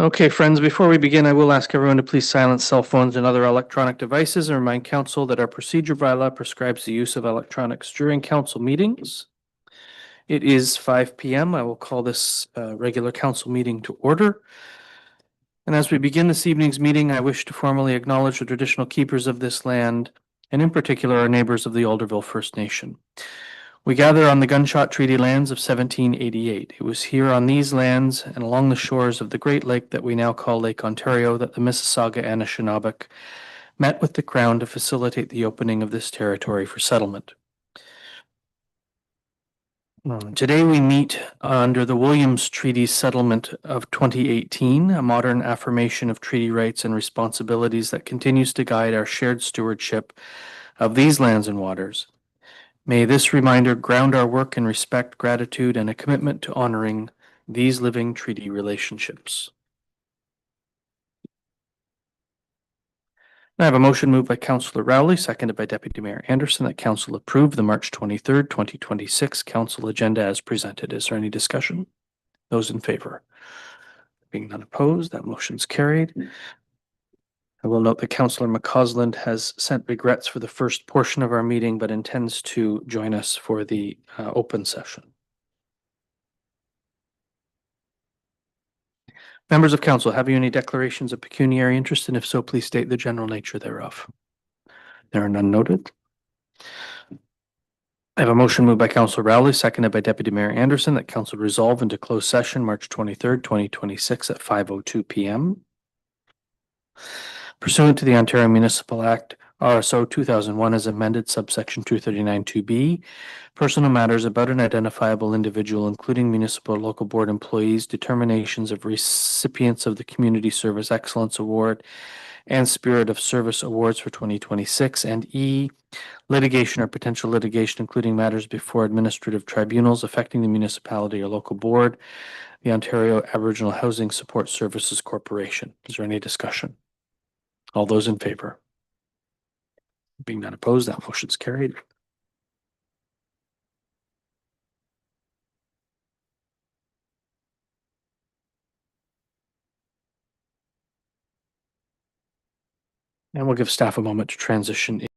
Okay, friends, before we begin, I will ask everyone to please silence cell phones and other electronic devices and remind council that our procedure bylaw prescribes the use of electronics during council meetings. It is 5 p.m. I will call this regular council meeting to order. And as we begin this evening's meeting, I wish to formally acknowledge the traditional keepers of this land, and in particular our neighbors of the Alderville First Nation. We gather on the Gunshot Treaty lands of 1788. It was here on these lands and along the shores of the Great Lake that we now call Lake Ontario that the Mississauga and Anishinaabe met with the Crown to facilitate the opening of this territory for settlement. Today we meet under the Williams Treaty Settlement of 2018, a modern affirmation of treaty rights and responsibilities that continues to guide our shared stewardship of these lands and waters. May this reminder ground our work in respect, gratitude, and a commitment to honoring these living treaty relationships. I have a motion moved by Councillor Rowley, seconded by Deputy Mayor Anderson, that Council approve the March 23rd, 2026 Council agenda as presented. Is there any discussion? Those in favor? Being none opposed, that motion's carried. I will note that Councillor McCausland has sent regrets for the first portion of our meeting, but intends to join us for the open session. Members of council, have you any declarations of pecuniary interest? And if so, please state the general nature thereof. There are none noted. I have a motion moved by Councillor Rowley, seconded by Deputy Mayor Anderson, that council resolve into closed session March 23rd, 2026 at 5:02 p.m. Pursuant to the Ontario Municipal Act, R.S.O 2001 as amended, subsection 239(2)B, personal matters about an identifiable individual, including municipal or local board employees, determinations of recipients of the Community Service Excellence Award and Spirit of Service Awards for 2026, and E, litigation or potential litigation, including matters before administrative tribunals affecting the municipality or local board, the Ontario Aboriginal Housing Support Services Corporation. Is there any discussion? All those in favor? Being none opposed, that motion's carried. And we'll give staff a moment to transition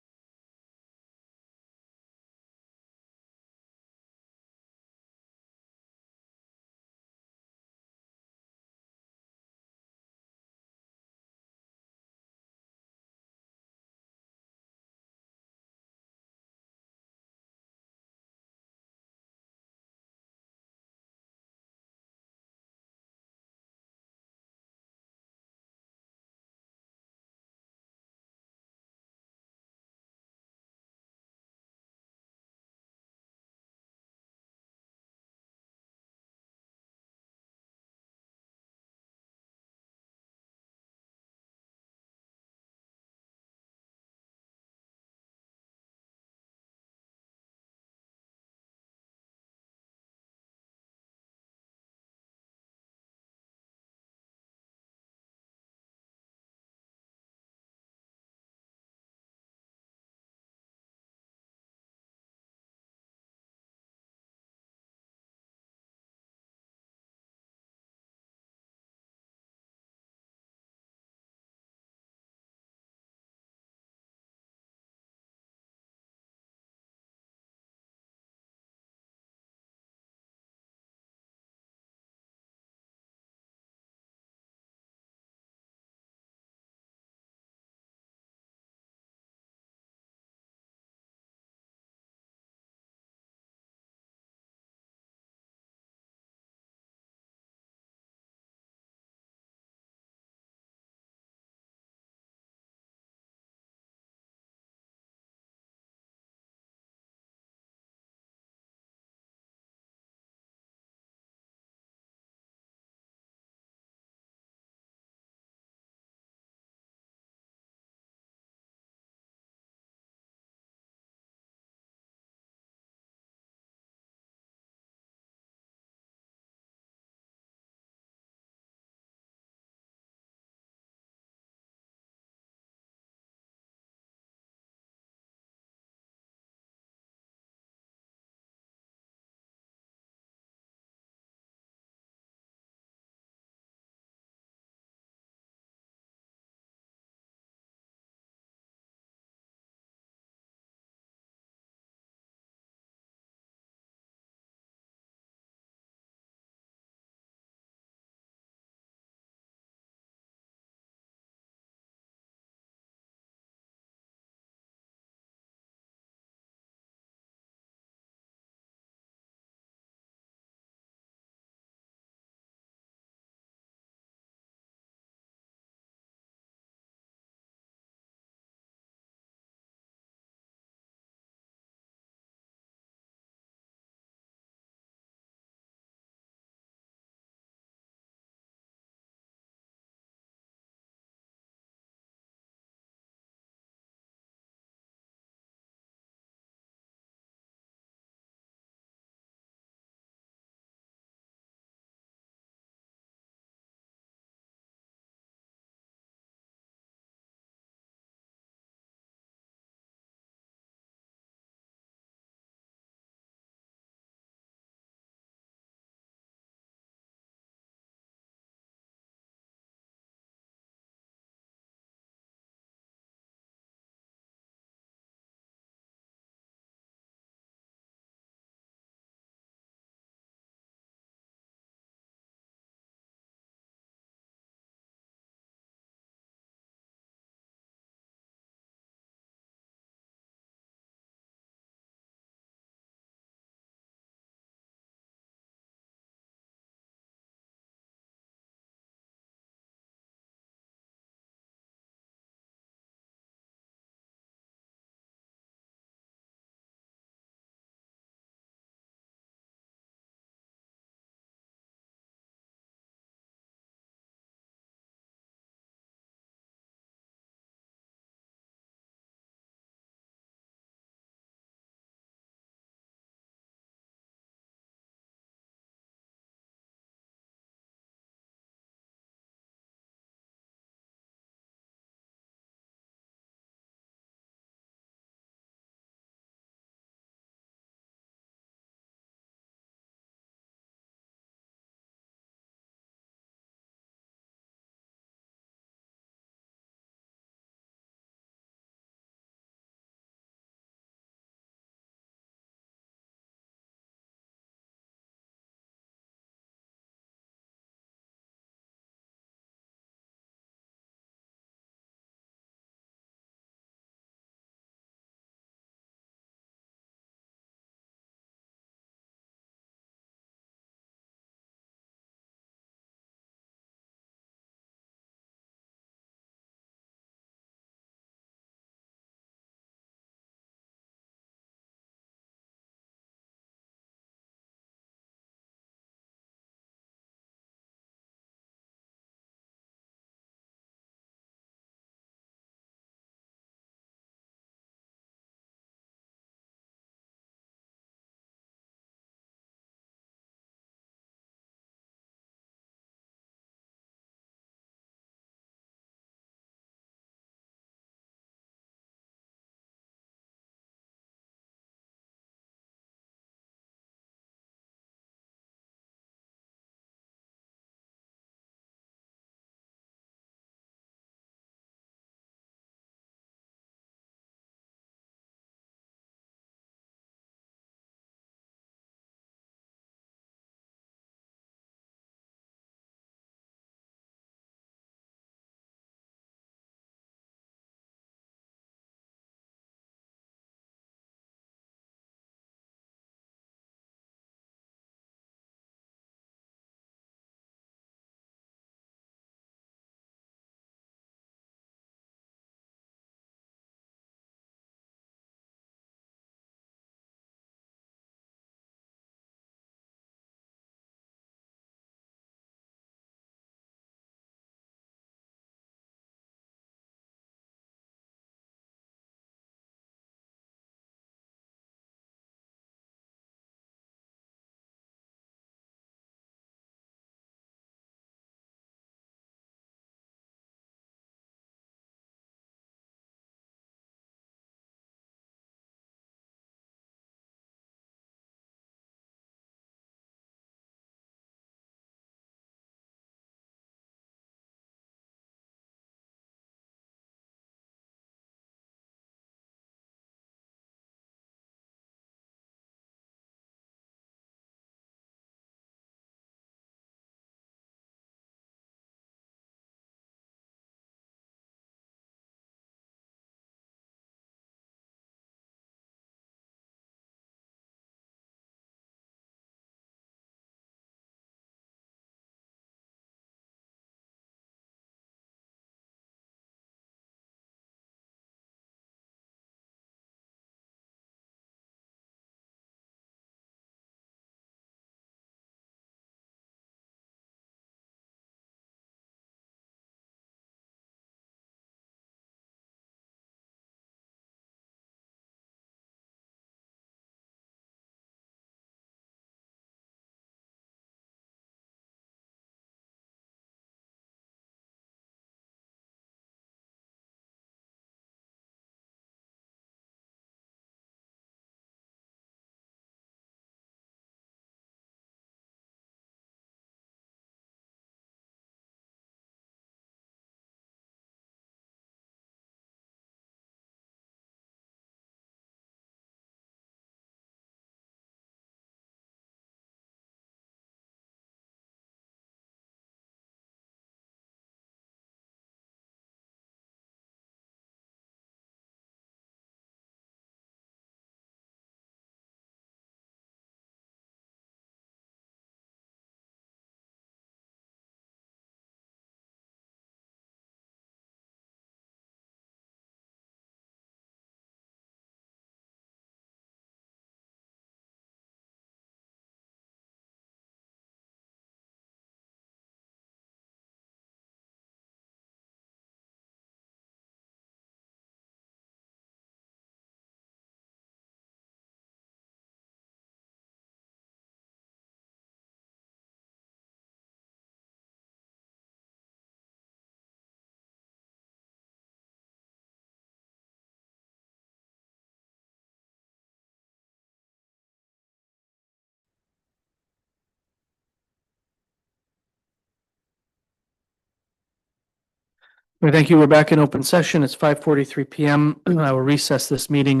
Well, thank you. We're back in open session. It's 5:43 PM. I will recess this meeting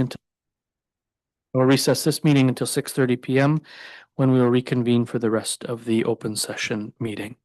until 6:30 PM, when we will reconvene for the rest of the open session meeting.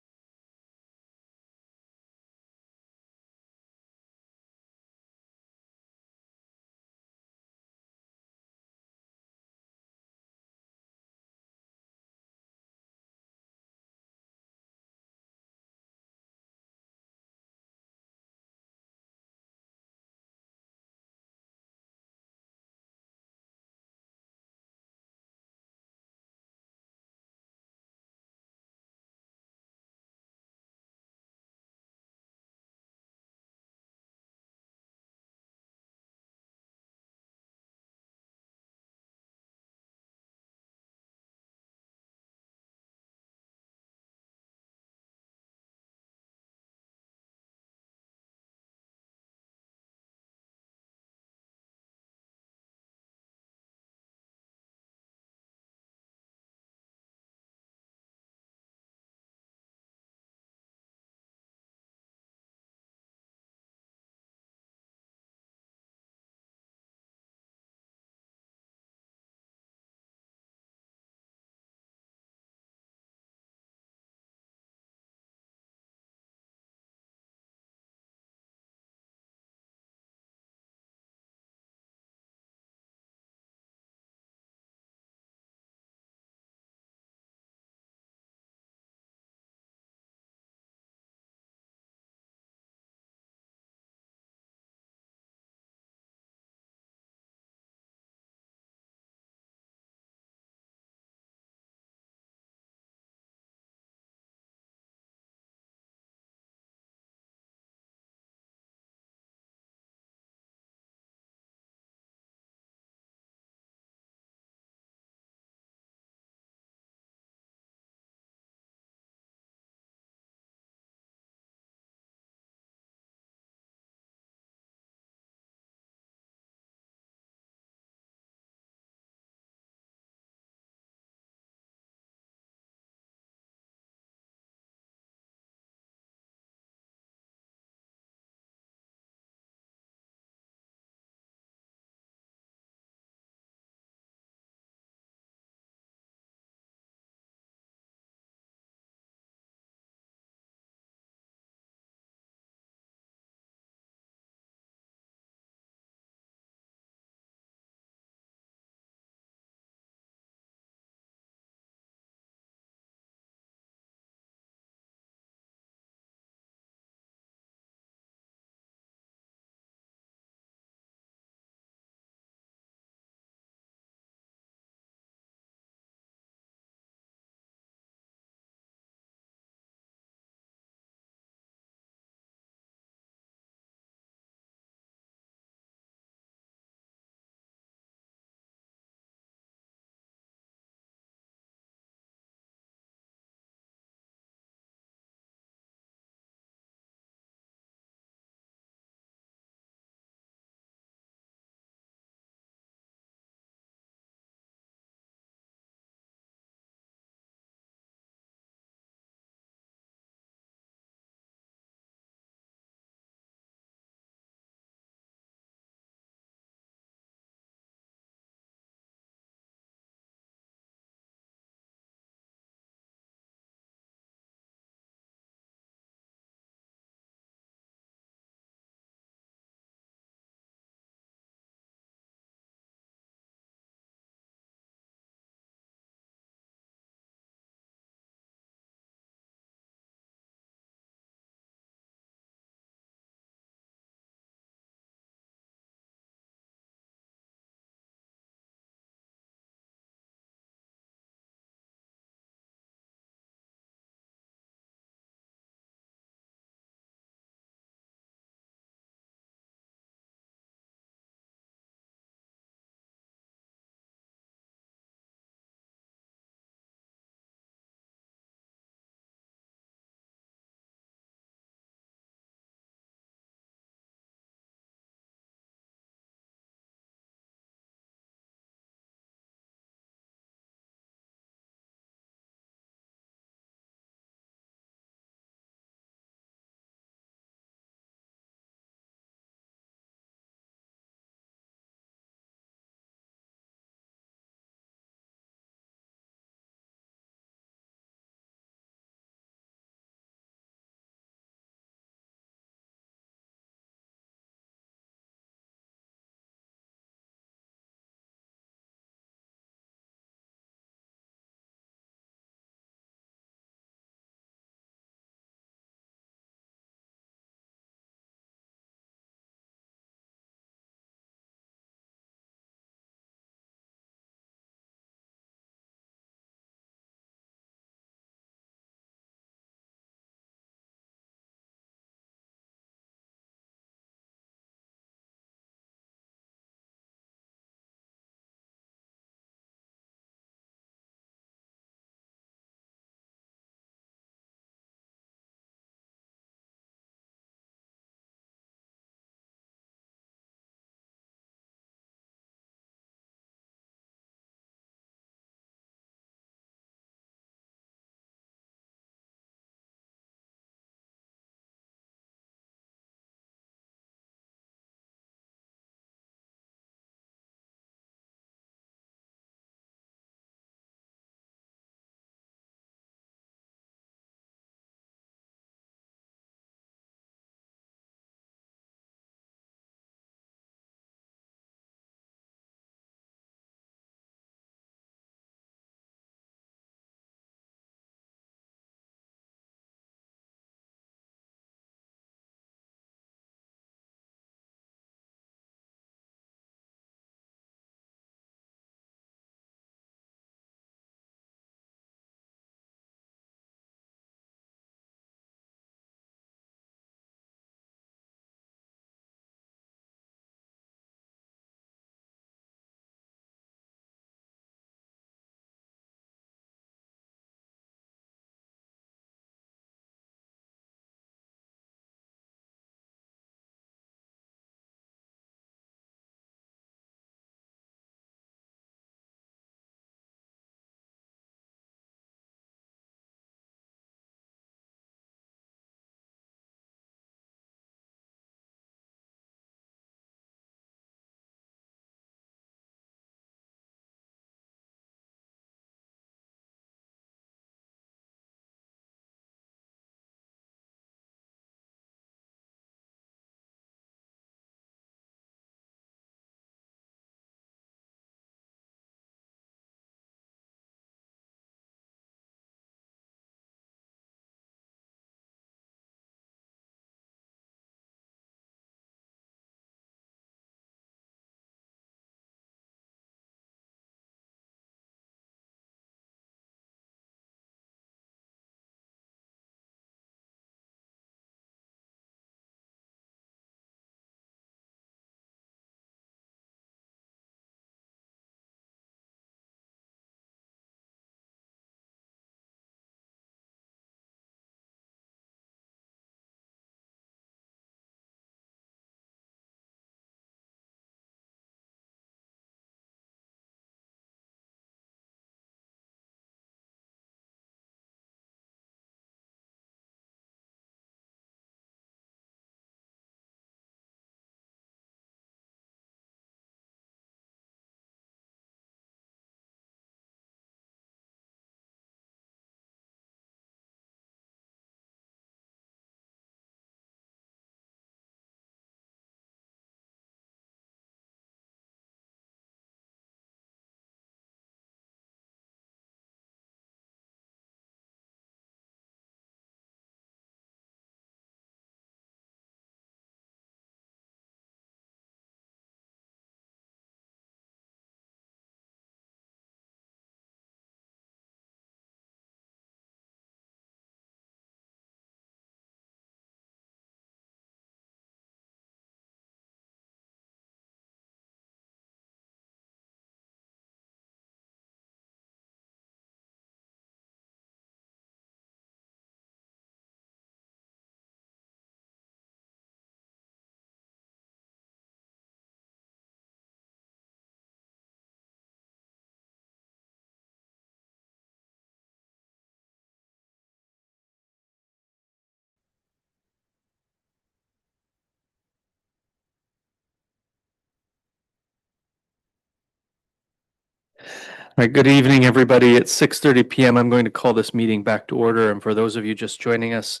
All right, good evening, everybody. It's 6:30 PM. I'm going to call this meeting back to order. And for those of you just joining us,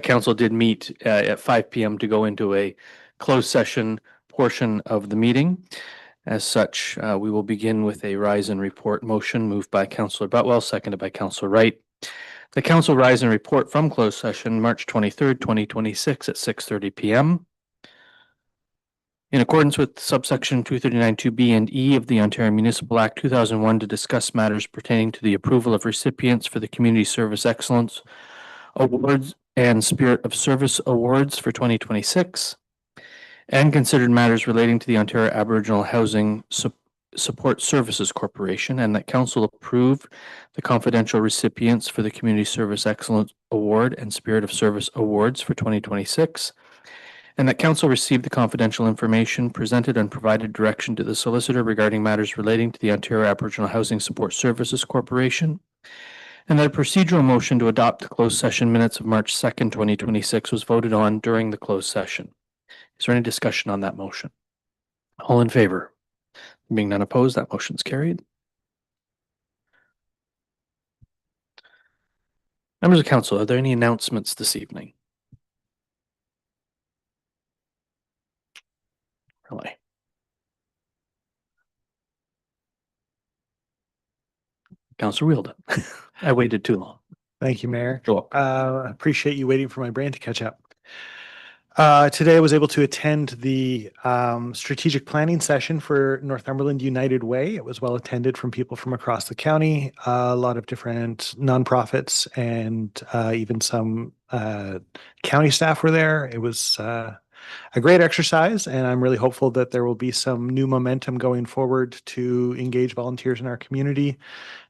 council did meet at 5 PM to go into a closed session portion of the meeting. As such, we will begin with a rise and report motion moved by Councillor Butwell, seconded by Councillor Wright. The council rise and report from closed session, March 23rd, 2026 at 6:30 PM. In accordance with subsection 239(2)(b) and E of the Ontario Municipal Act 2001 to discuss matters pertaining to the approval of recipients for the Community Service Excellence Awards and Spirit of Service Awards for 2026, and considered matters relating to the Ontario Aboriginal Housing Support Services Corporation, and that council approve the confidential recipients for the Community Service Excellence Award and Spirit of Service Awards for 2026, and that council received the confidential information presented and provided direction to the solicitor regarding matters relating to the Ontario Aboriginal Housing Support Services Corporation, and that a procedural motion to adopt the closed session minutes of March 2nd, 2026 was voted on during the closed session. Is there any discussion on that motion? All in favor? Being none opposed, that motion is carried. Members of council, are there any announcements this evening? Really? Councillor Wheeldon. I waited too long. Thank you, Mayor. Sure. Appreciate you waiting for my brain to catch up. Today I was able to attend the strategic planning session for Northumberland United Way. It was well attended from people from across the county, a lot of different nonprofits, and even some county staff were there. It was a great exercise, and I'm really hopeful that there will be some new momentum going forward to engage volunteers in our community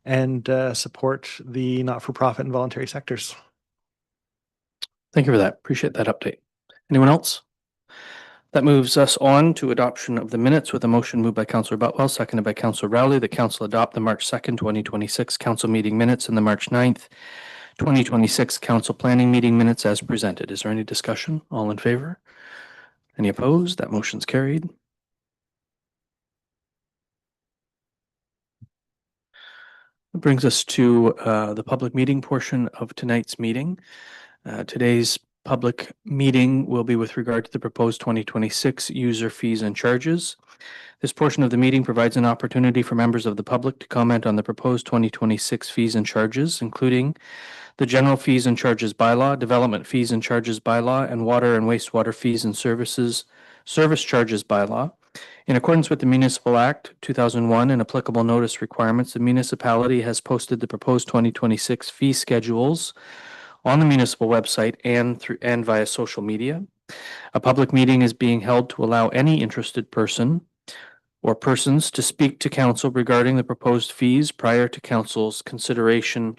and support the not-for-profit and voluntary sectors. Thank you for that. Appreciate that update. Anyone else? That moves us on to adoption of the minutes with a motion moved by Councillor Butwell, seconded by Councillor Rowley. The council adopt the March 2nd, 2026 council meeting minutes and the March 9th, 2026 council planning meeting minutes as presented. Is there any discussion? All in favor? Any opposed? That motion's carried. That brings us to the public meeting portion of tonight's meeting. Today's public meeting will be with regard to the proposed 2026 user fees and charges. This portion of the meeting provides an opportunity for members of the public to comment on the proposed 2026 fees and charges, including the general fees and charges bylaw, development fees and charges bylaw, and water and wastewater fees and service charges bylaw. In accordance with the Municipal Act 2001 and applicable notice requirements, the municipality has posted the proposed 2026 fee schedules on the municipal website and via social media. A public meeting is being held to allow any interested person or persons to speak to council regarding the proposed fees prior to council's consideration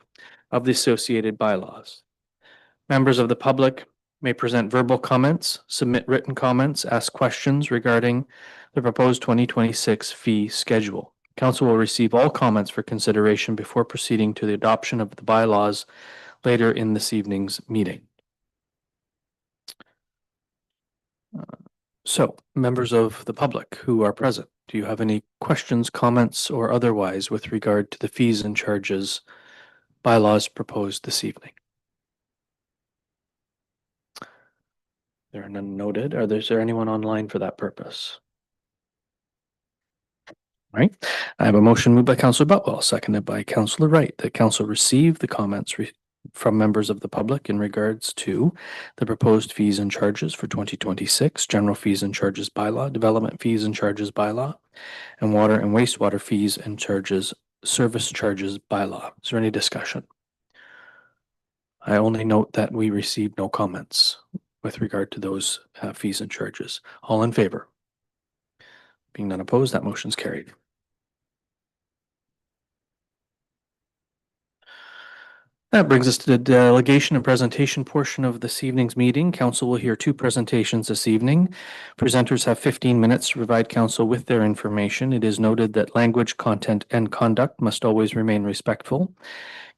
of the associated bylaws. Members of the public may present verbal comments, submit written comments, ask questions regarding the proposed 2026 fee schedule. Council will receive all comments for consideration before proceeding to the adoption of the bylaws later in this evening's meeting. So, members of the public who are present, do you have any questions, comments, or otherwise with regard to the fees and charges bylaws proposed this evening? There are none noted. Is there anyone online for that purpose? All right. I have a motion moved by Councillor Butwell, seconded by Councillor Wright, that council receive the comments from members of the public in regards to the proposed fees and charges for 2026, general fees and charges bylaw, development fees and charges bylaw, and water and wastewater fees and charges, service charges bylaw. Is there any discussion? I only note that we received no comments with regard to those fees and charges. All in favor? Being none opposed, that motion's carried. That brings us to the delegation and presentation portion of this evening's meeting. Council will hear two presentations this evening. Presenters have 15 minutes to provide council with their information. It is noted that language, content, and conduct must always remain respectful.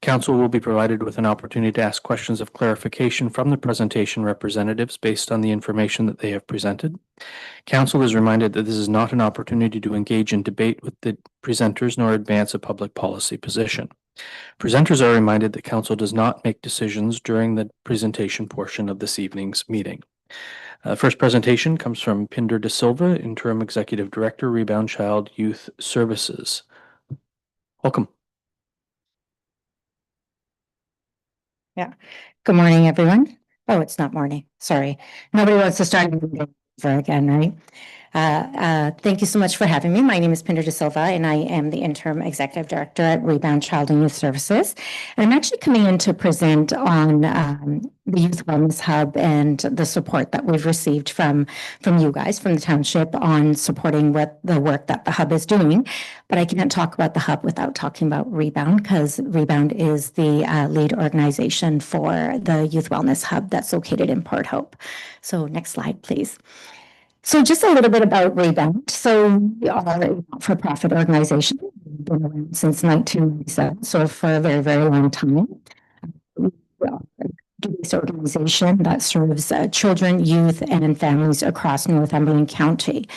Council will be provided with an opportunity to ask questions of clarification from the presentation representatives based on the information that they have presented. Council is reminded that this is not an opportunity to engage in debate with the presenters nor advance a public policy position. Presenters are reminded that council does not make decisions during the presentation portion of this evening's meeting. First presentation comes from Pinder DaSilva, Interim Executive Director, Rebound Child Youth Services. Welcome. Good morning, everyone. Oh, it's not morning. Sorry. Nobody wants to start over again, right? Thank you so much for having me. My name is Pinder DaSilva, and I am the Interim Executive Director at Rebound Child and Youth Services. And I'm actually coming in to present on the Youth Wellness Hub and the support that we've received from you guys, from the township, on supporting what the work that the hub is doing. But I can't talk about the hub without talking about Rebound, because Rebound is the lead organization for the Youth Wellness Hub that's located in Port Hope. So next slide, please. So just a little bit about Rebound. So we are a not-for-profit organization. We've been around since 1997, so for a very, very long time. We are this organization that serves children, youth, and families across Northumberland County.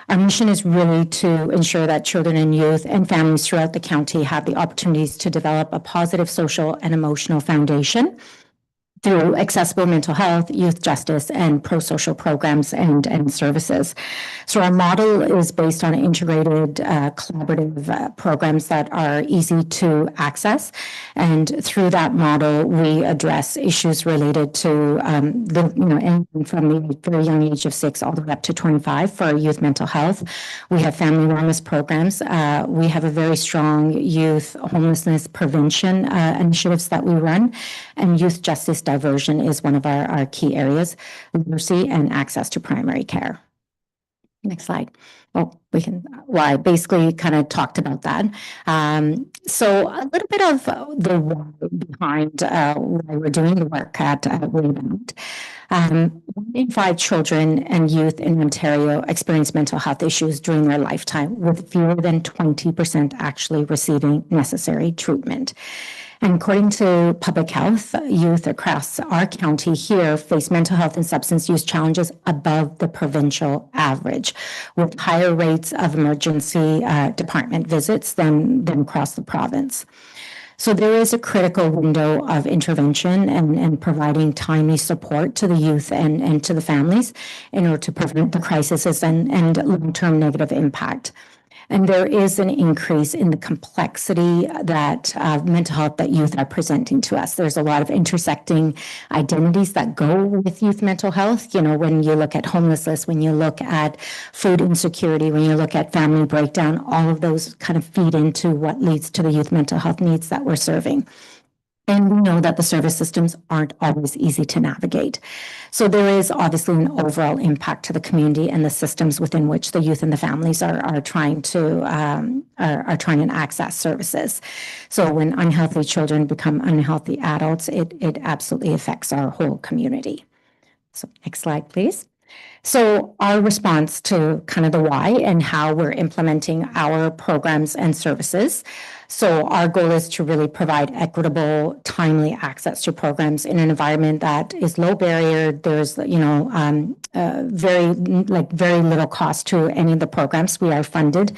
Our mission is really to ensure that children and youth and families throughout the county have the opportunities to develop a positive social and emotional foundation through accessible mental health, youth justice, and pro-social programs and services. So our model is based on integrated, collaborative programs that are easy to access. And through that model, we address issues related to anything from the very young age of 6 all the way up to 25 for youth mental health. We have family wellness programs. We have a very strong youth homelessness prevention initiatives that we run, and youth justice diversion is one of our key areas, literacy and access to primary care. Next slide. Well, I basically kind of talked about that. So a little bit of the why behind why we're doing the work at Rebound. 1 in 5 children and youth in Ontario experience mental health issues during their lifetime, with fewer than 20% actually receiving necessary treatment. And according to public health, youth across our county here face mental health and substance use challenges above the provincial average, with higher rates of emergency department visits than across the province. So there is a critical window of intervention and providing timely support to the youth and to the families in order to prevent the crises and long-term negative impact. And there is an increase in the complexity that mental health that youth are presenting to us. There's a lot of intersecting identities that go with youth mental health. You know, when you look at homelessness, when you look at food insecurity, when you look at family breakdown, all of those kind of feed into what leads to the youth mental health needs that we're serving. And we know that the service systems aren't always easy to navigate. So there is obviously an overall impact to the community and the systems within which the youth and the families are trying to access services. So when unhealthy children become unhealthy adults, it absolutely affects our whole community. So next slide, please. So our response to kind of the why and how we're implementing our programs and services. So our goal is to really provide equitable, timely access to programs in an environment that is low barrier. There's, very little cost to any of the programs. We are funded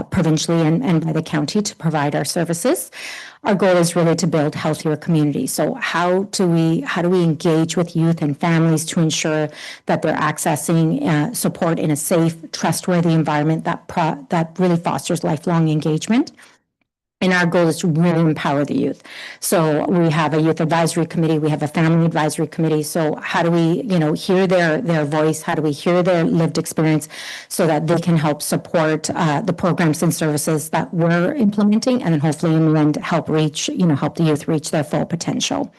provincially and by the county to provide our services. Our goal is really to build healthier communities. So how do we engage with youth and families to ensure that they're accessing support in a safe, trustworthy environment that really fosters lifelong engagement? And our goal is to really empower the youth. So we have a youth advisory committee, we have a family advisory committee. So how do we, hear their voice? How do we hear their lived experience so that they can help support the programs and services that we're implementing, and then hopefully in the end help the youth reach their full potential.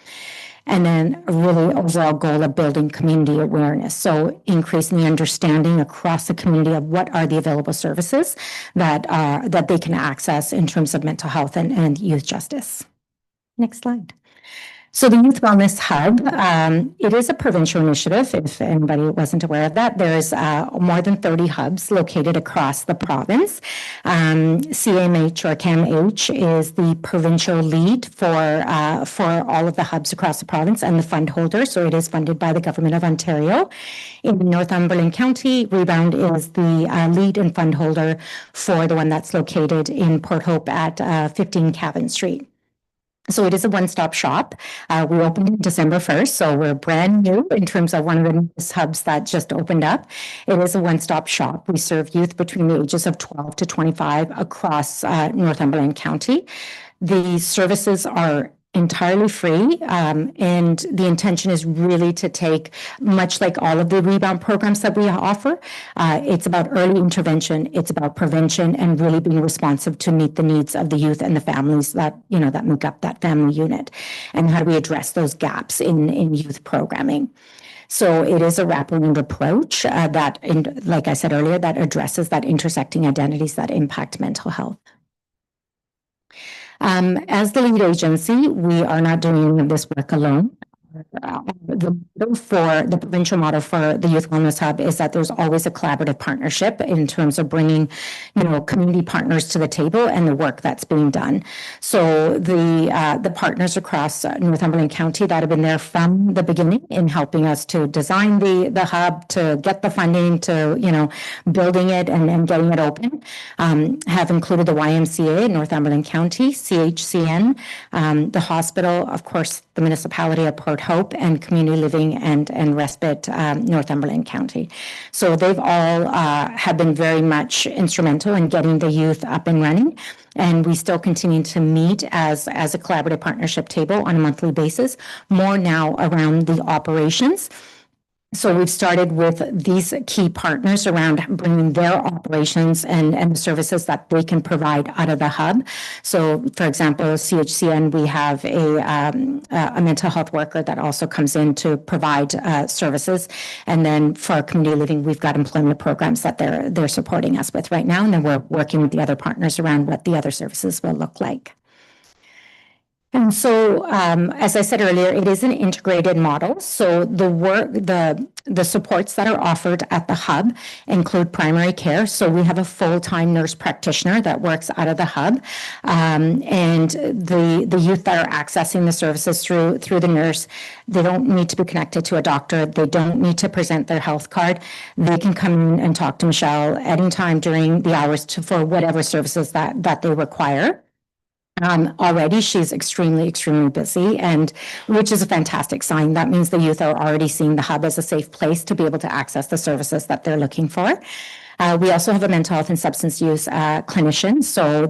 And then a really overall goal of building community awareness. So increasing the understanding across the community of what are the available services that they can access in terms of mental health and youth justice. Next slide. So the Youth Wellness Hub, it is a provincial initiative, if anybody wasn't aware of that. There's more than 30 hubs located across the province. CMH or CAMH is the provincial lead for all of the hubs across the province and the fund holder. So it is funded by the Government of Ontario. In Northumberland County, Rebound is the lead and fund holder for the one that's located in Port Hope at 15 Cavan Street. So it is a one-stop shop. We opened December 1st, so we're brand new in terms of one of the newest hubs that just opened up. It is a one-stop shop. We serve youth between the ages of 12 to 25 across Northumberland County. The services are entirely free, and the intention is really to take, much like all of the rebound programs that we offer, it's about early intervention, it's about prevention, and really being responsive to meet the needs of the youth and the families that that make up that family unit, and how do we address those gaps in youth programming. So it is a wraparound approach that, like I said earlier, that addresses that intersecting identities that impact mental health. As the lead agency, we are not doing any of this work alone. The provincial model for the Youth Wellness Hub is that there's always a collaborative partnership in terms of bringing, community partners to the table and the work that's being done. So the partners across Northumberland County that have been there from the beginning in helping us to design the hub, to get the funding, to building it and getting it open, have included the YMCA in Northumberland County, CHCN, the hospital, of course, the municipality of Port Hope, and Community Living and Respite, Northumberland County. So they've all have been very much instrumental in getting the youth up and running. And we still continue to meet as a collaborative partnership table on a monthly basis, more now around the operations. So we've started with these key partners around bringing their operations and the services that they can provide out of the hub. So, for example, CHCN, we have a mental health worker that also comes in to provide services. And then for our community living, we've got employment programs that they're supporting us with right now. And then we're working with the other partners around what the other services will look like. And so, as I said earlier, it is an integrated model. So the supports that are offered at the hub include primary care. So we have a full-time nurse practitioner that works out of the hub, and the youth that are accessing the services through the nurse, they don't need to be connected to a doctor. They don't need to present their health card. They can come in and talk to Michelle anytime during the hours for whatever services that they require. Already she's extremely busy, and which is a fantastic sign. That means the youth are already seeing the hub as a safe place to be able to access the services that they're looking for. We also have a mental health and substance use clinician. So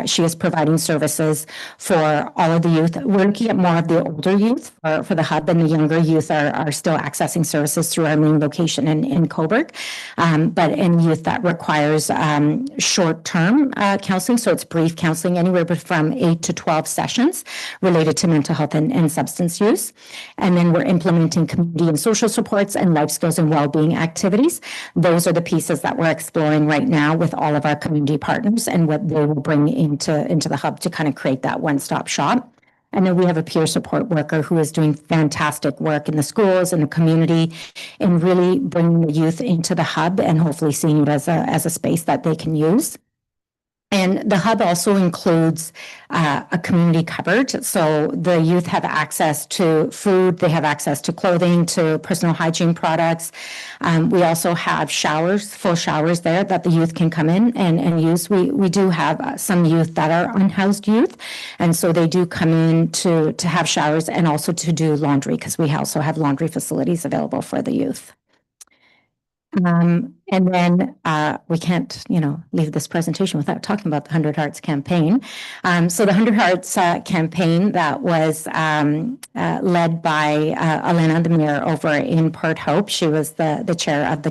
she is providing services for all of the youth. We're looking at more of the older youth for the hub, and the younger youth are still accessing services through our main location in Cobourg. But in youth that requires short-term counseling, so it's brief counseling, anywhere from 8 to 12 sessions related to mental health and substance use. And then we're implementing community and social supports and life skills and well-being activities. Those are the pieces that we're exploring right now with all of our community partners and what they will bring into the hub to kind of create that one-stop shop. And then we have a peer support worker who is doing fantastic work in the schools and the community in really bringing the youth into the hub and hopefully seeing it as a space that they can use. And the hub also includes a community cupboard. So the youth have access to food, they have access to clothing, to personal hygiene products. We also have showers, full showers there that the youth can come in and use. We do have some youth that are unhoused youth. And so they do come in to have showers and also to do laundry, because we also have laundry facilities available for the youth. And then we can't, leave this presentation without talking about the 100 Hearts campaign. So the 100 Hearts campaign that was led by Elena, the mayor over in Port Hope. She was the chair of the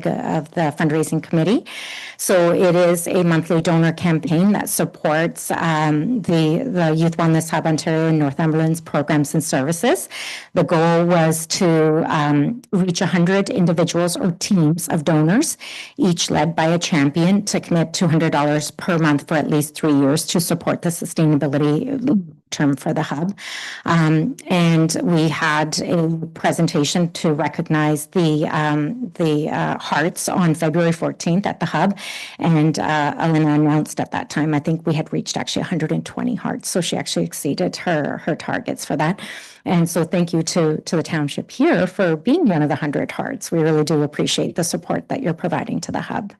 fundraising committee. So it is a monthly donor campaign that supports the Youth Wellness Hub Ontario and Northumberland's programs and services. The goal was to reach 100 individuals or teams of donors each led by a champion, to commit $200 per month for at least 3 years to support the sustainability term for the hub. And we had a presentation to recognize the hearts on February 14th at the hub. And Elena announced at that time, I think we had reached actually 120 hearts. So she actually exceeded her targets for that. And so thank you to the township here for being one of the 100 hearts. We really do appreciate the support that you're providing to the hub.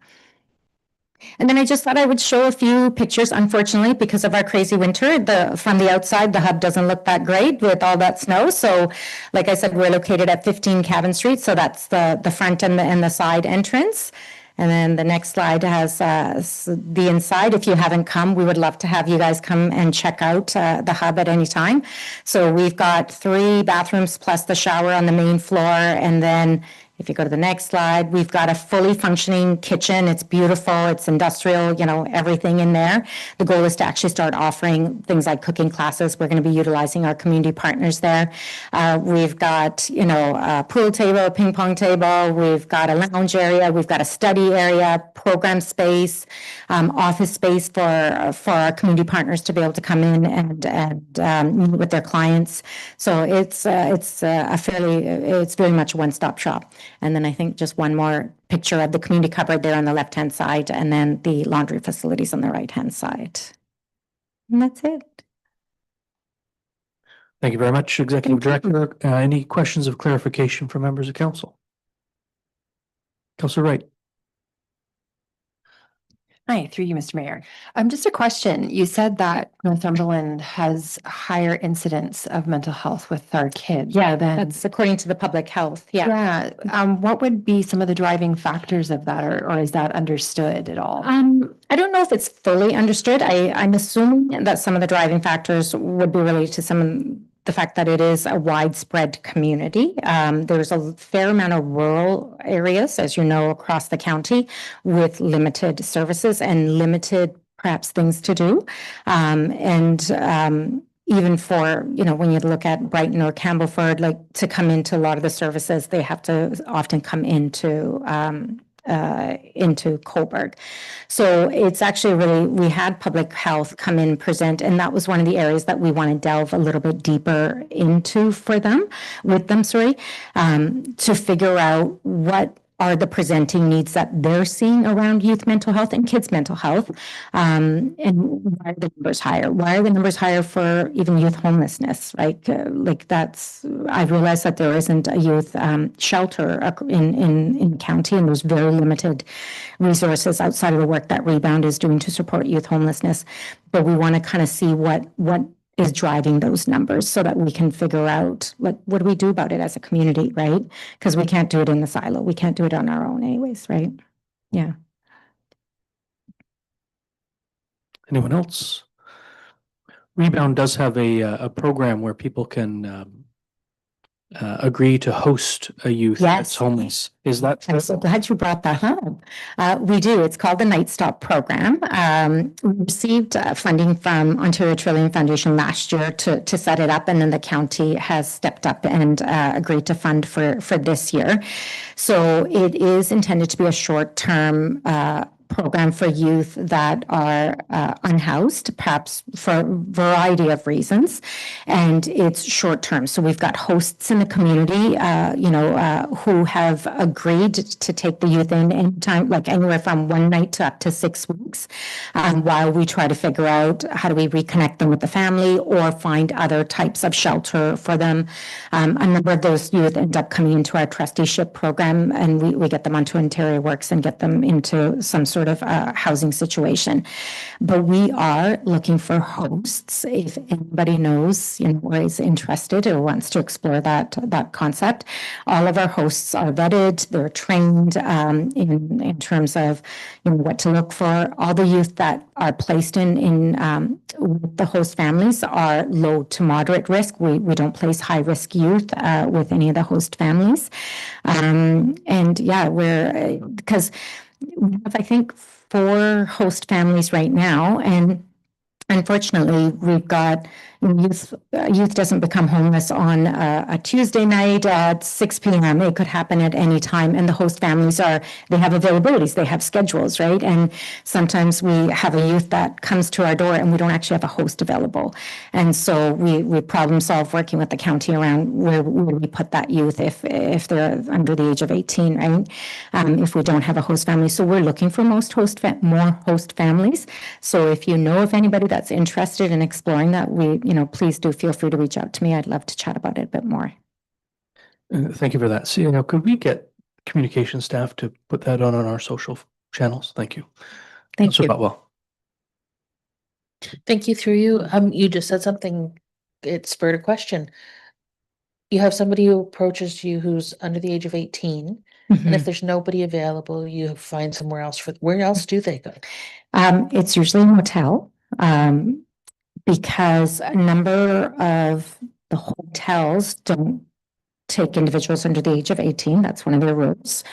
And then I just thought I would show a few pictures. Unfortunately, because of our crazy winter, from the outside, the hub doesn't look that great with all that snow. So like I said, we're located at 15 Cabin Street. So that's the front and the side entrance. And then the next slide has the inside. If you haven't come, we would love to have you guys come and check out the hub at any time. So we've got 3 bathrooms plus the shower on the main floor. And then if you go to the next slide, we've got a fully functioning kitchen. It's beautiful. It's industrial, everything in there. The goal is to actually start offering things like cooking classes. We're going to be utilizing our community partners there. We've got, a pool table, a ping pong table. We've got a lounge area. We've got a study area, program space, office space for our community partners to be able to come in and meet with their clients. So it's very much a one-stop shop. And then I think just one more picture of the community cupboard there on the left-hand side, and then the laundry facilities on the right-hand side. And that's it. Thank you very much, Executive Director. Any questions of clarification from members of council? Councilor Wright. Hi, through you, Mr. Mayor. Just a question. You said that Northumberland has higher incidence of mental health with our kids. Yeah, that's according to the public health. Yeah. What would be some of the driving factors of that, or is that understood at all? I don't know if it's fully understood. I'm assuming that some of the driving factors would be related to the fact that it is a widespread community. There's a fair amount of rural areas, as you know, across the county with limited services and limited perhaps things to do. Even for, when you look at Brighton or Campbellford, to come into a lot of the services, they have to often come into Cobourg. So it's actually we had public health come in present, and that was one of the areas that we want to delve a little bit deeper into with them, to figure out what are the presenting needs that they're seeing around youth mental health and kids mental health, and why are the numbers higher? Why are the numbers higher for even youth homelessness? Right? I realize that there isn't a youth shelter in the county, and there's very limited resources outside of the work that Rebound is doing to support youth homelessness. But we want to kind of see what is driving those numbers so that we can figure out what do we do about it as a community, right? Because we can't do it in the silo. We can't do it on our own anyways, right? Yeah. Anyone else? Rebound does have a program where people can agree to host a youth that's homeless. Is that I'm so glad you brought that up. We do. It's called the Night Stop program. We received funding from Ontario Trillium Foundation last year to set it up, and then the county has stepped up and agreed to fund for this year. So it is intended to be a short-term program for youth that are unhoused, perhaps for a variety of reasons, and it's short term. So we've got hosts in the community, who have agreed to take the youth in anytime, like anywhere from 1 night to up to 6 weeks, while we try to figure out how do we reconnect them with the family or find other types of shelter for them. A number of those youth end up coming into our trusteeship program, and we get them onto Ontario Works and get them into some sort of housing situation. But we are looking for hosts. If anybody knows, or is interested or wants to explore that concept, all of our hosts are vetted. They're trained in terms of what to look for. All the youth that are placed in the host families are low to moderate risk. We don't place high risk youth with any of the host families. Because we have, I think, 4 host families right now, and unfortunately, we've got, And youth doesn't become homeless on a Tuesday night at 6 p.m. It could happen at any time. And the host families they have availabilities, they have schedules, right? And sometimes we have a youth that comes to our door and we don't actually have a host available. And so we problem solve working with the county around where we put that youth if they're under the age of 18, right? If we don't have a host family. So we're looking for more host families. So if you know of anybody that's interested in exploring that, please do feel free to reach out to me. I'd love to chat about it a bit more. Thank you for that. See, now, could we get communication staff to put that on our social channels? Thank you. Thank Councillor you. Botwell. Thank you through you. You just said something, it spurred a question. You have somebody who approaches you who's under the age of 18, and if there's nobody available, you find somewhere else where else do they go? It's usually a motel, because a number of the hotels don't take individuals under the age of 18. That's one of their rules.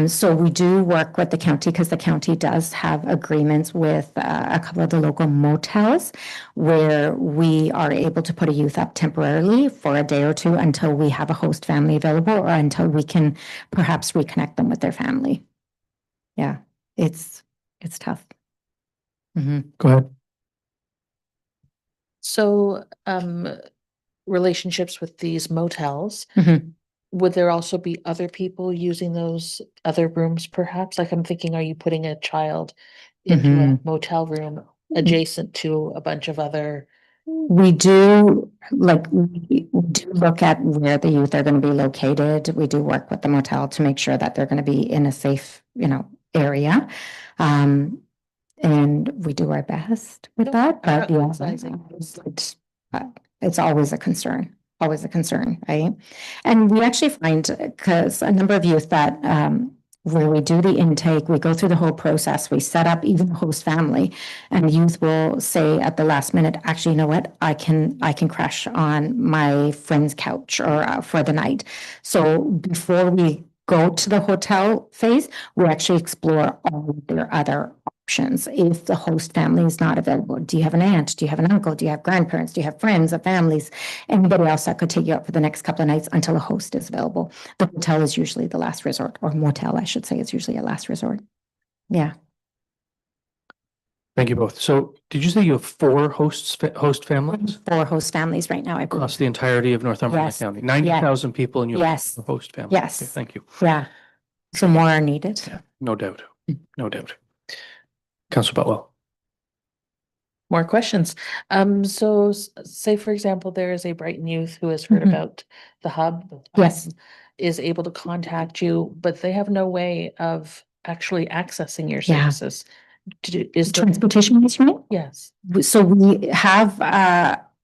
So we do work with the county because the county does have agreements with a couple of the local motels where we are able to put a youth up temporarily for a day or two until we have a host family available or until we can perhaps reconnect them with their family. Yeah, it's tough. Go ahead. So, relationships with these motels, Mhm. would there also be other people using those other rooms perhaps? Like I'm thinking, are you putting a child into a motel room adjacent to a bunch of other? We do look at where the youth are going to be located. We do work with the motel to make sure that they're going to be in a safe, area. And we do our best with No, that, I'm but not yeah, criticizing. it's always a concern, right? And we actually find, because a number of youth that, where we do the intake, we go through the whole process, we set up even the host family, and youth will say at the last minute, actually, you know what, I can crash on my friend's couch or for the night. So before we go to the hotel phase, we actually explore all of their other options. If the host family is not available, do you have an aunt? Do you have an uncle? Do you have grandparents? Do you have friends or families? Anybody else that could take you out for the next couple of nights until a host is available? The hotel is usually the last resort, or motel, I should say, is usually a last resort. Yeah. Thank you both. So did you say you have 4 host families 4 host families right now, I across believe. the entirety of Northumberland Yes. County? 90,000 people and you have Yes. 4 host families. Yes. Okay, thank you. Yeah. So more are needed. Yeah, no doubt. No doubt. Councillor Botwell. More questions. So say for example, there is a Brighton youth who has heard Mhm. about the hub. Yes. Is able to contact you, but they have no way of actually accessing your Yeah. services. Is there? Transportation needs, right? Yes. So we have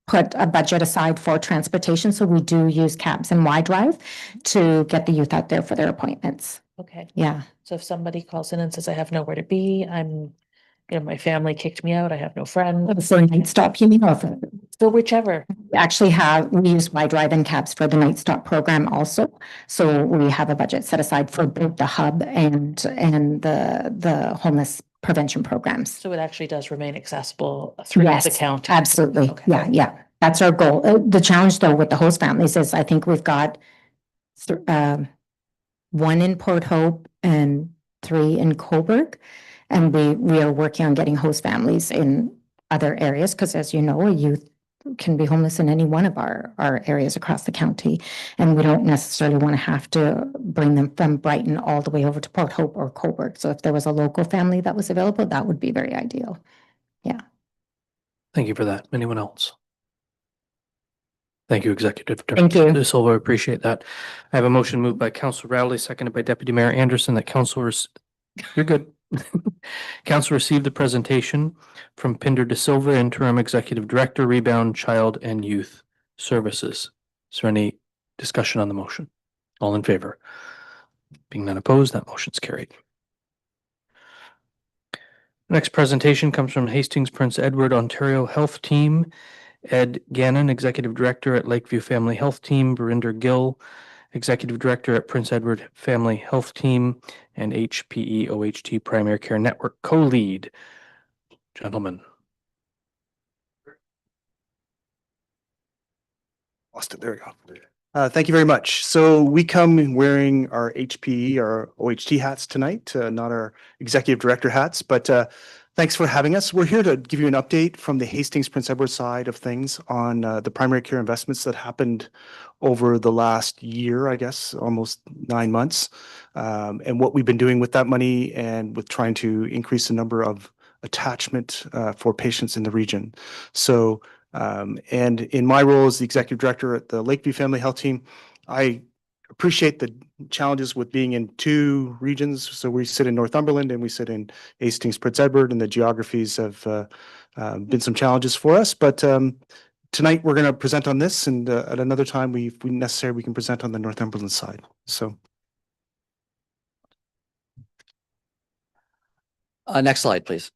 put a budget aside for transportation, so we do use cabs and Y-Drive to get the youth out there for their appointments. Okay. Yeah. So if somebody calls in and says, I have nowhere to be, my family kicked me out, I have no friends, For night stop, you mean, or for, so whichever. we actually we use Y-Drive and cabs for the night stop program also. So we have a budget set aside for both the hub and the homeless prevention programs. So it actually does remain accessible through the Yes, county. absolutely. Okay. Yeah. That's our goal. The challenge though with the host families is I think we've got 1 in Port Hope and 3 in Cobourg. And we are working on getting host families in other areas, because as you know, a youth can be homeless in any one of our areas across the county. And we don't necessarily want to have to bring them from Brighton all the way over to Port Hope or Cobourg. So if there was a local family that was available, that would be very ideal. Yeah. Thank you for that. Anyone else? Thank you, Executive Thank Director you. DaSilva. Appreciate that. I have a motion moved by Councillor Rowley, seconded by Deputy Mayor Anderson, that you're good. Council received the presentation from Pinder DaSilva, Interim Executive Director, Rebound Child and Youth Services. Is there any discussion on the motion? All in favor? Being none opposed, that motion's carried. Next presentation comes from Hastings Prince Edward Ontario Health Team. Ed Gannon, Executive Director at Lakeview Family Health Team, Verinder Gill, Executive Director at Prince Edward Family Health Team, and HPE OHT Primary Care Network Co-Lead. Gentlemen. Lost it. There we go. Thank you very much. So we come wearing our HPE, our OHT hats tonight, not our executive director hats, but thanks for having us. We're here to give you an update from the Hastings Prince Edward side of things on the primary care investments that happened over the last year, I guess, almost 9 months, and what we've been doing with that money and with trying to increase the number of attachment for patients in the region. So and in my role as the executive director at the Lakeview Family Health Team, I appreciate the challenges with being in two regions. So we sit in Northumberland and we sit in Hastings, Prince Edward, and the geographies have been some challenges for us. But tonight we're going to present on this, and at another time, if necessary, we can present on the Northumberland side. So. Next slide, please.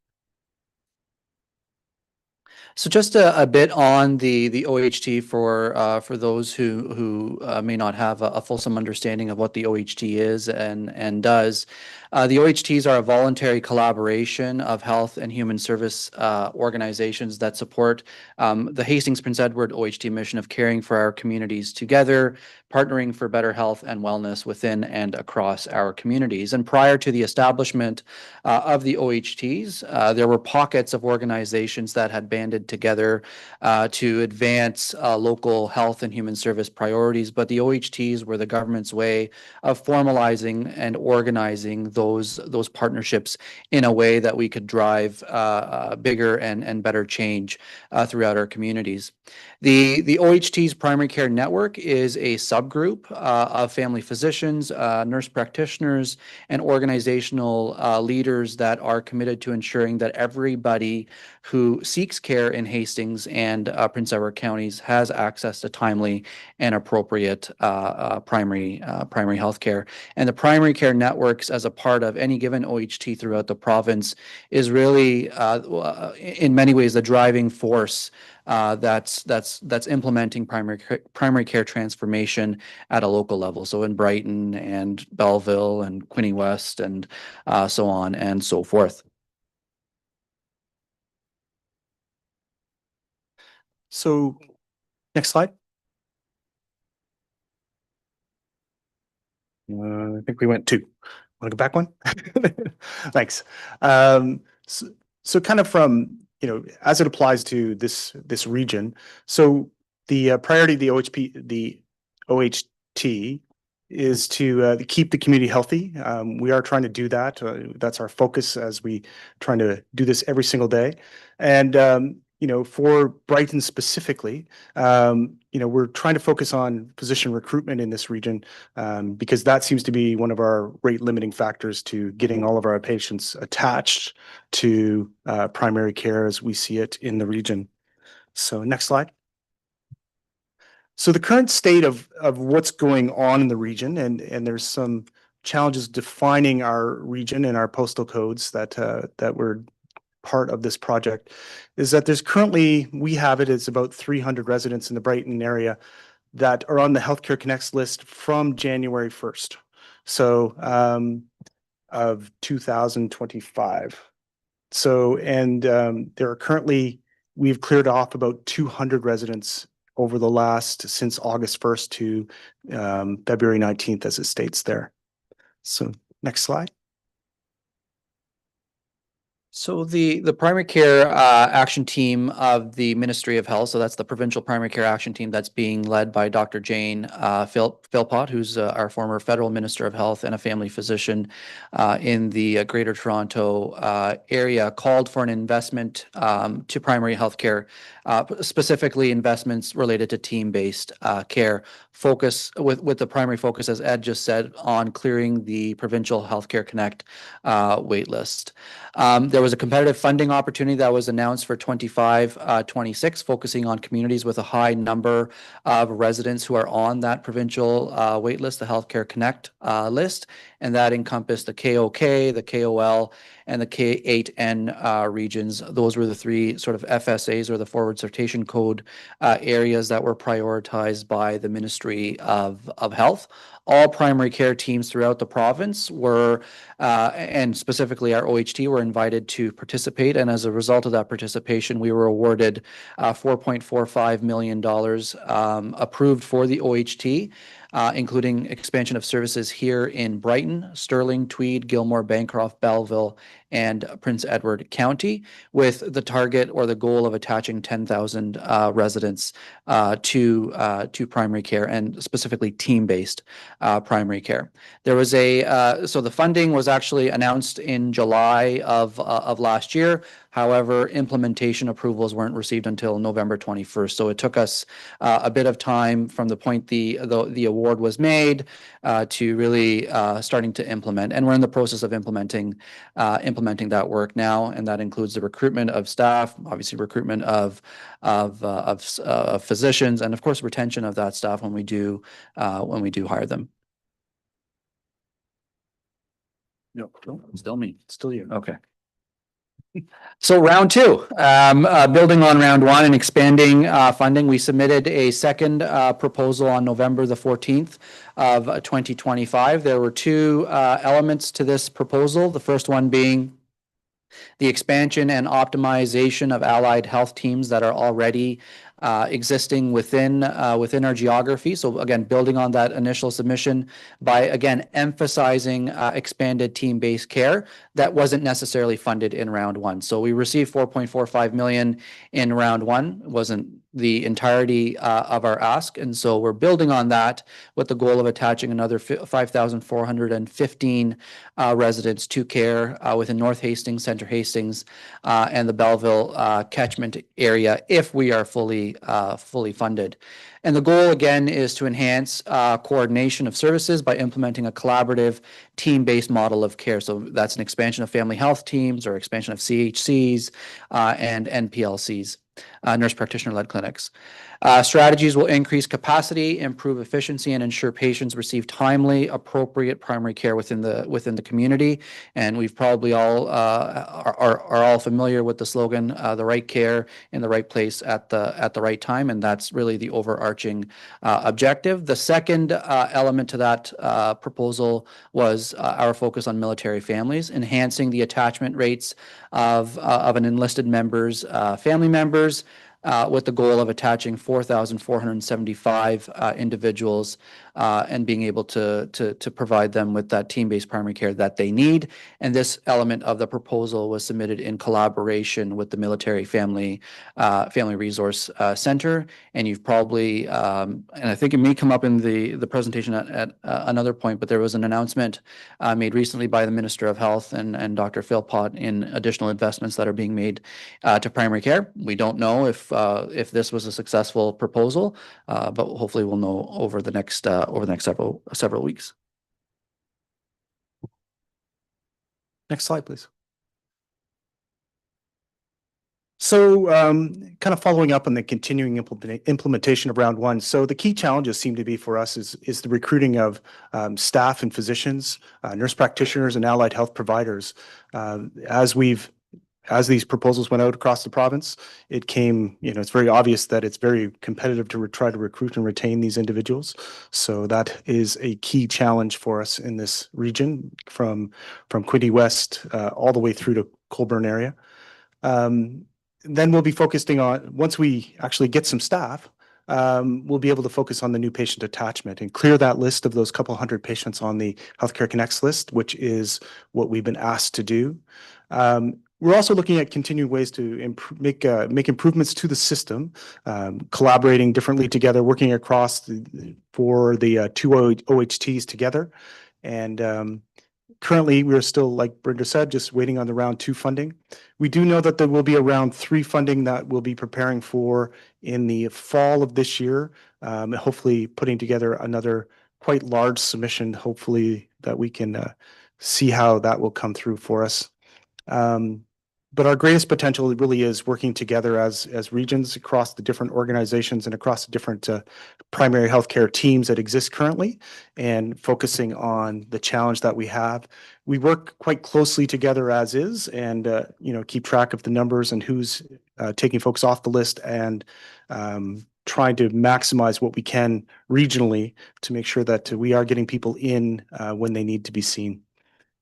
So just a bit on the OHT for those who may not have a fulsome understanding of what the OHT is and does. The OHTs are a voluntary collaboration of health and human service organizations that support the Hastings Prince Edward OHT mission of caring for our communities together, partnering for better health and wellness within and across our communities. And prior to the establishment of the OHTs, there were pockets of organizations that had banded together to advance local health and human service priorities, but the OHTs were the government's way of formalizing and organizing those partnerships in a way that we could drive bigger and better change throughout our communities. The OHT's primary care network is a subgroup of family physicians, nurse practitioners, and organizational leaders that are committed to ensuring that everybody who seeks care in Hastings and Prince Edward counties has access to timely and appropriate primary health care. And the primary care networks as a part of any given OHT throughout the province is really, in many ways, the driving force that's implementing primary care transformation at a local level. So in Brighton and Belleville and Quinte West and so on and so forth. So next slide. I think we went two. Want to go back one? Thanks. So kind of from, as it applies to this region, so the priority of the OHT is to keep the community healthy. We are trying to do that. That's our focus as we trying to do this every single day. And for Brighton specifically, we're trying to focus on physician recruitment in this region because that seems to be one of our rate limiting factors to getting all of our patients attached to primary care as we see it in the region. So next slide. So the current state of what's going on in the region, and there's some challenges defining our region and our postal codes that were part of this project, is that there's currently, we have it as about 300 residents in the Brighton area that are on the Healthcare Connects list from January 1st. So of 2025. So, and there are currently, we've cleared off about 200 residents over the since August 1st to February 19th, as it states there. So next slide. So the primary care action team of the Ministry of Health, so that's the provincial primary care action team that's being led by Dr. Jane Philpott, who's our former federal Minister of Health and a family physician in the Greater Toronto area, called for an investment to primary health care, specifically investments related to team-based care, focus with the primary focus, as Ed just said, on clearing the provincial Healthcare Connect wait list. There was a competitive funding opportunity that was announced for 25-26, focusing on communities with a high number of residents who are on that provincial wait list, the Healthcare Connect list, and that encompassed the KOK, the KOL, and the K8N regions. Those were the three sort of FSAs, or the forward sortation code areas that were prioritized by the Ministry of Health. All primary care teams throughout the province were, and specifically our OHT, were invited to participate. And as a result of that participation, we were awarded $4.45 million approved for the OHT, including expansion of services here in Brighton, Stirling, Tweed, Gilmore, Bancroft, Belleville, and Prince Edward County, with the target or the goal of attaching 10,000 residents to primary care, and specifically team-based primary care. There was so the funding was actually announced in July of last year. However, implementation approvals weren't received until November 21st. So it took us a bit of time from the point the award was made to really starting to implement. And we're in the process of implementing that work now, and that includes the recruitment of staff, obviously recruitment of physicians, and of course retention of that staff when we do hire them. No, Still me. still you. Okay. So round two, building on round one and expanding funding, we submitted a second proposal on November the 14th of 2025. There were two elements to this proposal. The first one being the expansion and optimization of allied health teams that are already existing within our geography. So again, building on that initial submission by again emphasizing expanded team-based care that wasn't necessarily funded in round one. So we received 4.45 million in round one. It wasn't the entirety of our ask, and so we're building on that with the goal of attaching another 5,415 residents to care within North Hastings, Centre Hastings, and the Belleville catchment area if we are fully funded. And the goal again is to enhance coordination of services by implementing a collaborative team-based model of care. So that's an expansion of family health teams or expansion of CHCs and NPLCs. Nurse practitioner-led clinics. Strategies will increase capacity, improve efficiency, and ensure patients receive timely, appropriate primary care within the community. And we've probably all are all familiar with the slogan, "The right care in the right place at the right time," and that's really the overarching objective. The second element to that proposal was our focus on military families, enhancing the attachment rates of an enlisted member's family members, with the goal of attaching 4,475 individuals and being able to provide them with that team-based primary care that they need. And this element of the proposal was submitted in collaboration with the Military Family Resource Center. And you've probably, and I think it may come up in the presentation at another point, but there was an announcement made recently by the Minister of Health and Dr. Philpott in additional investments that are being made to primary care. We don't know if this was a successful proposal, but hopefully we'll know over the next several weeks. Next slide, please. So kind of following up on the continuing implementation of round one. So the key challenges seem to be for us is the recruiting of staff and physicians, nurse practitioners, and allied health providers. As these proposals went out across the province, it came, it's very obvious that it's very competitive to try to recruit and retain these individuals. So that is a key challenge for us in this region from Quinte West all the way through to Colborne area. Then we'll be focusing on, once we actually get some staff, we'll be able to focus on the new patient attachment and clear that list of those couple hundred patients on the Healthcare Connects list, which is what we've been asked to do. We're also looking at continued ways to make improvements to the system, collaborating differently together, working across for the two OHTs together. And currently, we're still, like Brenda said, just waiting on the round two funding. We do know that there will be a round three funding that we'll be preparing for in the fall of this year, hopefully putting together another quite large submission, hopefully that we can see how that will come through for us. But our greatest potential really is working together as regions across the different organizations and across the different primary healthcare teams that exist currently, and focusing on the challenge that we have. We work quite closely together as is, and keep track of the numbers and who's taking folks off the list, and trying to maximize what we can regionally to make sure that we are getting people in when they need to be seen.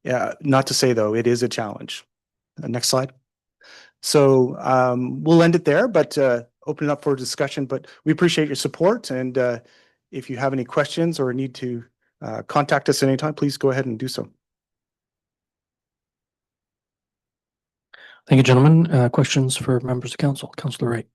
Yeah, not to say though, it is a challenge. Next slide. So we'll end it there, but open it up for discussion. But we appreciate your support. And if you have any questions or need to contact us at any time, please go ahead and do so. Thank you, gentlemen. Questions for members of council? Councillor Wright.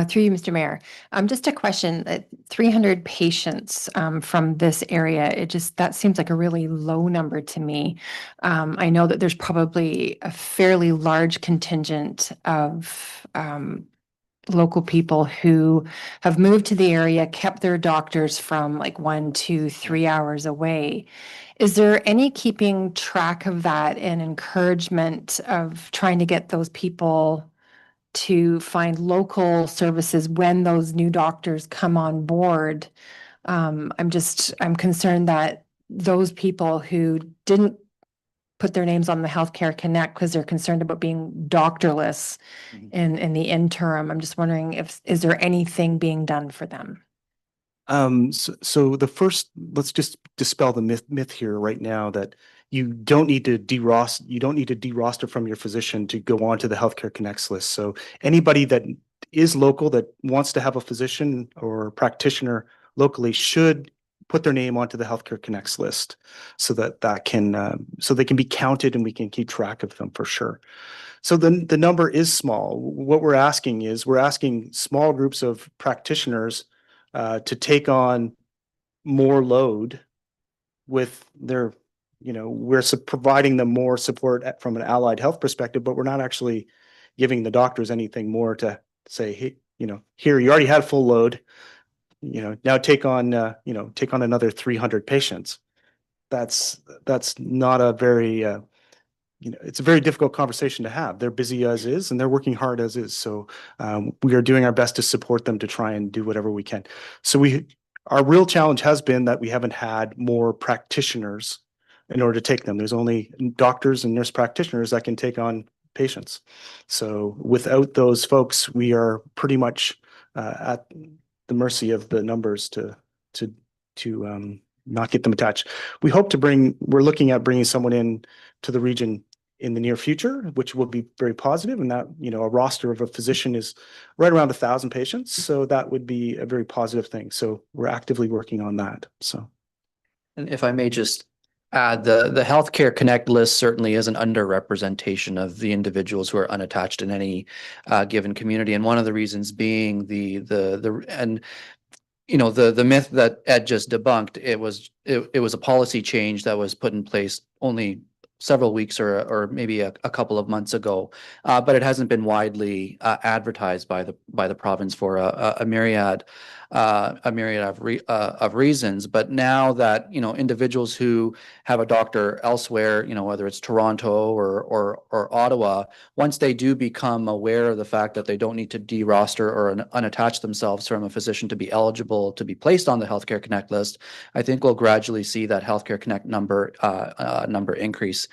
Through you, Mr. Mayor. Just a question, 300 patients from this area, that seems like a really low number to me. I know that there's probably a fairly large contingent of local people who have moved to the area, kept their doctors from like 1, 2, 3 hours away. Is there any keeping track of that and encouragement of trying to get those people to find local services when those new doctors come on board? I'm concerned that those people who didn't put their names on the Healthcare Connect because they're concerned about being doctorless in the interim. I'm just wondering is there anything being done for them? So the first, let's just dispel the myth here right now that you don't need to deroster from your physician to go on to the Healthcare Connects list. So anybody that is local that wants to have a physician or practitioner locally should put their name onto the Healthcare Connects list so that so they can be counted and we can keep track of them for sure. So the number is small. What we're asking is small groups of practitioners to take on more load with their, we're providing them more support from an allied health perspective, but we're not actually giving the doctors anything more to say, hey, here, you already had full load, now take on another 300 patients. That's not a very, it's a very difficult conversation to have. They're busy as is, and they're working hard as is. So we are doing our best to support them to try and do whatever we can. So our real challenge has been that we haven't had more practitioners in order to take them. There's only doctors and nurse practitioners that can take on patients. So without those folks, we are pretty much at the mercy of the numbers to not get them attached. We're looking at bringing someone in to the region in the near future, which will be very positive. And that, a roster of a physician is right around 1,000 patients. So that would be a very positive thing. So we're actively working on that. So. And if I may just add, the Healthcare Connect list certainly is an underrepresentation of the individuals who are unattached in any given community. And one of the reasons being the myth that Ed just debunked, it was a policy change that was put in place only several weeks or maybe a couple of months ago, but it hasn't been widely advertised by the province for a myriad of reasons. But now that individuals who have a doctor elsewhere, whether it's Toronto or Ottawa, once they do become aware of the fact that they don't need to deroster or unattach themselves from a physician to be eligible to be placed on the Healthcare Connect list, I think we'll gradually see that Healthcare Connect number increase.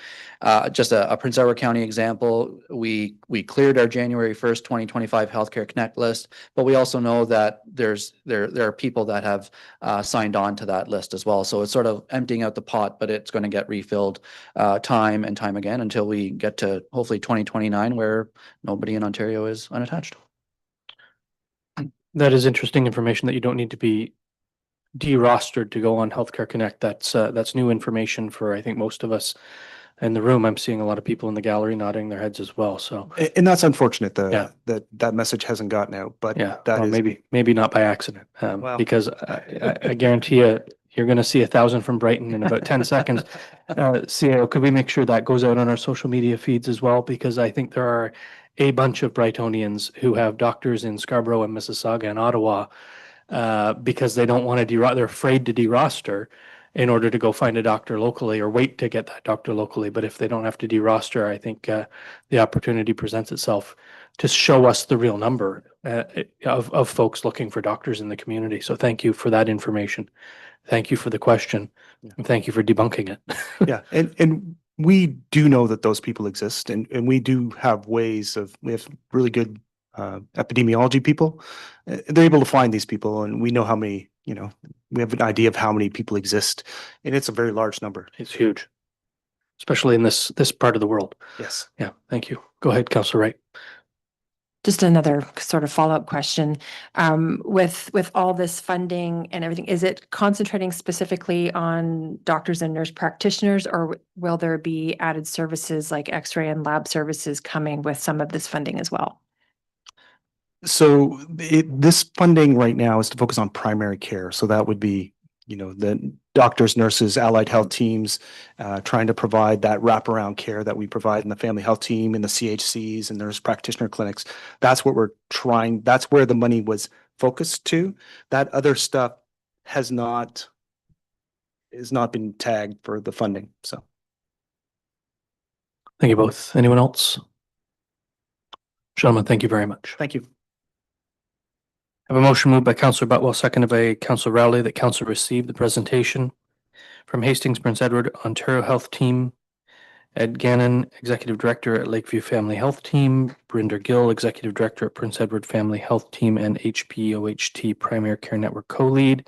Just a Prince Edward County example, we cleared our January 1st, 2025 Healthcare Connect list, but we also know that there are people that have signed on to that list as well. So it's sort of emptying out the pot, but it's going to get refilled time and time again until we get to hopefully 2029 where nobody in Ontario is unattached. That is interesting information that you don't need to be derostered to go on Healthcare Connect. That's new information for, I think, most of us in the room. I'm seeing a lot of people in the gallery nodding their heads as well. So, and that's unfortunate Yeah. that message hasn't gotten out, but yeah, that well, is maybe not by accident, Well. because I guarantee you're going to see 1,000 from Brighton in about 10 seconds. CAO, could we make sure that goes out on our social media feeds as well? Because I think there are a bunch of Brightonians who have doctors in Scarborough and Mississauga and Ottawa because they don't want to they're afraid to deroster in order to go find a doctor locally or wait to get that doctor locally. But if they don't have to deroster, I think the opportunity presents itself to show us the real number of folks looking for doctors in the community. So thank you for that information. Thank you for the question. Yeah. And thank you for debunking it. Yeah, and we do know that those people exist, and we do have we have really good epidemiology people. They're able to find these people, and we know how many, we have an idea of how many people exist, and it's a very large number. It's huge. especially in this part of the world. Yes. Yeah, thank you. Go ahead, Councillor Wright. Just another sort of follow-up question. With all this funding and everything, is it concentrating specifically on doctors and nurse practitioners, or will there be added services like X-ray and lab services coming with some of this funding as well? So this funding right now is to focus on primary care. So that would be, the doctors, nurses, allied health teams, trying to provide that wraparound care that we provide in the family health team, in the CHCs and nurse practitioner clinics. That's what we're trying. That's where the money was focused to. That other stuff has not been tagged for the funding. So. Thank you both. Anyone else? Gentlemen, thank you very much. Thank you. I have a motion moved by Councillor Butwell, seconded by Councillor Rowley, that Council receive the presentation from Hastings Prince Edward Ontario Health Team, Ed Gannon, Executive Director at Lakeview Family Health Team, Brinder Gill, Executive Director at Prince Edward Family Health Team, and HPOHT Primary Care Network Co-Lead,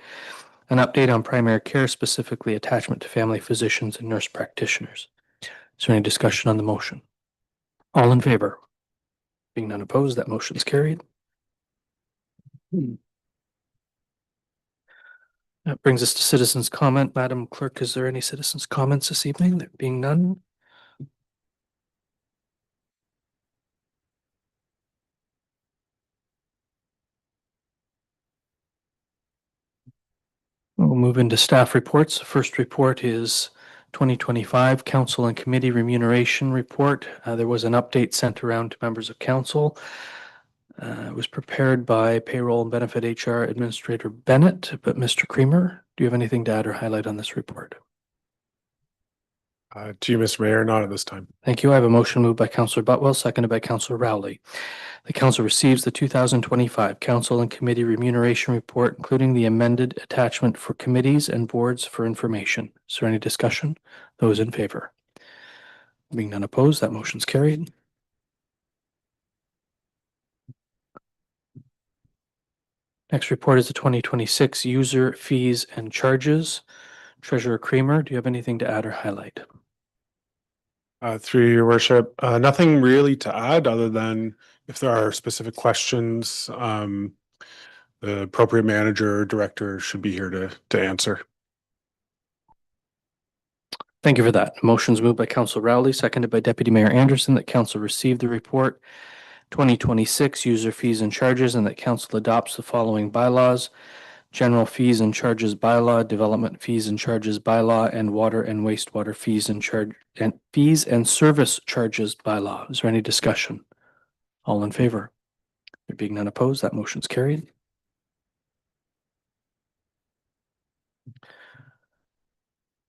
an update on primary care, specifically attachment to family physicians and nurse practitioners. Is there any discussion on the motion? All in favor? Being none opposed, that motion is carried. That brings us to citizens' comment. Madam Clerk, is there any citizens' comments this evening? There being none? We'll move into staff reports. The first report is 2025 Council and Committee Remuneration Report. There was an update sent around to members of council. It was prepared by Payroll and Benefit HR Administrator Bennett, but Mr. Creamer, do you have anything to add or highlight on this report? To you, Mr. Mayor, not at this time. Thank you. I have a motion moved by Councillor Butwell, seconded by Councillor Rowley. The council receives the 2025 Council and Committee Remuneration Report, including the amended attachment for committees and boards for information. Is there any discussion? Those in favor? Being none opposed, that motion's carried. Next report is the 2026 User Fees and Charges. Treasurer Creamer, do you have anything to add or highlight? Through your worship, nothing really to add other than if there are specific questions, the appropriate manager or director should be here to answer. Thank you for that. Motion's moved by Councillor Rowley, seconded by Deputy Mayor Anderson, that council receive the report 2026 User Fees and Charges, and that council adopts the following bylaws: General Fees and Charges Bylaw, Development Fees and Charges Bylaw, and Water and Wastewater Fees and Service Charges Bylaw. Is there any discussion? All in favor? There being none opposed, that motion's carried.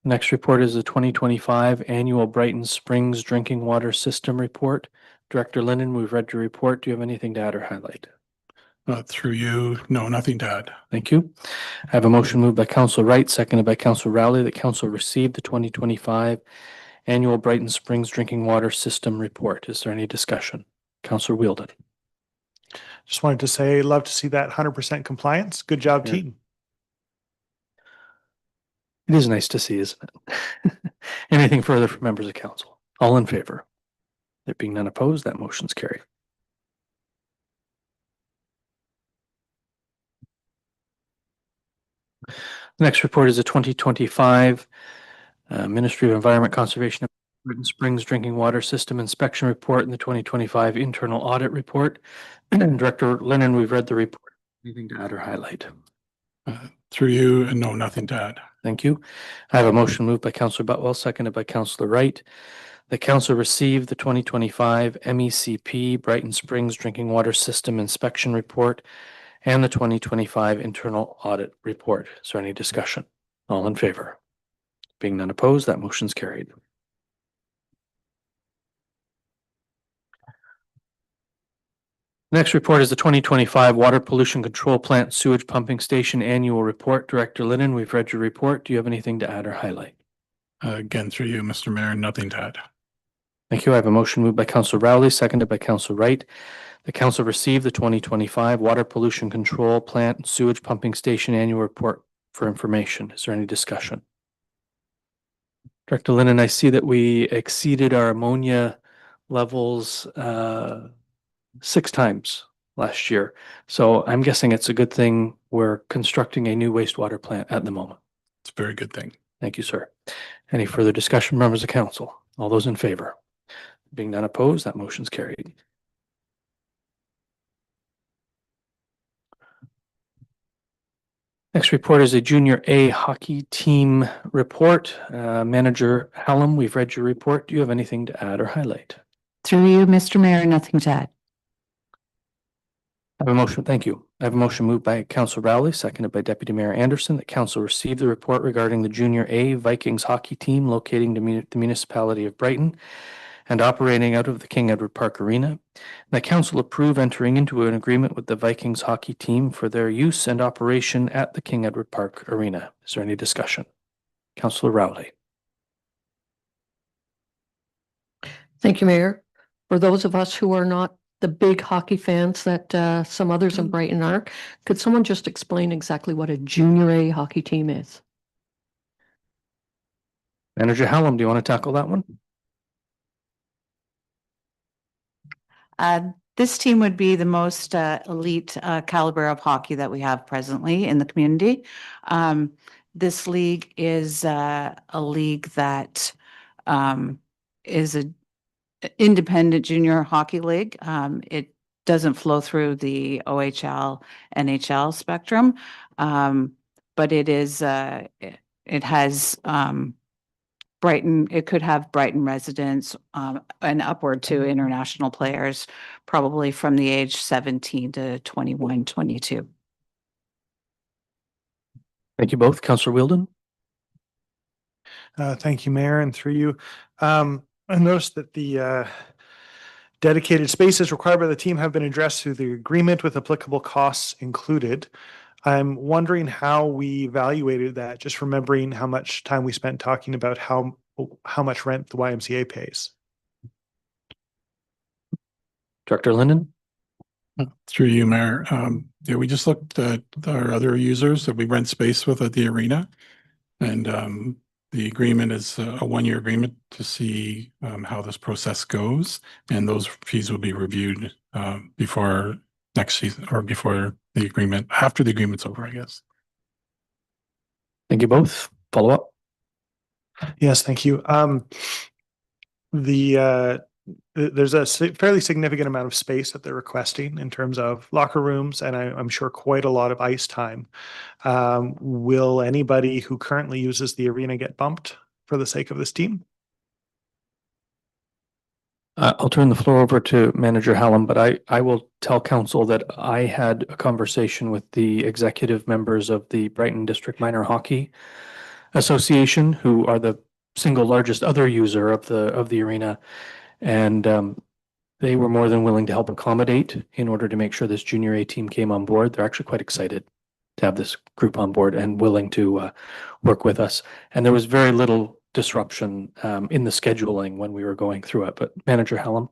Next report is the 2025 Annual Brighton Springs Drinking Water System Report. Director Linden, we've read your report. Do you have anything to add or highlight? Through you, no, nothing to add. Thank you. I have a motion moved by Councillor Wright, seconded by Councillor Rowley, that council receive the 2025 Annual Brighton Springs Drinking Water System Report. Is there any discussion? Councillor Wheeldon. Just wanted to say, love to see that 100% compliance. Good job, Yeah. team. It is nice to see, isn't it? Anything further from members of council? All in favor? There being none opposed, that motion's carried. The next report is a 2025 Ministry of Environment Conservation of Brighton Springs Drinking Water System Inspection Report and the 2025 Internal Audit Report. Director Lennon, we've read the report. Anything to add or highlight? Through you, and no, nothing to add. Thank you. I have a motion moved by Councillor Butwell, seconded by Councillor Wright. The council received the 2025 MECP Brighton Springs Drinking Water System Inspection Report and the 2025 Internal Audit Report. Is there any discussion? All in favor? Being none opposed, that motion's carried. Next report is the 2025 Water Pollution Control Plant Sewage Pumping Station Annual Report. Director Linden, we've read your report. Do you have anything to add or highlight? Again, through you, Mr. Mayor, nothing to add. Thank you. I have a motion moved by Councillor Rowley, seconded by Councillor Wright. The council received the 2025 Water Pollution Control Plant Sewage Pumping Station Annual Report for information. Is there any discussion? Director Linden, I see that we exceeded our ammonia levels 6 times last year. So I'm guessing it's a good thing we're constructing a new wastewater plant at the moment. It's a very good thing. Thank you, sir. Any further discussion, members of council? All those in favor? Being none opposed, that motion's carried. Next report is a Junior A hockey team report. Manager Hallam, we've read your report. Do you have anything to add or highlight? Through you, Mr. Mayor, nothing to add. I have a motion. Thank you. I have a motion moved by Councillor Rowley, seconded by Deputy Mayor Anderson, that council receive the report regarding the Junior A Vikings hockey team locating the municipality of Brighton and operating out of the King Edward Park Arena. That council approve entering into an agreement with the Vikings hockey team for their use and operation at the King Edward Park Arena. Is there any discussion? Councillor Rowley. Thank you, Mayor. For those of us who are not the big hockey fans that some others in Brighton are, could someone just explain exactly what a Junior A hockey team is? Manager Hallam, do you want to tackle that one? This team would be the most elite caliber of hockey that we have presently in the community. This league is a league that is an independent junior hockey league. It doesn't flow through the OHL, NHL spectrum, but it is. It has Brighton. It could have Brighton residents and upward to international players, probably from the age 17 to 21, 22. Thank you both. Councillor Wheeldon. Thank you, Mayor, and through you. I noticed that the dedicated spaces required by the team have been addressed through the agreement with applicable costs included. I'm wondering how we evaluated that, just remembering how much time we spent talking about how much rent the YMCA pays. Director Linden. Through you, Mayor. Yeah, we just looked at our other users that we rent space with at the arena. And the agreement is a 1-year agreement to see how this process goes. And those fees will be reviewed before next season or before the agreement, after the agreement's over, I guess. Thank you both. Follow up. Yes, thank you. There's a fairly significant amount of space that they're requesting in terms of locker rooms, and I'm sure quite a lot of ice time. Will anybody who currently uses the arena get bumped for the sake of this team? I'll turn the floor over to Manager Hallam, but I will tell council that I had a conversation with the executive members of the Brighton District Minor Hockey Association, who are the single largest other user of the arena, and they were more than willing to help accommodate in order to make sure this Junior A team came on board. They're actually quite excited to have this group on board and willing to work with us. And there was very little disruption in the scheduling when we were going through it. But Manager Hallam.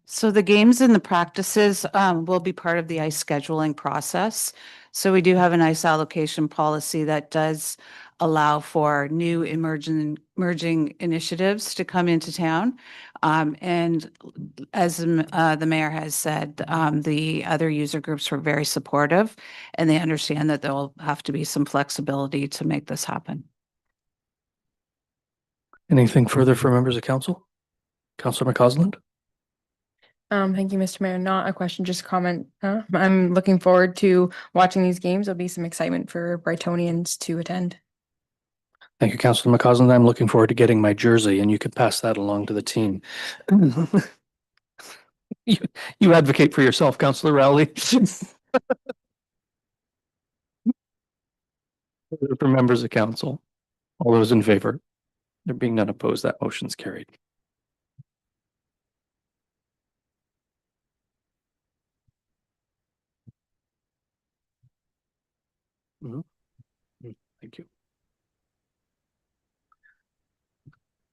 So the games and the practices will be part of the ice scheduling process. So we do have an ice allocation policy that does allow for new emerging initiatives to come into town. And as the mayor has said, the other user groups were very supportive, and they understand that there will have to be some flexibility to make this happen. Anything further for members of council? Councillor McCausland? Thank you, Mr. Mayor. Not a question, just a comment. I'm looking forward to watching these games. There'll be some excitement for Brightonians to attend. Thank you, Councillor McCausland. I'm looking forward to getting my jersey, and you can pass that along to the team. You advocate for yourself, Councillor Rowley. For members of council, all those in favor? There being none opposed, that motion's carried. Thank you.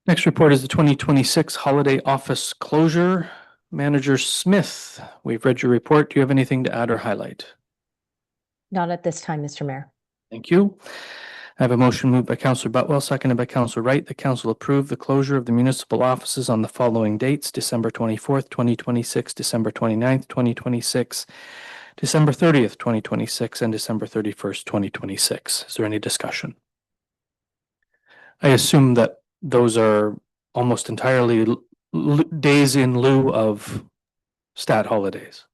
Next report is the 2026 holiday office closure. Manager Smith, we've read your report. Do you have anything to add or highlight? Not at this time, Mr. Mayor. Thank you. I have a motion moved by Councillor Butwell, seconded by Councillor Wright. The council approve the closure of the municipal offices on the following dates: December 24th, 2026, December 29th, 2026, December 30th, 2026, and December 31st, 2026. Is there any discussion? I assume that those are almost entirely days in lieu of stat holidays.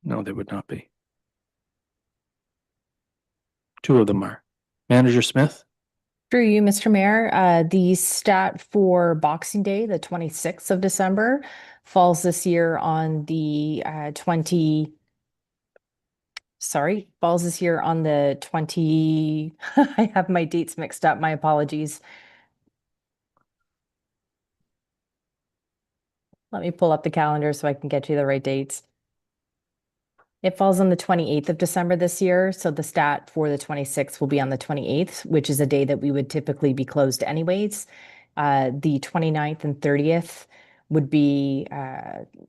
No, they would not be. Two of them are. Manager Smith? Through you, Mr. Mayor, the stat for Boxing Day, the 26th of December, falls this year on the falls this year on the 20, I have my dates mixed up, my apologies. Let me pull up the calendar so I can get you the right dates. It falls on the 28th of December this year, so the stat for the 26th will be on the 28th, which is a day that we would typically be closed anyways. The 29th and 30th would be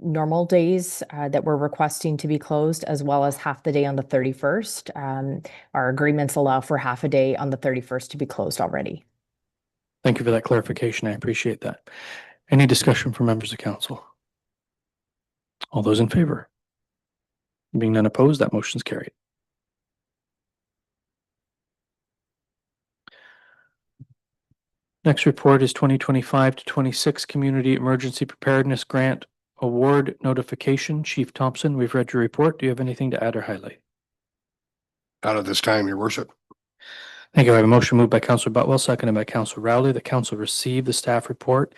normal days that we're requesting to be closed, as well as half the day on the 31st. Our agreements allow for half a day on the 31st to be closed already. Thank you for that clarification. I appreciate that. Any discussion from members of council? All those in favor? Being none opposed, that motion is carried. Next report is 2025 to 26 Community Emergency Preparedness Grant Award Notification. Chief Thompson, we've read your report. Do you have anything to add or highlight? Not at this time, Your Worship. Thank you. I have a motion moved by Councillor Butwell, seconded by Councillor Rowley. The council received the staff report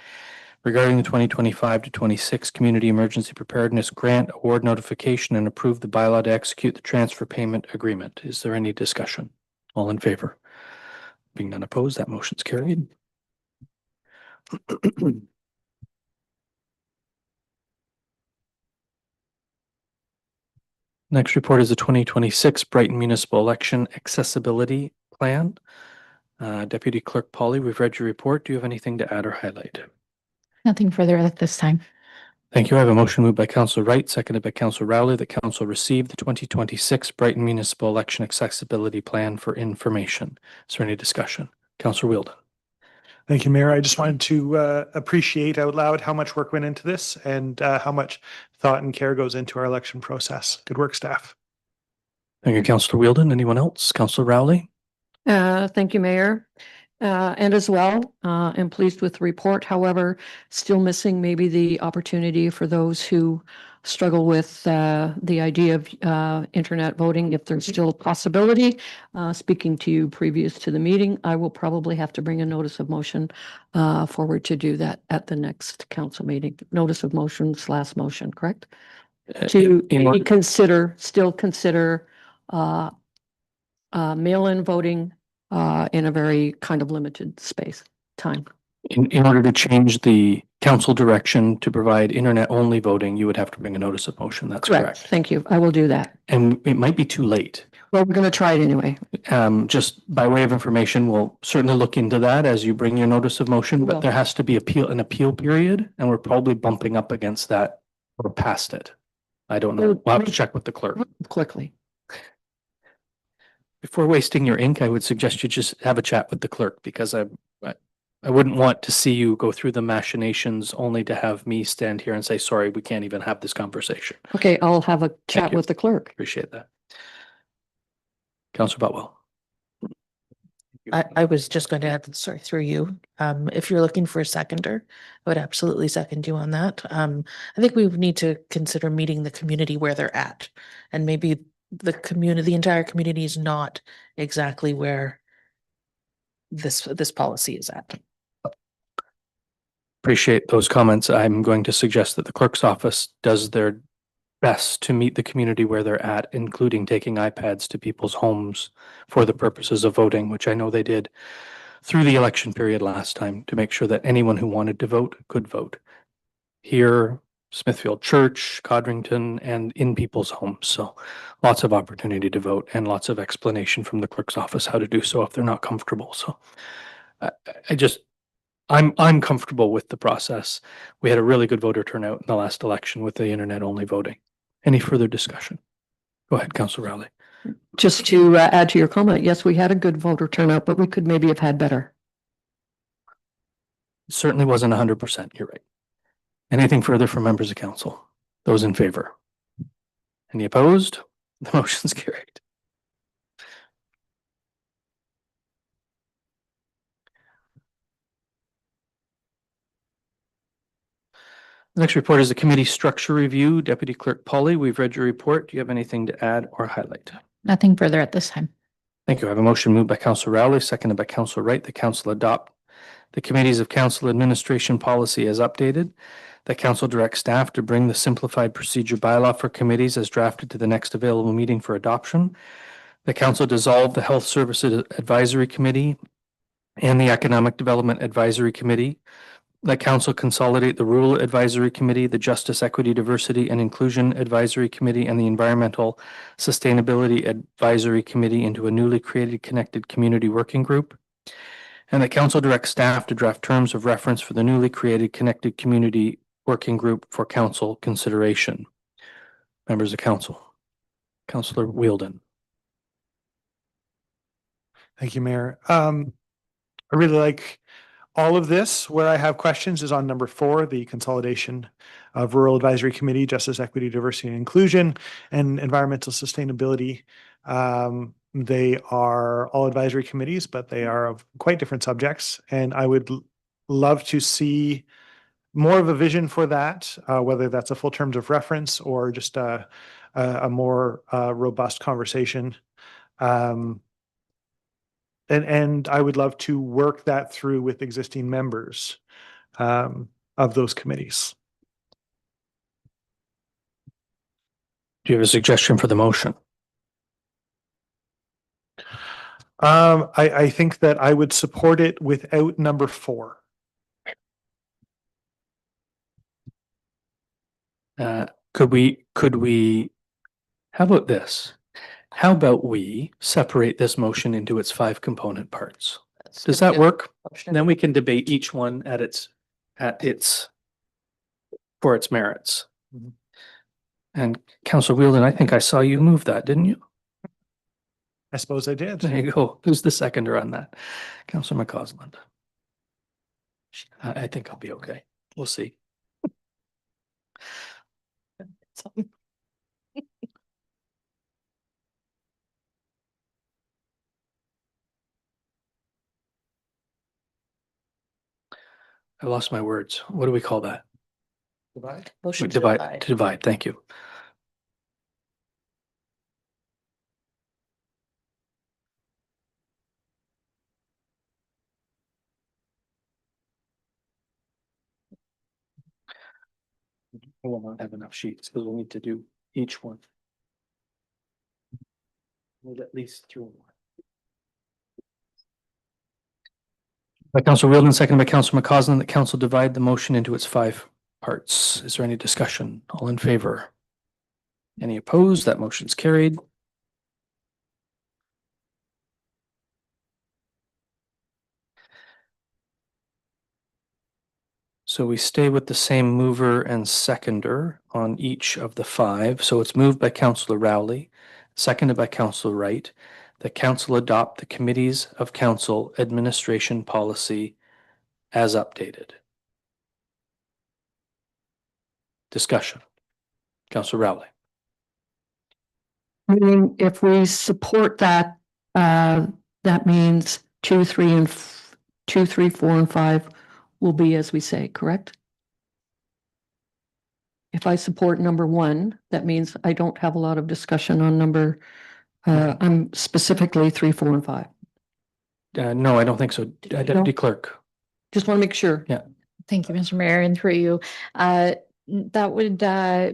regarding the 2025 to 26 Community Emergency Preparedness Grant Award Notification and approve the bylaw to execute the transfer payment agreement. Is there any discussion? All in favor? Being none opposed, that motion's carried. Next report is the 2026 Brighton Municipal Election Accessibility Plan. Deputy Clerk Polly, we've read your report. Do you have anything to add or highlight? Nothing further at this time. Thank you. I have a motion moved by Councillor Wright, seconded by Councillor Rowley. The council received the 2026 Brighton Municipal Election Accessibility Plan for information. Is there any discussion? Councillor Wheeldon. Thank you, Mayor. I just wanted to appreciate out loud how much work went into this and how much thought and care goes into our election process. Good work, staff. Thank you, Councillor Wheeldon. Anyone else? Councillor Rowley? Thank you, Mayor. And as well, I'm pleased with the report. However, still missing maybe the opportunity for those who struggle with the idea of internet voting, if there's still a possibility. Speaking to you previous to the meeting, I will probably have to bring a notice of motion forward to do that at the next council meeting. Notice of motion / motion, correct? To still consider mail-in voting in a very kind of limited space time. In order to change the council direction to provide internet-only voting, you would have to bring a notice of motion. That's correct. Thank you. I will do that. And it might be too late. Well, we're going to try it anyway. Just by way of information, we'll certainly look into that as you bring your notice of motion, but there has to be an appeal period, and we're probably bumping up against that or past it. I don't know. We'll have to check with the clerk. Quickly. Before wasting your ink, I would suggest you just have a chat with the clerk, because I wouldn't want to see you go through the machinations only to have me stand here and say, sorry, we can't even have this conversation. Okay, I'll have a chat with the clerk. Appreciate that. Councillor Butwell. I was just going to add, sorry, through you. If you're looking for a seconder, I would absolutely second you on that. I think we need to consider meeting the community where they're at, and maybe the entire community is not exactly where this policy is at. Appreciate those comments. I'm going to suggest that the clerk's office does their best to meet the community where they're at, including taking iPads to people's homes for the purposes of voting, which I know they did through the election period last time, to make sure that anyone who wanted to vote could vote here, Smithfield Church, Codrington, and in people's homes. So lots of opportunity to vote and lots of explanation from the clerk's office how to do so if they're not comfortable. So I'm comfortable with the process. We had a really good voter turnout in the last election with the internet only voting. Any further discussion? Go ahead, Councillor Rowley. just to add to your comment, yes, we had a good voter turnout, but we could maybe have had better. Certainly wasn't 100%. You're right. Anything further from members of council? Those in favor? Any opposed? The motion's carried. The next report is the committee structure review. Deputy Clerk Polly, we've read your report. Do you have anything to add or highlight? Nothing further at this time. Thank you. I have a motion moved by Councillor Rowley, seconded by Councillor Wright. The council adopt the committees of council administration policy as updated. The council directs staff to bring the simplified procedure bylaw for committees as drafted to the next available meeting for adoption. The council dissolved the Health Services Advisory Committee and the Economic Development Advisory Committee. The council consolidate the Rural Advisory Committee, the Justice, Equity, Diversity, and Inclusion Advisory Committee, and the Environmental Sustainability Advisory Committee into a newly created Connected Community Working Group. And the council directs staff to draft terms of reference for the newly created Connected Community Working Group for council consideration. Members of council. Councillor Wheeldon. Thank you, Mayor. I really like all of this. Where I have questions is on number 4, the consolidation of Rural Advisory Committee, Justice, Equity, Diversity, and Inclusion, and Environmental Sustainability. They are all advisory committees, but they are of quite different subjects. And I would love to see more of a vision for that, whether that's a full terms of reference or just a more robust conversation. And I would love to work that through with existing members of those committees. Do you have a suggestion for the motion? I think that I would support it without number 4. Could we, how about this? How about we separate this motion into its 5 component parts? Does that work? And then we can debate each one at its for its merits. Mhm. And Councillor Wheeldon, I think I saw you move that, didn't you? I suppose I did. There you go. Who's the seconder on that? Councillor McCausland. I think I'll be okay. We'll see. I lost my words. What do we call that? Divide? Motion to Divide. divide. To divide. Thank you. We will not have enough sheets because we'll need to do each one. We'll at least through one. By Councillor Wheeldon, seconded by Councillor McCausland, that council divide the motion into its 5 parts. Is there any discussion? All in favor? Any opposed? That motion's carried. So we stay with the same mover and seconder on each of the 5. So it's moved by Councillor Rowley, seconded by Councillor Wright. The council adopt the committees of council administration policy as updated. Discussion. Councillor Rowley. Meaning if we support that, that means 2, 3, 4, and 5 will be as we say, correct? If I support number 1, that means I don't have a lot of discussion on number, I'm specifically 3, 4, and 5. No, I don't think so. Deputy Clerk. Just want to make sure. Yeah. Thank you, Mr. Mayor, and through you. That would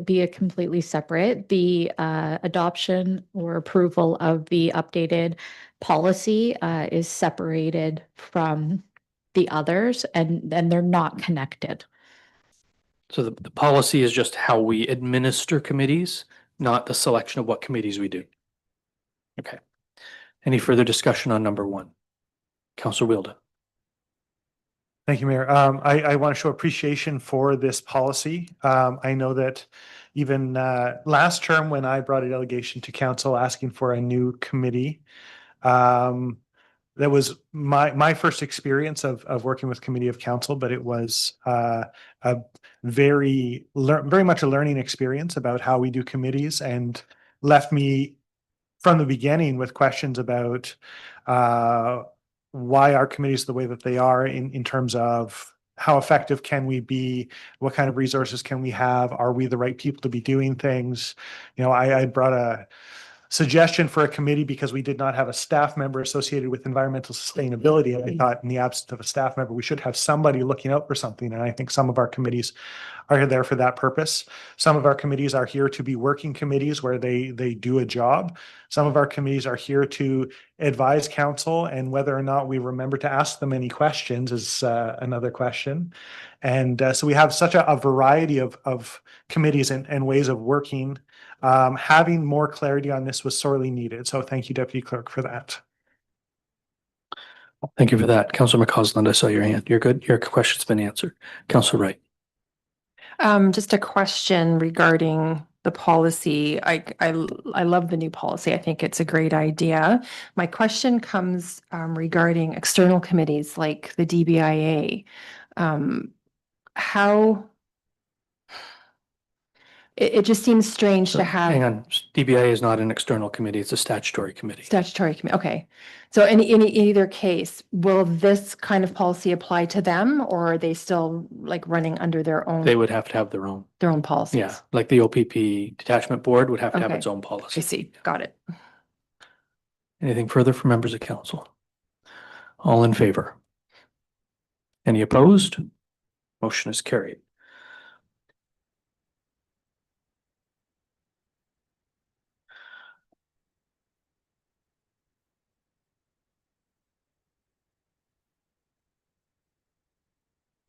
be a completely separate. The adoption or approval of the updated policy is separated from the others, and they're not connected. So the policy is just how we administer committees, not the selection of what committees we do. Okay. Any further discussion on number 1? Councillor Wheeldon. Thank you, Mayor. I want to show appreciation for this policy. I know that even last term, when I brought a delegation to council asking for a new committee, that was my first experience of working with committee of council, but it was a very much a learning experience about how we do committees, and left me from the beginning with questions about why our committees the way that they are in terms of how effective can we be? What kind of resources can we have? Are we the right people to be doing things? You know, I brought a suggestion for a committee because we did not have a staff member associated with environmental sustainability. And I thought in the absence of a staff member, we should have somebody looking out for something. And I think some of our committees are there for that purpose. Some of our committees are here to be working committees where they do a job. Some of our committees are here to advise council, and whether or not we remember to ask them any questions is another question. And so we have such a variety of committees and ways of working. Having more clarity on this was sorely needed. So thank you, Deputy Clerk, for that. Thank you for that. Councillor McCausland, I saw your hand. You're good. Your question's been answered. Councillor Wright. Just a question regarding the policy. I love the new policy. I think it's a great idea. My question comes regarding external committees like the DBIA. How it just seems strange to have. Hang on. DBIA is not an external committee. It's a statutory committee. Statutory committee. Okay. So in either case, will this kind of policy apply to them, or are they still like running under their own? They would have to have their own policies. Yeah, like the OPP detachment board would have to have Okay. its own policy. I see. Got it. Anything further from members of council? All in favor? Any opposed? Motion is carried.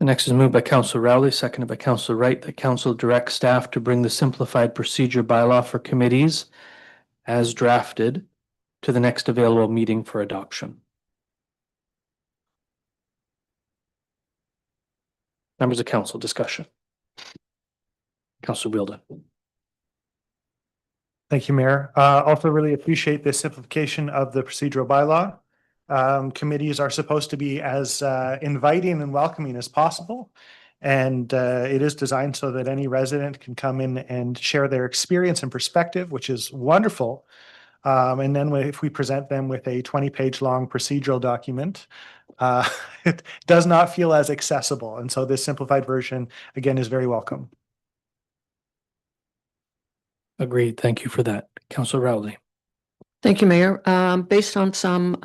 The next is moved by Councillor Rowley, seconded by Councillor Wright, that council direct staff to bring the simplified procedure bylaw for committees as drafted to the next available meeting for adoption. Members of council, discussion. Councillor Wheeldon. Thank you, Mayor. Also really appreciate the simplification of the procedural bylaw. Committees are supposed to be as inviting and welcoming as possible. And it is designed so that any resident can come in and share their experience and perspective, which is wonderful. And then if we present them with a 20-page long procedural document, it does not feel as accessible. And so this simplified version, again, is very welcome. Agreed. Thank you for that. Councillor Rowley. Thank you, Mayor. Based on some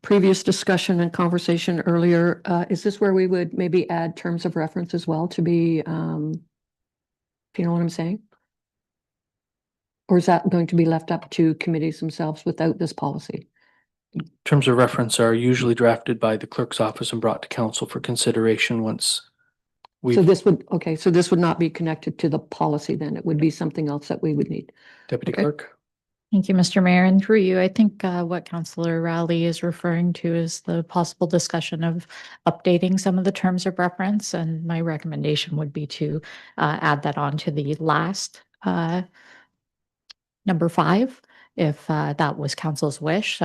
previous discussion and conversation earlier, is this where we would maybe add terms of reference as well to be, if you know what I'm saying? Or is that going to be left up to committees themselves without this policy? Terms of reference are usually drafted by the clerk's office and brought to council for consideration once we. So this would not be connected to the policy then. It would be something else that we would need. Deputy Okay. Clerk. Thank you, Mr. Mayor. And through you, I think what Councillor Rowley is referring to is the possible discussion of updating some of the terms of reference. And my recommendation would be to add that on to the last number 5. If that was council's wish,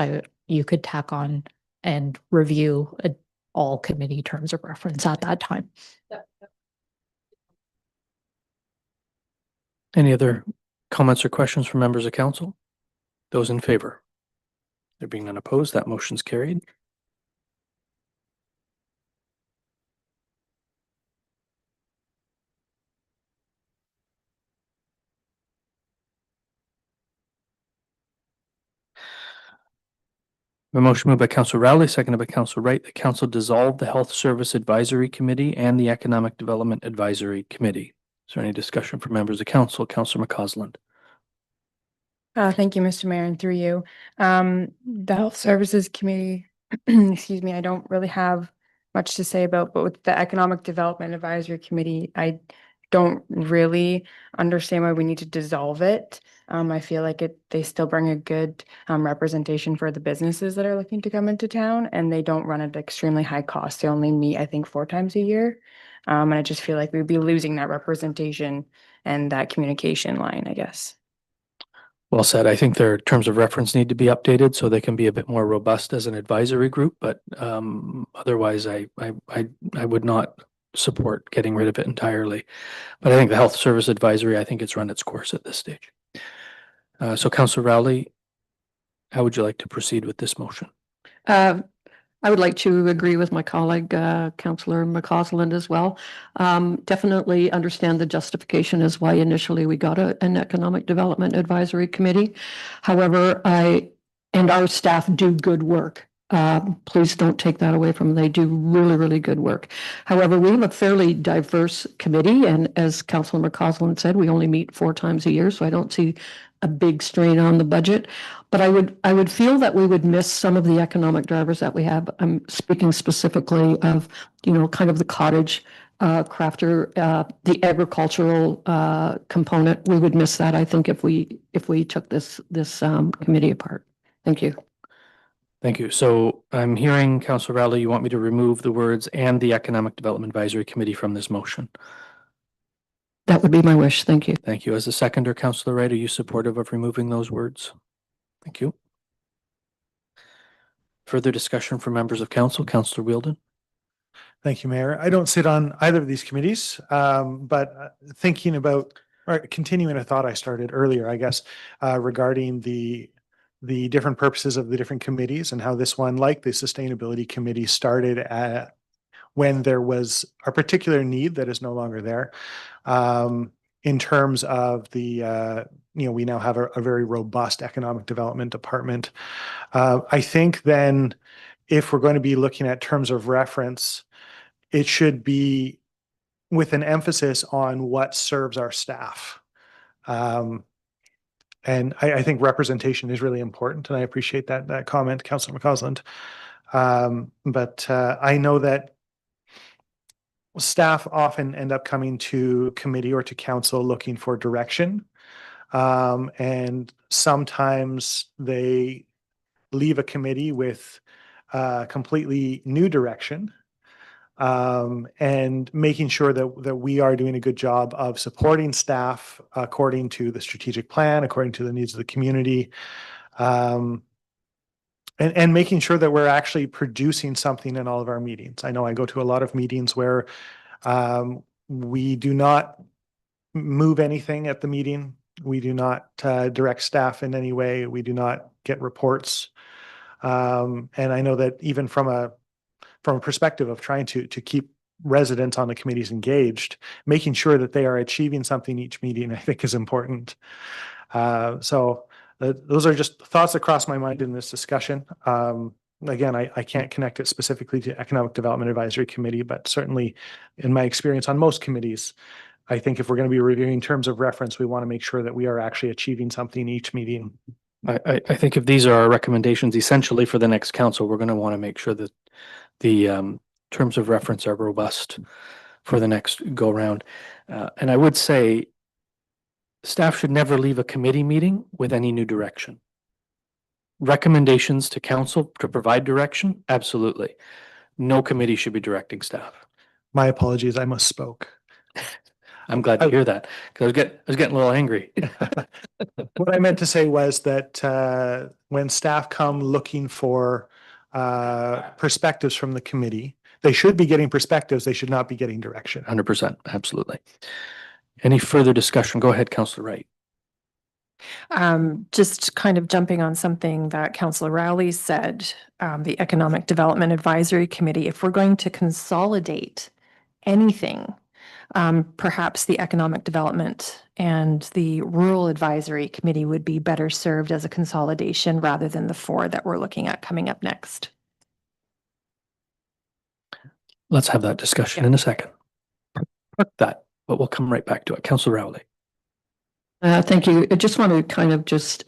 you could tack on and review all committee terms of reference at that time. Any other comments or questions from members of council? Those in favor? There being none opposed, that motion's carried. A motion moved by Councillor Rowley, seconded by Councillor Wright, that council dissolve the Health Service Advisory Committee and the Economic Development Advisory Committee. Is there any discussion from members of council? Councillor McCausland. Thank you, Mr. Mayor, and through you. The Health Services Committee, excuse me, I don't really have much to say about, but with the Economic Development Advisory Committee, I don't really understand why we need to dissolve it. I feel like they still bring a good representation for the businesses that are looking to come into town, and they don't run at extremely high cost. They only meet, I think, 4 times a year. And I just feel like we'd be losing that representation and that communication line, I guess. Well said. I think their terms of reference need to be updated so they can be a bit more robust as an advisory group, but otherwise I would not support getting rid of it entirely. But I think the health service advisory, I think it's run its course at this stage. So Councillor Rowley, how would you like to proceed with this motion? I would like to agree with my colleague, Councillor McCausland as well. Definitely understand the justification as why initially we got an Economic Development Advisory Committee. However, and our staff do good work. Please don't take that away from them. They do really, really good work. However, we have a fairly diverse committee, and as Councillor McCausland said, we only meet 4 times a year, so I don't see a big strain on the budget. But I would feel that we would miss some of the economic drivers that we have. I'm speaking specifically of, kind of the cottage crafter, the agricultural component. We would miss that, I think, if we took this committee apart. Thank you. Thank you. So I'm hearing, Councillor Rowley, you want me to remove the words "and the Economic Development Advisory Committee" from this motion? That would be my wish. Thank you. Thank you. As a seconder, Councillor Wright, are you supportive of removing those words? Thank you. Further discussion from members of council. Councillor Wheeldon. Thank you, Mayor. I don't sit on either of these committees, but thinking about, or continuing a thought I started earlier, I guess, regarding the different purposes of the different committees and how this one, like the Sustainability Committee, started when there was a particular need that is no longer there. In terms of the, we now have a very robust economic development department. I think then if we're going to be looking at terms of reference, it should be with an emphasis on what serves our staff. And I think representation is really important, and I appreciate that comment, Councillor McCausland. But I know that staff often end up coming to committee or to council looking for direction. And sometimes they leave a committee with completely new direction. And making sure that we are doing a good job of supporting staff according to the strategic plan, according to the needs of the community, and making sure that we're actually producing something in all of our meetings. I know I go to a lot of meetings where we do not move anything at the meeting. We do not direct staff in any way. We do not get reports. And I know that even from a perspective of trying to keep residents on the committees engaged, making sure that they are achieving something each meeting, I think, is important. So those are just thoughts that cross my mind in this discussion. Again, I can't connect it specifically to Economic Development Advisory Committee, but certainly in my experience on most committees, I think if we're going to be reviewing terms of reference, we want to make sure that we are actually achieving something each meeting. I think if these are our recommendations essentially for the next council, we're going to want to make sure that the terms of reference are robust for the next go round. And I would say staff should never leave a committee meeting with any new direction. Recommendations to council to provide direction? Absolutely. No committee should be directing staff. My apologies, I misspoke. I'm glad to hear that, because I was getting a little angry. What I meant to say was that when staff come looking for perspectives from the committee, they should be getting perspectives. They should not be getting direction. 100%. Absolutely. Any further discussion? Go ahead, Councillor Wright. Just kind of jumping on something that Councillor Rowley said, the Economic Development Advisory Committee, if we're going to consolidate anything, perhaps the Economic Development and the Rural Advisory Committee would be better served as a consolidation rather than the 4 that we're looking at coming up next. Let's have that discussion in a second. Park that, but we'll come right back to it. Councillor Rowley. Thank you. I just want to kind of just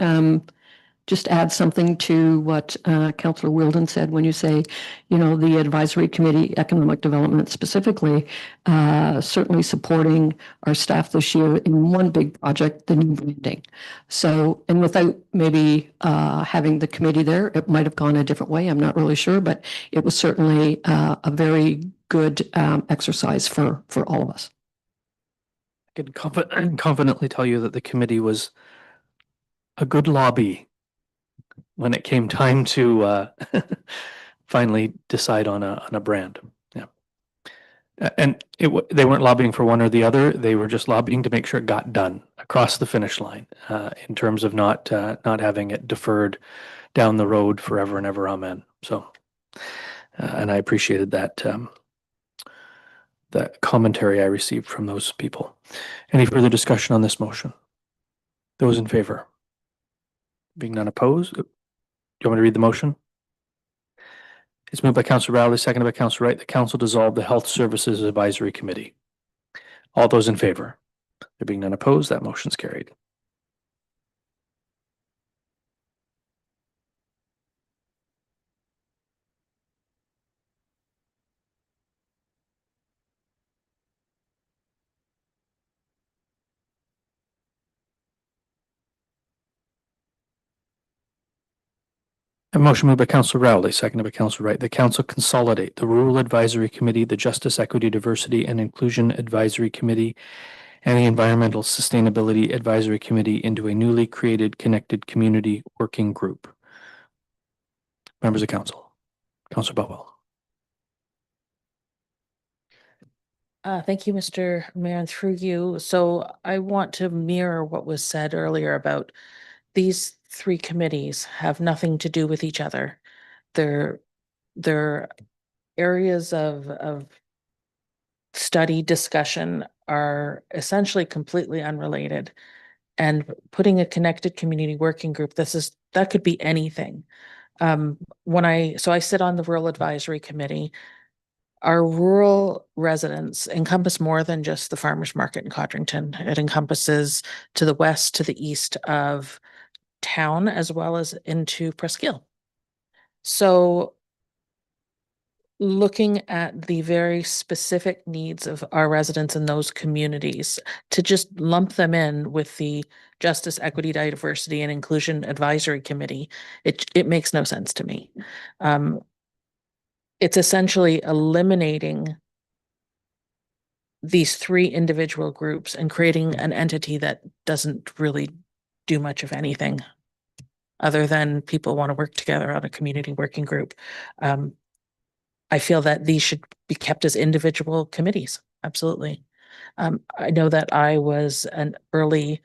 just add something to what Councillor Wilden said when you say, the advisory committee, economic development specifically, certainly supporting our staff this year in one big project, the new branding. So, and without maybe having the committee there, it might have gone a different way. I'm not really sure, but it was certainly a very good exercise for all of us. I can confidently tell you that the committee was a good lobby when it came time to finally decide on a brand. Yeah. And they weren't lobbying for one or the other. They were just lobbying to make sure it got done across the finish line in terms of not having it deferred down the road forever and ever. Amen. So, and I appreciated that commentary I received from those people. Any further discussion on this motion? Those in favor? Being none opposed? Do you want me to read the motion? It's moved by Councillor Rowley, seconded by Councillor Wright. The council dissolve the Health Services Advisory Committee. All those in favor? There being none opposed, that motion's carried. A motion moved by Councillor Rowley, seconded by Councillor Wright. The council consolidate the Rural Advisory Committee, the Justice, Equity, Diversity and Inclusion Advisory Committee, and the Environmental Sustainability Advisory Committee into a newly created Connected Community Working Group. Members of council. Councillor Bothwell. Thank you, Mr. Mayor, and through you. So I want to mirror what was said earlier about these three committees have nothing to do with each other. Their areas of study discussion are essentially completely unrelated. And putting a Connected Community Working Group, that could be anything. So I sit on the Rural Advisory Committee. Our rural residents encompass more than just the farmers market in Codrington. It encompasses to the west, to the east of town, as well as into Presqu'île. So looking at the very specific needs of our residents in those communities, to just lump them in with the Justice, Equity, Diversity and Inclusion Advisory Committee, it makes no sense to me. It's essentially eliminating these three individual groups and creating an entity that doesn't really do much of anything other than people want to work together on a community working group. I feel that these should be kept as individual committees. Absolutely. I know that I was an early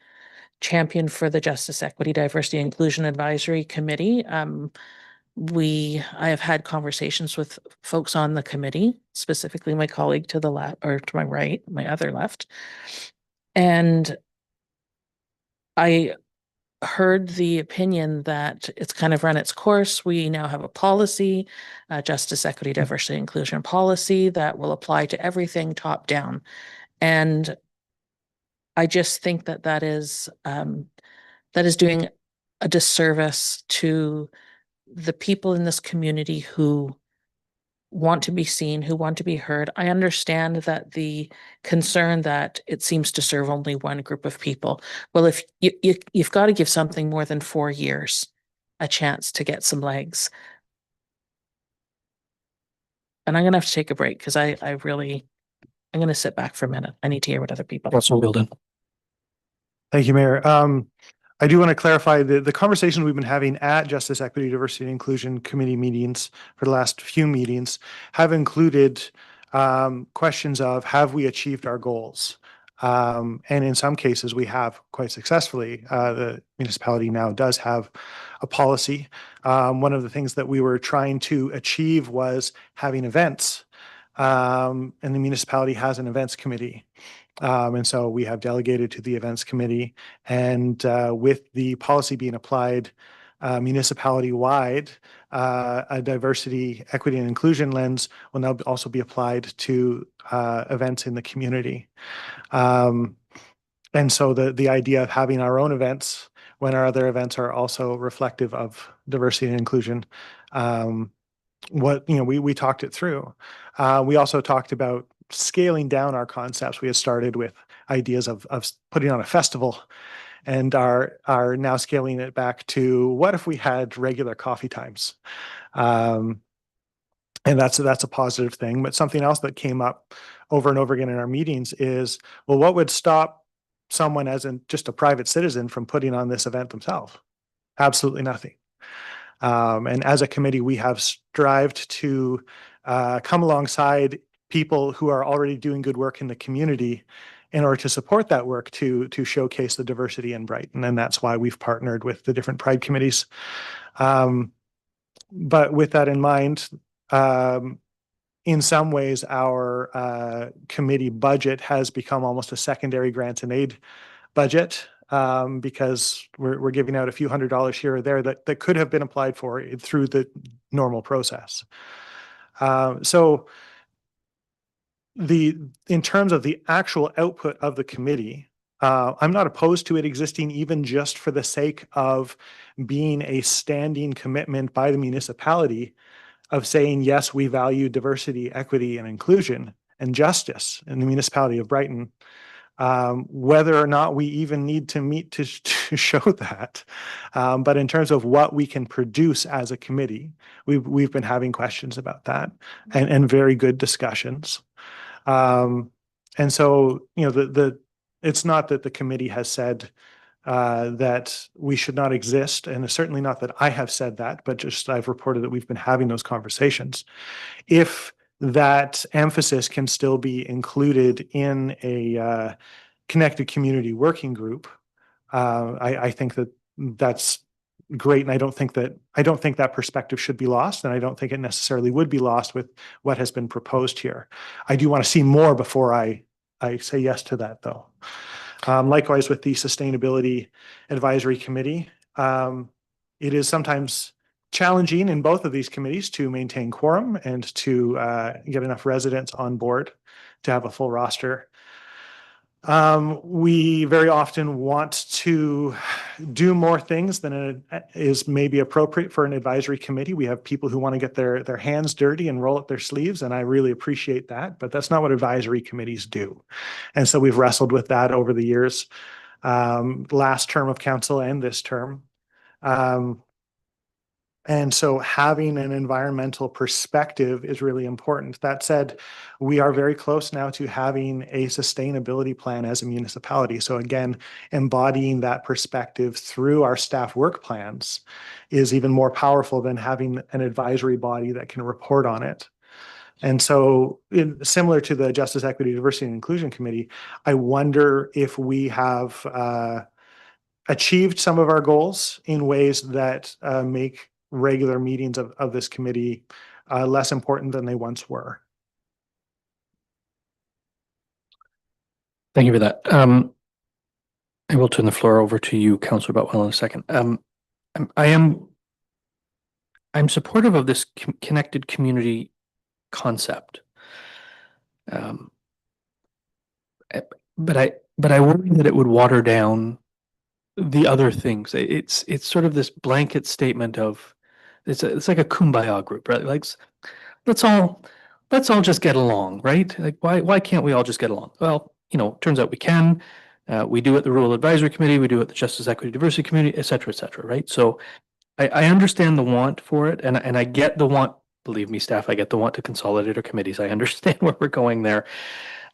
champion for the Justice, Equity, Diversity, and Inclusion Advisory Committee. I have had conversations with folks on the committee, specifically my colleague to the left, or to my right, my other left. And I heard the opinion that it's kind of run its course. We now have a policy, Justice, Equity, Diversity, Inclusion policy that will apply to everything top down. And I just think that is doing a disservice to the people in this community who want to be seen, who want to be heard. I understand that the concern that it seems to serve only one group of people. Well, if you've got to give something more than 4 years a chance to get some legs. And I'm going to have to take a break because I'm going to sit back for a minute. I need to hear what other people. Councillor Wilden. Thank you, Mayor. I do want to clarify the conversation we've been having at Justice, Equity, Diversity, and Inclusion Committee meetings for the last few meetings have included questions of, have we achieved our goals? And in some cases, we have quite successfully. The municipality now does have a policy. One of the things that we were trying to achieve was having events. And the municipality has an events committee. And so we have delegated to the events committee, and with the policy being applied municipality-wide, a diversity, equity, and inclusion lens will now also be applied to events in the community. And so the idea of having our own events when our other events are also reflective of diversity and inclusion. We talked it through. We also talked about scaling down our concepts. We had started with ideas of putting on a festival, and are now scaling it back to what if we had regular coffee times. And that's a positive thing. But something else that came up over and over again in our meetings is, well, what would stop someone as in just a private citizen from putting on this event themselves? Absolutely nothing. And as a committee, we have strived to come alongside people who are already doing good work in the community in order to support that work to showcase the diversity in Brighton. And that's why we've partnered with the different Pride committees. But with that in mind, in some ways, our committee budget has become almost a secondary grants and aid budget, because we're giving out a few $100s here or there that could have been applied for through the normal process. So in terms of the actual output of the committee, I'm not opposed to it existing even just for the sake of being a standing commitment by the municipality of saying, yes, we value diversity, equity, and inclusion and justice in the municipality of Brighton. Whether or not we even need to meet to show that. But in terms of what we can produce as a committee, we've been having questions about that and very good discussions. And so, it's not that the committee has said that we should not exist, and it's certainly not that I have said that, but just I've reported that we've been having those conversations. If that emphasis can still be included in a connected community working group, I think that's great, and I don't think that perspective should be lost, and I don't think it necessarily would be lost with what has been proposed here. I do want to see more before I say yes to that, though. Likewise with the Sustainability Advisory Committee, it is sometimes challenging in both of these committees to maintain quorum and to get enough residents on board to have a full roster. We very often want to do more things than is maybe appropriate for an advisory committee. We have people who want to get their hands dirty and roll up their sleeves, and I really appreciate that, but that's not what advisory committees do. And so we've wrestled with that over the years, last term of council and this term. And so having an environmental perspective is really important. That said, we are very close now to having a sustainability plan as a municipality. So again, embodying that perspective through our staff work plans is even more powerful than having an advisory body that can report on it. And so similar to the Justice, Equity, Diversity, and Inclusion Committee, I wonder if we have achieved some of our goals in ways that make regular meetings of this committee less important than they once were. Thank you for that. I will turn the floor over to you, Councillor Botwell, in a second. I'm supportive of this connected community concept, but I worry that it would water down the other things. It's sort of this blanket statement of it's like a kumbaya group, right? Like let's all just get along, right? Like why can't we all just get along? Well, turns out we can. We do at the Rural Advisory Committee, we do at the Justice, Equity, Diversity Committee, et cetera, right? So I understand the want for it, and I get the want. Believe me, staff, I get the want to consolidate our committees. I understand where we're going there.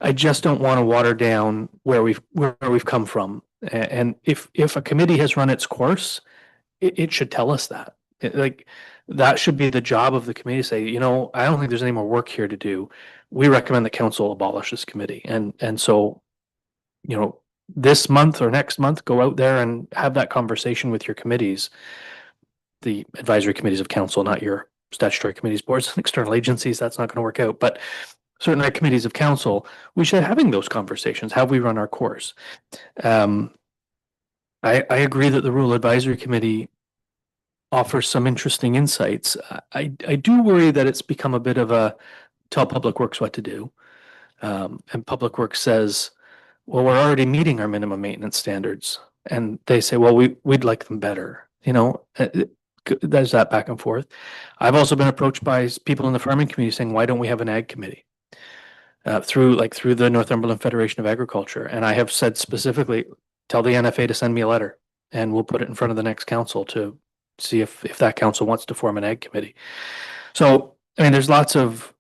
I just don't want to water down where we've come from. And if a committee has run its course, it should tell us that. That should be the job of the committee to say, I don't think there's any more work here to do. We recommend the council abolish this committee. And so, this month or next month, go out there and have that conversation with your committees, the advisory committees of council, not your statutory committees, boards, and external agencies. That's not going to work out. But certainly committees of council, we should be having those conversations. How we run our course. I agree that the Rural Advisory Committee offers some interesting insights. I do worry that it's become a bit of a tell Public Works what to do. And Public Works says, well, we're already meeting our minimum maintenance standards. and they say, well, we'd like them better, there's that back and forth. I've also been approached by people in the farming community saying, why don't we have an ag committee? Through the Northumberland Federation of Agriculture. And I have said specifically, tell the NFA to send me a letter and we'll put it in front of the next council to see if that council wants to form an ag committee. So, I mean, there's lots of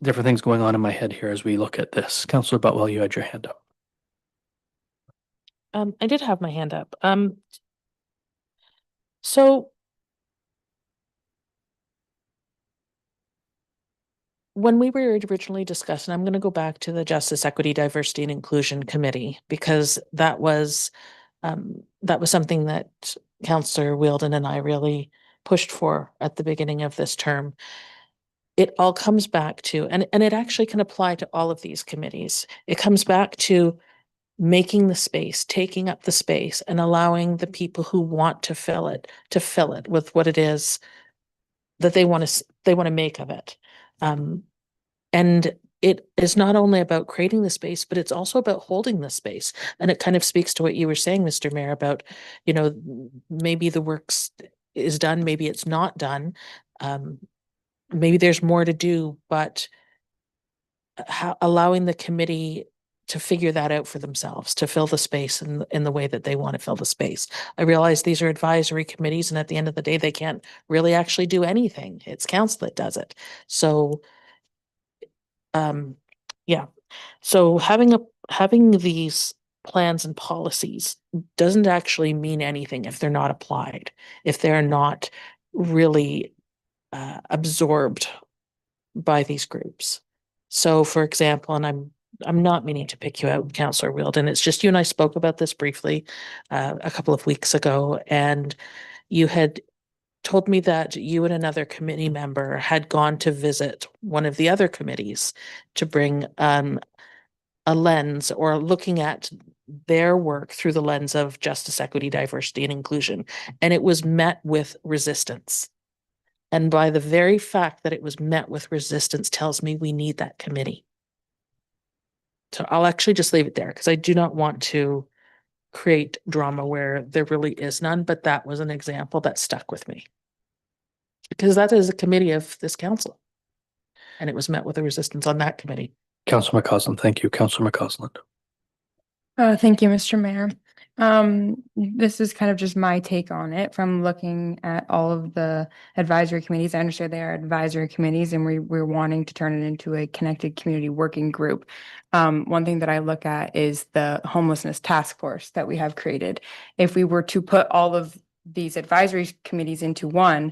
different things going on in my head here as we look at this. Councillor Butwell, you had your hand up. I did have my hand up. So when we were originally discussing, I'm going to go back to the Justice, Equity, Diversity, and Inclusion Committee, because that was something that Councillor Wielden and I really pushed for at the beginning of this term. It all comes back to, and it actually can apply to all of these committees. It comes back to making the space, taking up the space, and allowing the people who want to fill it with what it is that they want to make of it. And it is not only about creating the space, but it's also about holding the space. And it kind of speaks to what you were saying, Mr. Mayor, about, maybe the work is done, maybe it's not done. Maybe there's more to do, but allowing the committee to figure that out for themselves, to fill the space in the way that they want to fill the space. I realize these are advisory committees, and at the end of the day, they can't really actually do anything. It's council that does it. So, yeah. So having these plans and policies doesn't actually mean anything if they're not applied, if they're not really absorbed by these groups. So, for example, and I'm not meaning to pick you out, Councillor Wielden. It's just you and I spoke about this briefly a couple of weeks ago, and you had told me that you and another committee member had gone to visit one of the other committees to bring a lens, or looking at their work through the lens of justice, equity, diversity, and inclusion. And it was met with resistance. And by the very fact that it was met with resistance tells me we need that committee. So I'll actually just leave it there, because I do not want to create drama where there really is none, but that was an example that stuck with me. Because that is a committee of this council. And it was met with a resistance on that committee. Councillor McCausland, thank you. Councillor McCausland. Thank you, Mr. Mayor. This is kind of just my take on it from looking at all of the advisory committees. I understand they are advisory committees, and we're wanting to turn it into a connected community working group. One thing that I look at is the homelessness task force that we have created. If we were to put all of these advisory committees into one,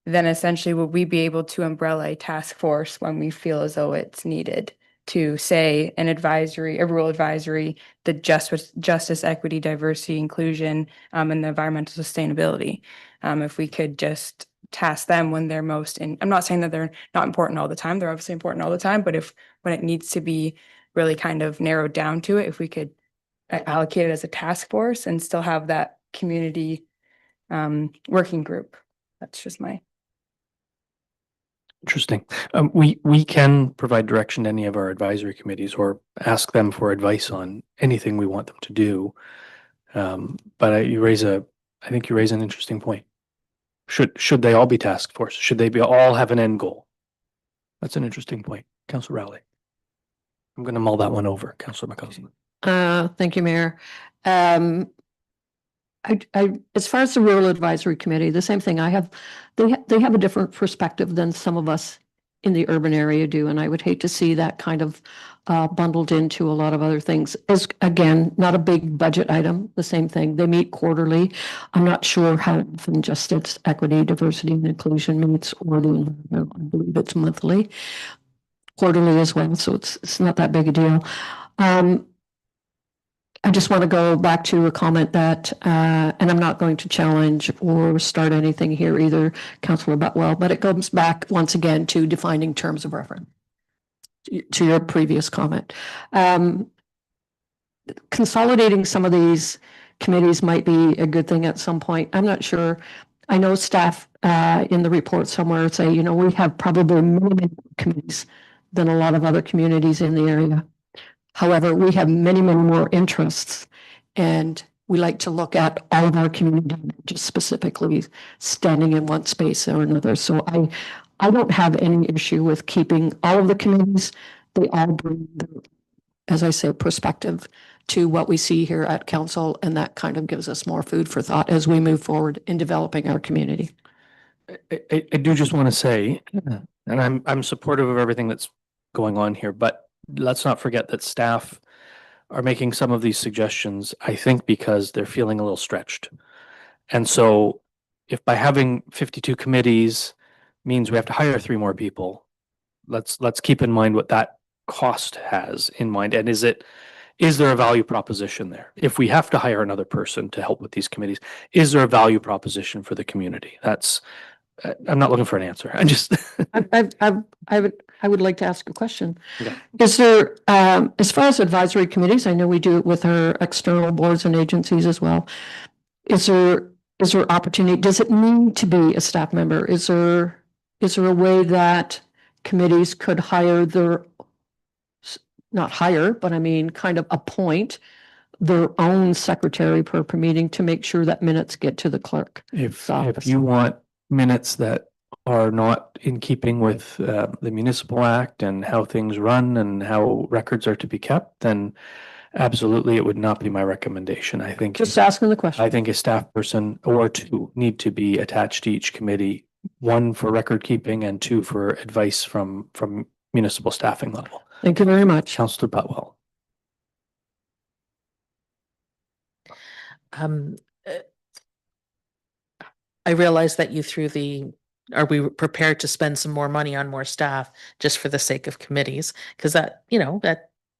then essentially would we be able to umbrella a task force when we feel as though it's needed? To say an advisory, a rural advisory, the justice, equity, diversity, inclusion, and the environmental sustainability. If we could just task them when they're most in, I'm not saying that they're not important all the time, they're obviously important all the time, but when it needs to be really kind of narrowed down to it, if we could allocate it as a task force and still have that community working group. That's just my. Interesting. We can provide direction to any of our advisory committees or ask them for advice on anything we want them to do. But I think you raise an interesting point. Should they all be task force? Should they all have an end goal? That's an interesting point. Councillor Rowley. I'm going to mull that one over. Councillor McCausland. Thank you, Mayor. As far as the Rural Advisory Committee, the same thing. They have a different perspective than some of us in the urban area do, and I would hate to see that kind of bundled into a lot of other things. As again, not a big budget item. The same thing. They meet quarterly. I'm not sure how often justice, equity, diversity, and inclusion meets, or the environment. I believe it's monthly, quarterly as well. So it's not that big a deal. I just want to go back to a comment that, and I'm not going to challenge or start anything here either, Councillor Butwell, but it comes back once again to defining terms of reference, to your previous comment. Consolidating some of these committees might be a good thing at some point. I'm not sure. I know staff in the report somewhere say, we have probably many committees than a lot of other communities in the area. However, we have many, many more interests, and we like to look at all of our community, not just specifically standing in one space or another. So I don't have any issue with keeping all of the committees. They all bring their, as I say, perspective to what we see here at council, and that kind of gives us more food for thought as we move forward in developing our community. I do just want to say, and I'm supportive of everything that's going on here, but let's not forget that staff are making some of these suggestions, I think, because they're feeling a little stretched. And so if by having 52 committees means we have to hire 3 more people, let's keep in mind what that cost has in mind. And is there a value proposition there? If we have to hire another person to help with these committees, is there a value proposition for the community? I'm not looking for an answer. I just I would like to ask a question. Okay. Is there, as far as advisory committees, I know we do it with our external boards and agencies as well. Is there opportunity? Does it need to be a staff member? Is there a way that committees could hire not hire, but I mean, kind of appoint their own secretary per meeting to make sure that minutes get to the clerk? If you want minutes that are not in keeping with the Municipal Act and how things run and how records are to be kept, then absolutely it would not be my recommendation. I think Just asking the question. I think a staff person or 2 need to be attached to each committee, 1 for record keeping and 2 for advice from municipal staffing level. Thank you very much. Councillor Butwell. I realize that you are we prepared to spend some more money on more staff just for the sake of committees? Because that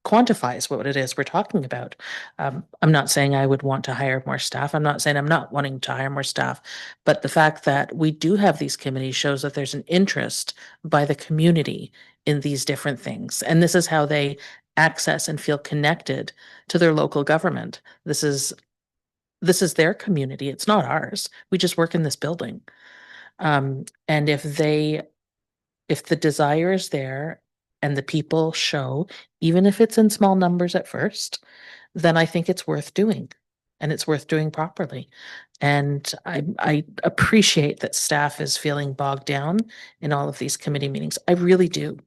quantifies what it is we're talking about. I'm not saying I would want to hire more staff. I'm not saying I'm not wanting to hire more staff, but the fact that we do have these committees shows that there's an interest by the community in these different things. And this is how they access and feel connected to their local government. This is their community. It's not ours. We just work in this building. And if the desire is there and the people show, even if it's in small numbers at first, then I think it's worth doing, and it's worth doing properly. And I appreciate that staff is feeling bogged down in all of these committee meetings. I really do.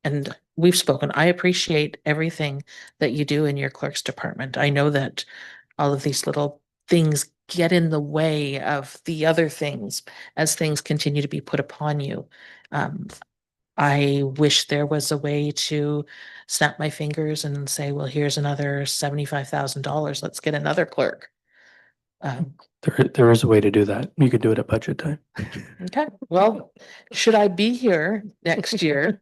And we've spoken. I appreciate everything that you do in your clerk's department. I know that all of these little things get in the way of the other things as things continue to be put upon you. I wish there was a way to snap my fingers and say, well, here's another $75,000. Let's get another clerk. There is a way to do that. You could do it at budget time. Okay. Well, should I be here next year?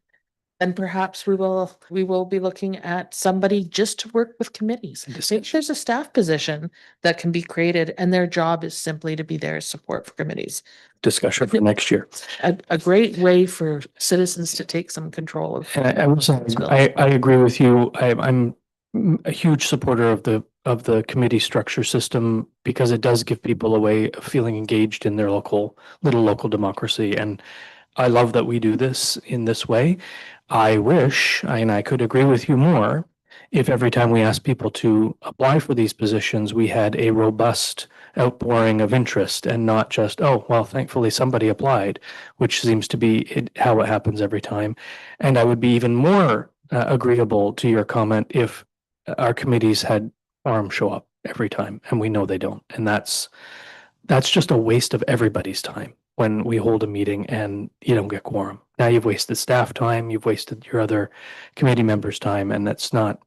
And perhaps we will be looking at somebody just to work with committees. Maybe there's a staff position that can be created and their job is simply to be there as support for committees. Discussion for next year. A great way for citizens to take some control of. And I agree with you. I'm a huge supporter of the committee structure system because it does give people a way of feeling engaged in their local democracy. And I love that we do this in this way. I wish, and I could agree with you more, if every time we ask people to apply for these positions, we had a robust outpouring of interest and not just, oh, well, thankfully somebody applied, which seems to be how it happens every time. And I would be even more agreeable to your comment if our committees had quorum show up every time, and we know they don't. And that's just a waste of everybody's time when we hold a meeting and you don't get quorum. Now you've wasted staff time, you've wasted your other committee members' time, and it's not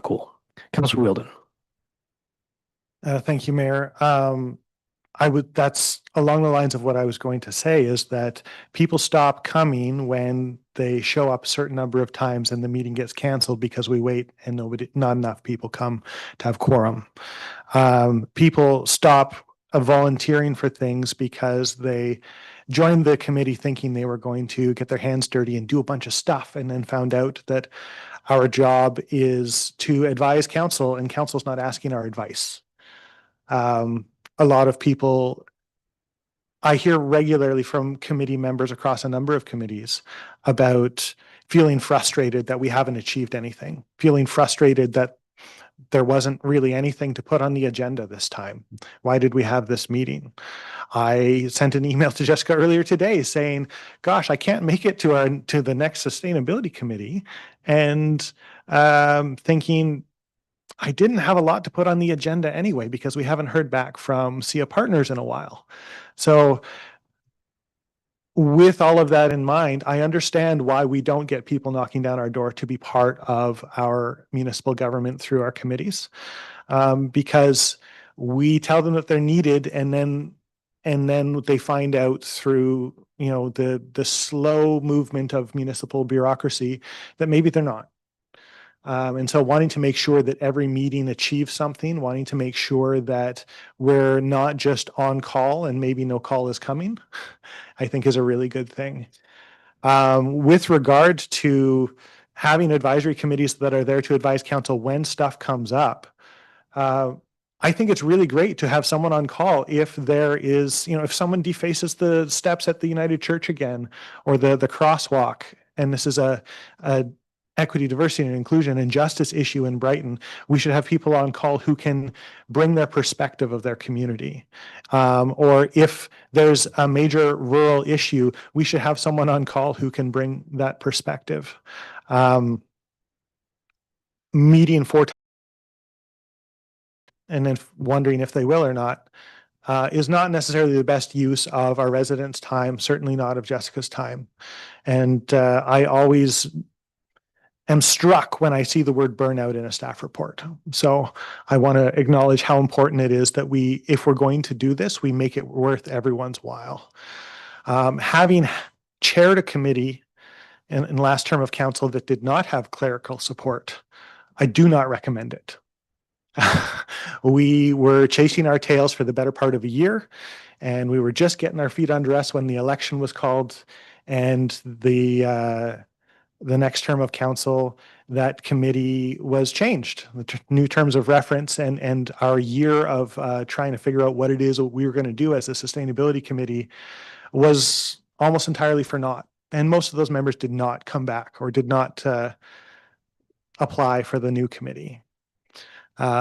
cool. Councillor Wheeldon. Thank you, Mayor. That's along the lines of what I was going to say, is that people stop coming when they show up a certain number of times and the meeting gets canceled because we wait and not enough people come to have quorum. People stop volunteering for things because they joined the committee thinking they were going to get their hands dirty and do a bunch of stuff, and then found out that our job is to advise council, and council's not asking our advice. A lot of people, I hear regularly from committee members across a number of committees about feeling frustrated that we haven't achieved anything, feeling frustrated that there wasn't really anything to put on the agenda this time. Why did we have this meeting? I sent an email to Jessica earlier today saying, gosh, I can't make it to the next sustainability committee, and thinking I didn't have a lot to put on the agenda anyway, because we haven't heard back from SIA Partners in a while. So with all of that in mind, I understand why we don't get people knocking down our door to be part of our municipal government through our committees, because we tell them that they're needed, and then they find out through the slow movement of municipal bureaucracy that maybe they're not. And so wanting to make sure that every meeting achieves something, wanting to make sure that we're not just on call and maybe no call is coming, I think is a really good thing. With regard to having advisory committees that are there to advise council when stuff comes up, I think it's really great to have someone on call if there is, if someone defaces the steps at the United Church again, or the crosswalk, and this is a equity, diversity, and inclusion and justice issue in Brighton, we should have people on call who can bring their perspective of their community. Or if there's a major rural issue, we should have someone on call who can bring that perspective. Meeting 4 times and then wondering if they will or not is not necessarily the best use of our residents' time, certainly not of Jessica's time. And I always am struck when I see the word burnout in a staff report. So I want to acknowledge how important it is that if we're going to do this, we make it worth everyone's while. Having chaired a committee in last term of council that did not have clerical support, I do not recommend it. We were chasing our tails for the better part of a year, and we were just getting our feet under us when the election was called, and the next term of council, that committee was changed. The new terms of reference and our year of trying to figure out what it is we were going to do as a sustainability committee was almost entirely for naught. And most of those members did not come back or did not apply for the new committee.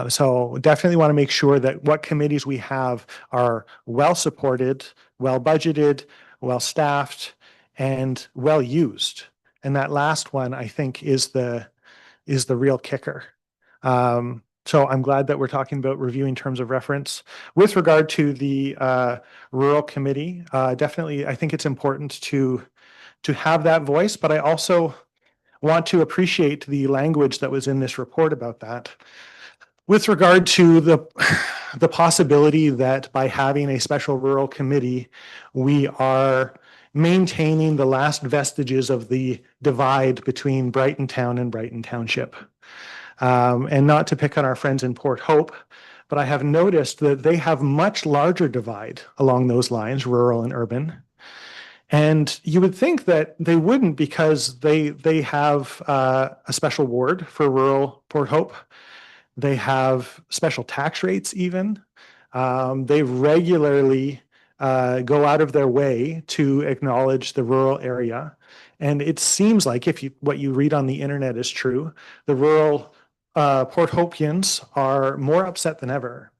So definitely want to make sure that what committees we have are well supported, well budgeted, well staffed, and well used. And that last one, I think, is the real kicker. So I'm glad that we're talking about reviewing terms of reference. With regard to the rural committee, definitely I think it's important to have that voice, but I also want to appreciate the language that was in this report about that. With regard to the possibility that by having a special rural committee, we are maintaining the last vestiges of the divide between Brighton Town and Brighton Township. And not to pick on our friends in Port Hope, but I have noticed that they have much larger divide along those lines, rural and urban. And you would think that they wouldn't, because they have a special ward for rural Port Hope. They have special tax rates even. They regularly go out of their way to acknowledge the rural area. And it seems like, if what you read on the internet is true, the rural Port Hopians are more upset than ever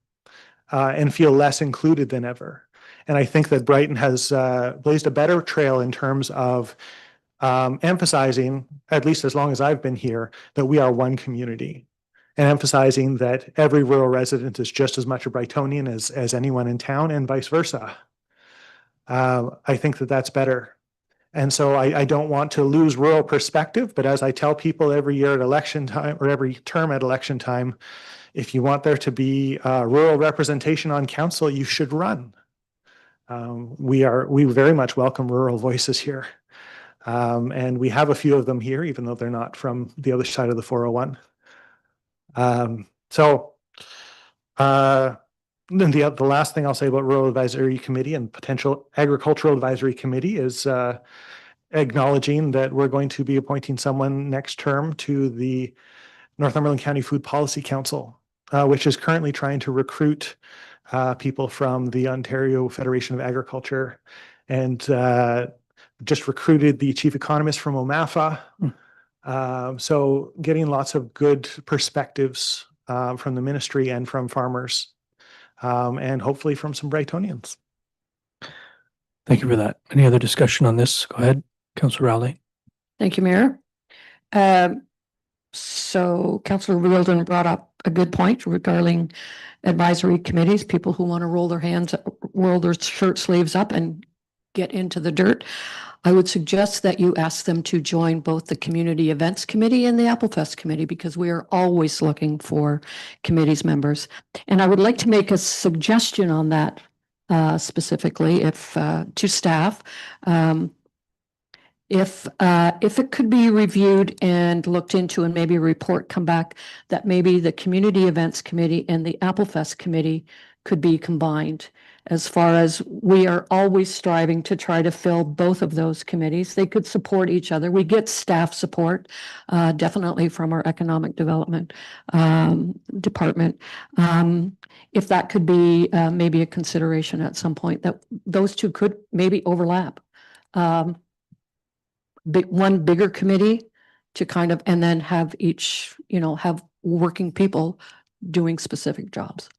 and feel less included than ever. And I think that Brighton has blazed a better trail in terms of emphasizing, at least as long as I've been here, that we are one community, and emphasizing that every rural resident is just as much a Brightonian as anyone in town, and vice versa. I think that that's better. And so I don't want to lose rural perspective, but as I tell people every year at election time, or every term at election time, if you want there to be rural representation on council, you should run. We very much welcome rural voices here. And we have a few of them here, even though they're not from the other side of the 401. Then the last thing I'll say about Rural Advisory Committee and potential Agricultural Advisory Committee is acknowledging that we're going to be appointing someone next term to the Northumberland County Food Policy Council, which is currently trying to recruit people from the Ontario Federation of Agriculture, and just recruited the chief economist from OMAFA. So getting lots of good perspectives from the ministry and from farmers, and hopefully from some Brightonians. Thank you for that. Any other discussion on this? Go ahead, Councillor Rowley. Thank you, Mayor. So Councillor Wilden brought up a good point regarding advisory committees, people who want to roll their shirt sleeves up and get into the dirt. I would suggest that you ask them to join both the Community Events Committee and the Applefest Committee, because we are always looking for committees members. And I would like to make a suggestion on that specifically, if to staff. If it could be reviewed and looked into and maybe a report come back that maybe the Community Events Committee and the Applefest Committee could be combined, as far as we are always striving to try to fill both of those committees. They could support each other. We get staff support, definitely from our Economic Development Department. If that could be maybe a consideration at some point, that those two could maybe overlap. One bigger committee to kind of, and then have each, have working people doing specific jobs.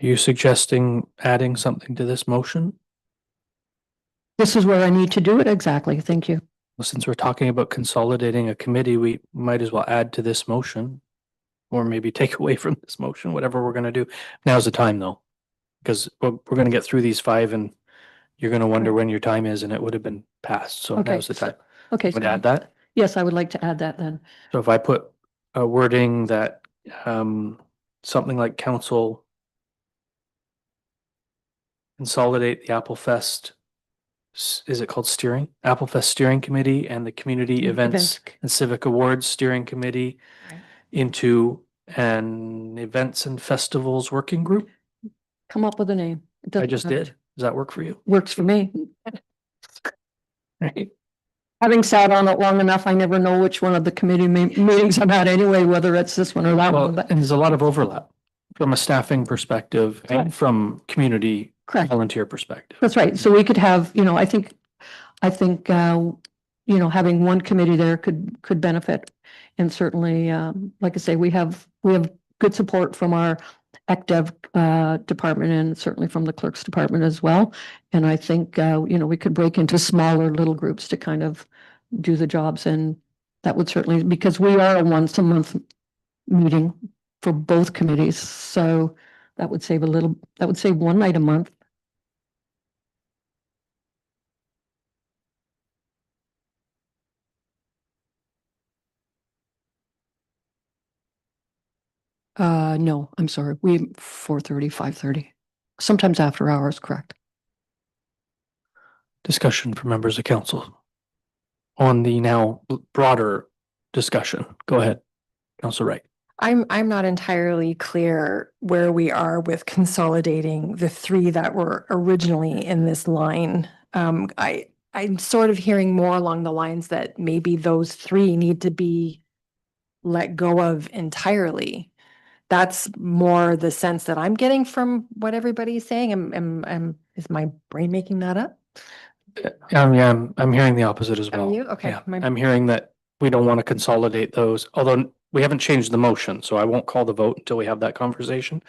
Are you suggesting adding something to this motion? This is where I need to do it. Exactly. Thank you. Well, since we're talking about consolidating a committee, we might as well add to this motion, or maybe take away from this motion, whatever we're going to do. Now's the time, though, because we're going to get through these 5 and you're going to wonder when your time is, and it would have been passed. So Okay. now's the time. Okay. Would add that? Yes, I would like to add that then. So if I put a wording that something like council consolidate the Applefest, is it called steering? Applefest Steering Committee and the Community Events and Civic Awards Steering Committee into an Events and Festivals Working Group? Come up with a name. I just did. Does that work for you? Works for me. Right. Having sat on it long enough, I never know which one of the committee meetings I'm at anyway, whether it's this one or that Well, one, but and there's a lot of overlap from a staffing perspective and from community correct. volunteer perspective. That's right. So we could have, I think, having one committee there could benefit. And certainly, like I say, we have good support from our ECDev department and certainly from the clerk's department as well. And I think, we could break into smaller little groups to kind of do the jobs. And that would certainly, because we are a once a month meeting for both committees. So that would save one night a month. No, I'm sorry. We 4:30, 5:30, sometimes after hours, correct? Discussion for members of council on the now broader discussion. Go ahead, Councilor Wright. I'm not entirely clear where we are with consolidating the 3 that were originally in this line. I'm sort of hearing more along the lines that maybe those 3 need to be let go of entirely. That's more the sense that I'm getting from what everybody's saying. Is my brain making that up? Yeah, I'm hearing the opposite as well. Are you? Okay. Yeah, I'm hearing that we don't want to consolidate those, although we haven't changed the motion, so I won't call the vote until we have that conversation.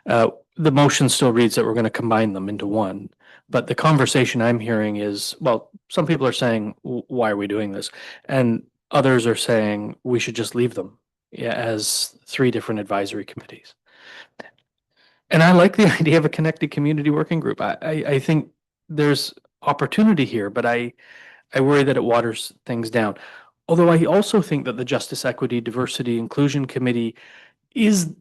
The motion still reads that we're going to combine them into one, but the conversation I'm hearing is, well, some people are saying, why are we doing this? And others are saying we should just leave them as 3 different advisory committees. And I like the idea of a connected community working group. I think there's opportunity here, but I worry that it waters things down. Although I also think that the Justice, Equity, Diversity, Inclusion Committee is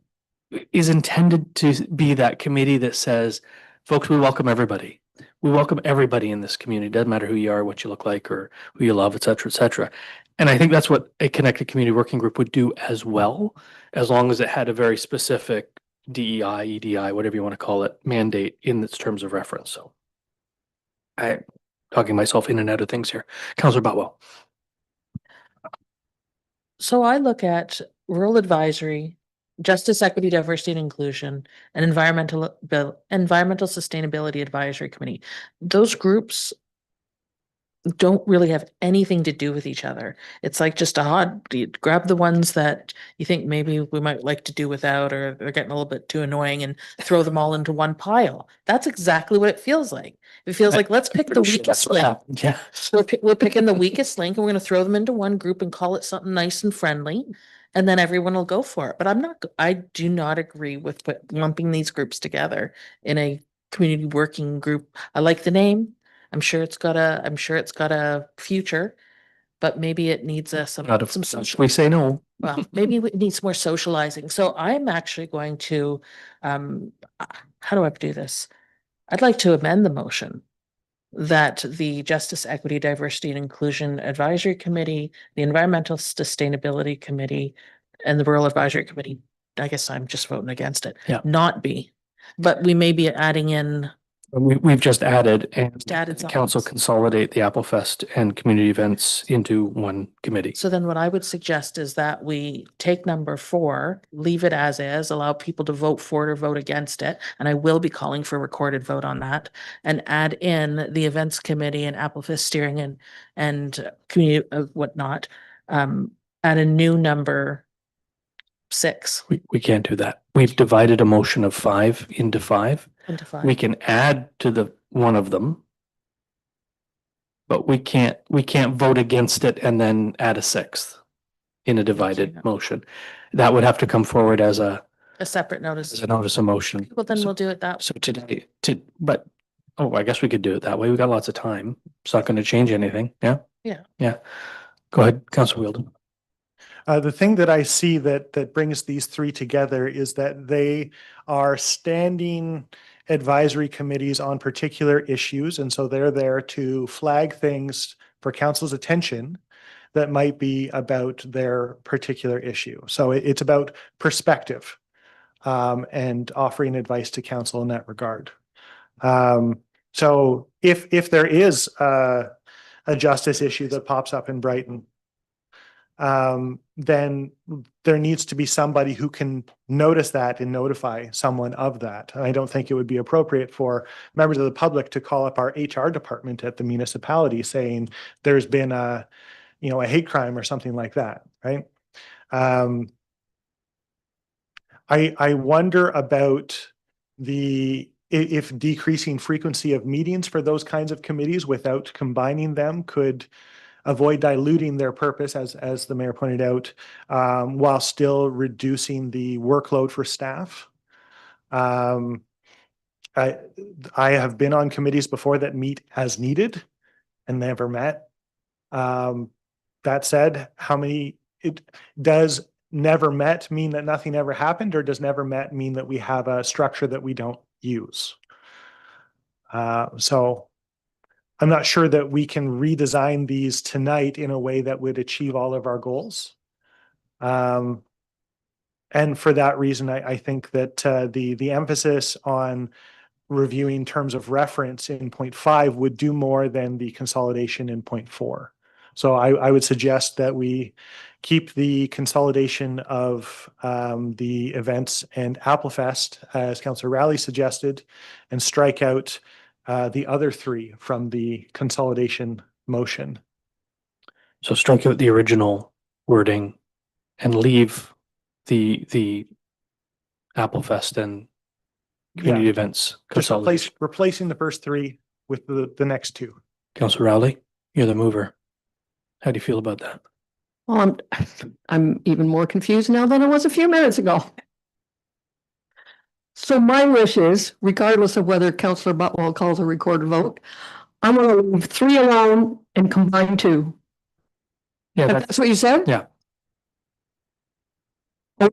intended to be that committee that says, folks, we welcome everybody. We welcome everybody in this community. Doesn't matter who you are, what you look like, or who you love, et cetera, et cetera. And I think that's what a connected community working group would do as well, as long as it had a very specific DEI, EDI, whatever you want to call it, mandate in its terms of reference. So I'm talking myself in and out of things here. Councillor Botwell. So I look at rural advisory, justice, equity, diversity, and inclusion, and environmental sustainability advisory committee. Those groups don't really have anything to do with each other. It's like just you grab the ones that you think maybe we might like to do without, or they're getting a little bit too annoying, and throw them all into one pile. That's exactly what it feels like. It feels like, let's pick the weakest link. Yeah. We're picking the weakest link and we're going to throw them into one group and call it something nice and friendly. And then everyone will go for it. But I do not agree with lumping these groups together in a community working group. I like the name. I'm sure it's got a future, but maybe it needs some social. We say no. Well, maybe it needs more socializing. So I'm actually going to, how do I do this? I'd like to amend the motion that the Justice, Equity, Diversity and Inclusion Advisory Committee, the Environmental Sustainability Committee, and the Rural Advisory Committee, I guess I'm just voting against it. Yeah. Not be, but we may be adding in. We've just added and Added council something. consolidate the Apple Fest and community events into one committee. So then what I would suggest is that we take number 4, leave it as is, allow people to vote for it or vote against it. And I will be calling for a recorded vote on that, and add in the events committee and Apple Fest steering and community whatnot. Add a new number 6 We can't do that. We've divided a motion of 5 into 5. into 5. We can add to the one of them, but we can't vote against it and then add a 6th in a divided motion. That would have to come forward as a separate notice. of motion. Well, then So- we'll do it that. So today, I guess we could do it that way. We got lots of time. It's not going to change anything. Yeah. Yeah. Yeah. Go ahead, Councilor Wheeldon. The thing that I see that brings these 3 together is that they are standing advisory committees on particular issues. And so they're there to flag things for council's attention that might be about their particular issue. So it's about perspective and offering advice to council in that regard. So if there is a justice issue that pops up in Brighton, then there needs to be somebody who can notice that and notify someone of that. And I don't think it would be appropriate for members of the public to call up our HR department at the municipality saying there's been a hate crime or something like that, right? I wonder about if decreasing frequency of meetings for those kinds of committees without combining them could avoid diluting their purpose, as the mayor pointed out, while still reducing the workload for staff. I have been on committees before that meet as needed and never met. That said, does never met mean that nothing ever happened, or does never met mean that we have a structure that we don't use? So I'm not sure that we can redesign these tonight in a way that would achieve all of our goals. And for that reason, I think that the emphasis on reviewing terms of reference in point 5 would do more than the consolidation in point 4. So I would suggest that we keep the consolidation of the events and Applefest, as Councillor Rowley suggested, and strike out the other 3 from the consolidation motion. So strike out the original wording and leave the Applefest and community events Just consolidation. replacing the first 3 with the next 2. Councilor Rowley, you're the mover. How do you feel about that? Well, I'm even more confused now than I was a few minutes ago. So my wish is, regardless of whether Councillor Butwell calls a recorded vote, I'm going to leave 3 alone and combine 2. Yeah, That's what you said? Yeah. It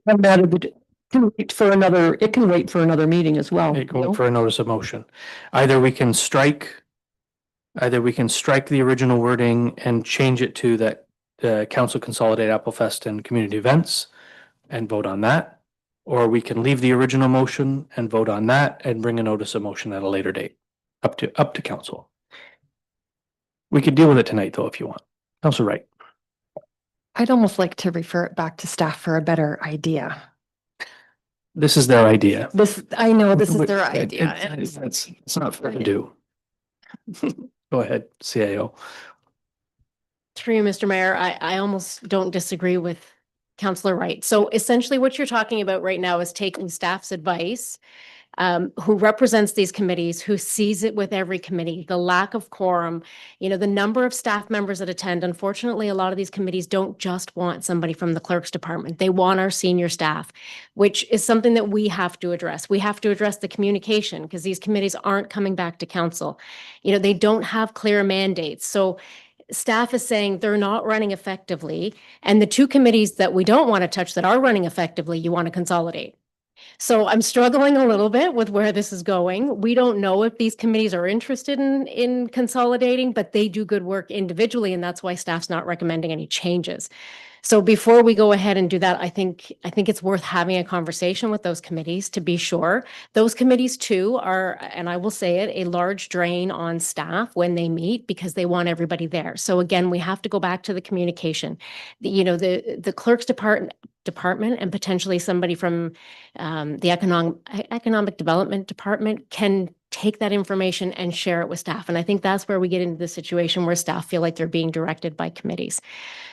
can wait for another meeting as well. Okay, go for a notice of motion. Either we can strike the original wording and change it to that the council consolidate Applefest and community events and vote on that. Or we can leave the original motion and vote on that and bring a notice of motion at a later date, up to council. We could deal with it tonight though, if you want. Councilor Wright. I'd almost like to refer it back to staff for a better idea. This is their idea. I know this is their idea. It's not fair to do. Go ahead, CAO. Through you, Mr. Mayor, I almost don't disagree with Councillor Wright. So essentially what you're talking about right now is taking staff's advice, who represents these committees, who sees it with every committee, the lack of quorum, the number of staff members that attend. Unfortunately, a lot of these committees don't just want somebody from the clerk's department. They want our senior staff, which is something that we have to address. We have to address the communication because these committees aren't coming back to council. They don't have clear mandates. So staff is saying they're not running effectively. And the two committees that we don't want to touch that are running effectively, you want to consolidate. So I'm struggling a little bit with where this is going. We don't know if these committees are interested in consolidating, but they do good work individually, and that's why staff's not recommending any changes. So before we go ahead and do that, I think it's worth having a conversation with those committees to be sure. Those committees too are, and I will say it, a large drain on staff when they meet because they want everybody there. So again, we have to go back to the communication. The clerk's department and potentially somebody from the economic development department can take that information and share it with staff. And I think that's where we get into the situation where staff feel like they're being directed by committees.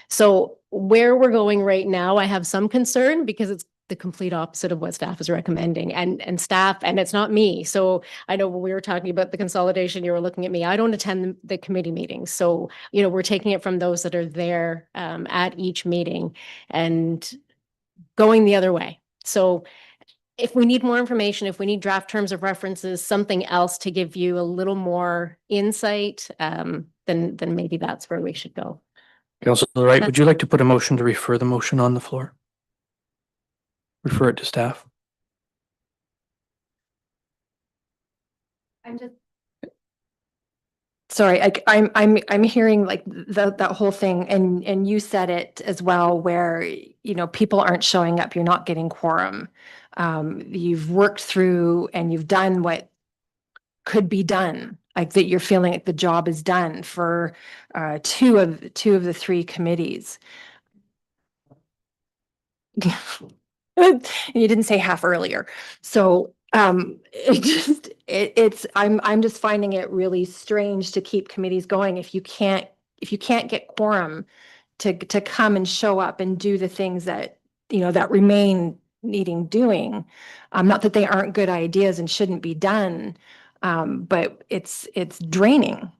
So where we're going right now, I have some concern because it's the complete opposite of what staff is recommending and staff, and it's not me. So I know when we were talking about the consolidation, you were looking at me. I don't attend the committee meetings. So, we're taking it from those that are there at each meeting and going the other way. So if we need more information, if we need draft terms of references, something else to give you a little more insight, then maybe that's where we should go. Councillor Wright, would you like to put a motion to refer the motion on the floor? Refer it to staff. I'm just sorry. I'm hearing like that whole thing, and you said it as well, where people aren't showing up. You're not getting quorum. You've worked through and you've done what could be done. Like that, you're feeling like the job is done for two of the three committees. You didn't say half earlier, so I'm just finding it really strange to keep committees going if you can't get quorum to come and show up and do the things that that remain needing doing. Not that they aren't good ideas and shouldn't be done. But it's draining.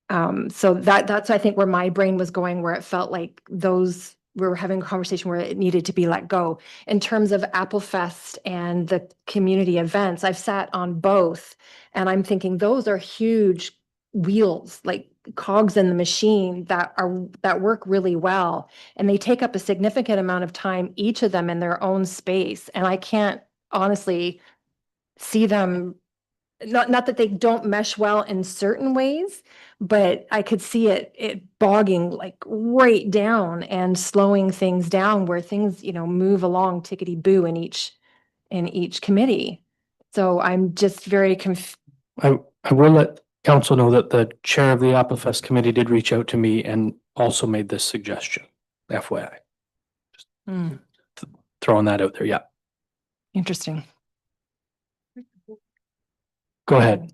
So that's, I think, where my brain was going, where it felt like we were having a conversation where it needed to be let go. In terms of Applefest and the community events, I've sat on both, and I'm thinking those are huge wheels, like cogs in the machine that work really well, and they take up a significant amount of time, each of them in their own space. And I can't honestly see them. Not that they don't mesh well in certain ways, but I could see it bogging like right down and slowing things down where things, move along tickety-boo in each committee. So I'm just very confused. I will let council know that the chair of the Applefest committee did reach out to me and also made this suggestion, FYI. Just throwing that out there, yeah. Interesting. Go ahead.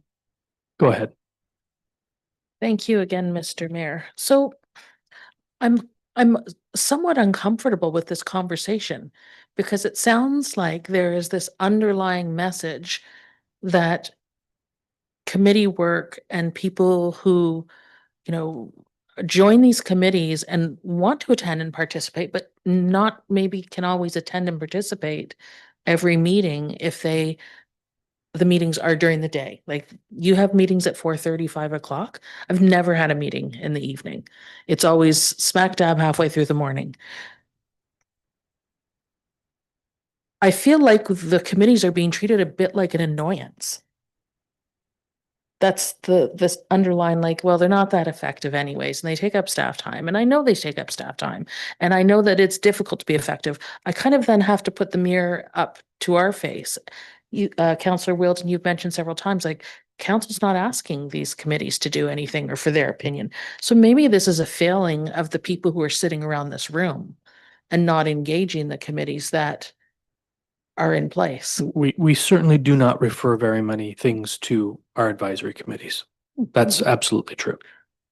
Go ahead. Thank you again, Mr. Mayor. So I'm somewhat uncomfortable with this conversation because it sounds like there is this underlying message that committee work and people who, join these committees and want to attend and participate, but not maybe can always attend and participate every meeting if the meetings are during the day. Like you have meetings at 4:30, 5 o'clock. I've never had a meeting in the evening. It's always smack dab halfway through the morning. I feel like the committees are being treated a bit like an annoyance. That's this underlying, like, well, they're not that effective anyways, and they take up staff time. And I know they take up staff time, and I know that it's difficult to be effective. I kind of then have to put the mirror up to our face. You, Councillor Wilton, you've mentioned several times, like, council's not asking these committees to do anything or for their opinion. So maybe this is a failing of the people who are sitting around this room and not engaging the committees that are in place. We certainly do not refer very many things to our advisory committees. That's absolutely true.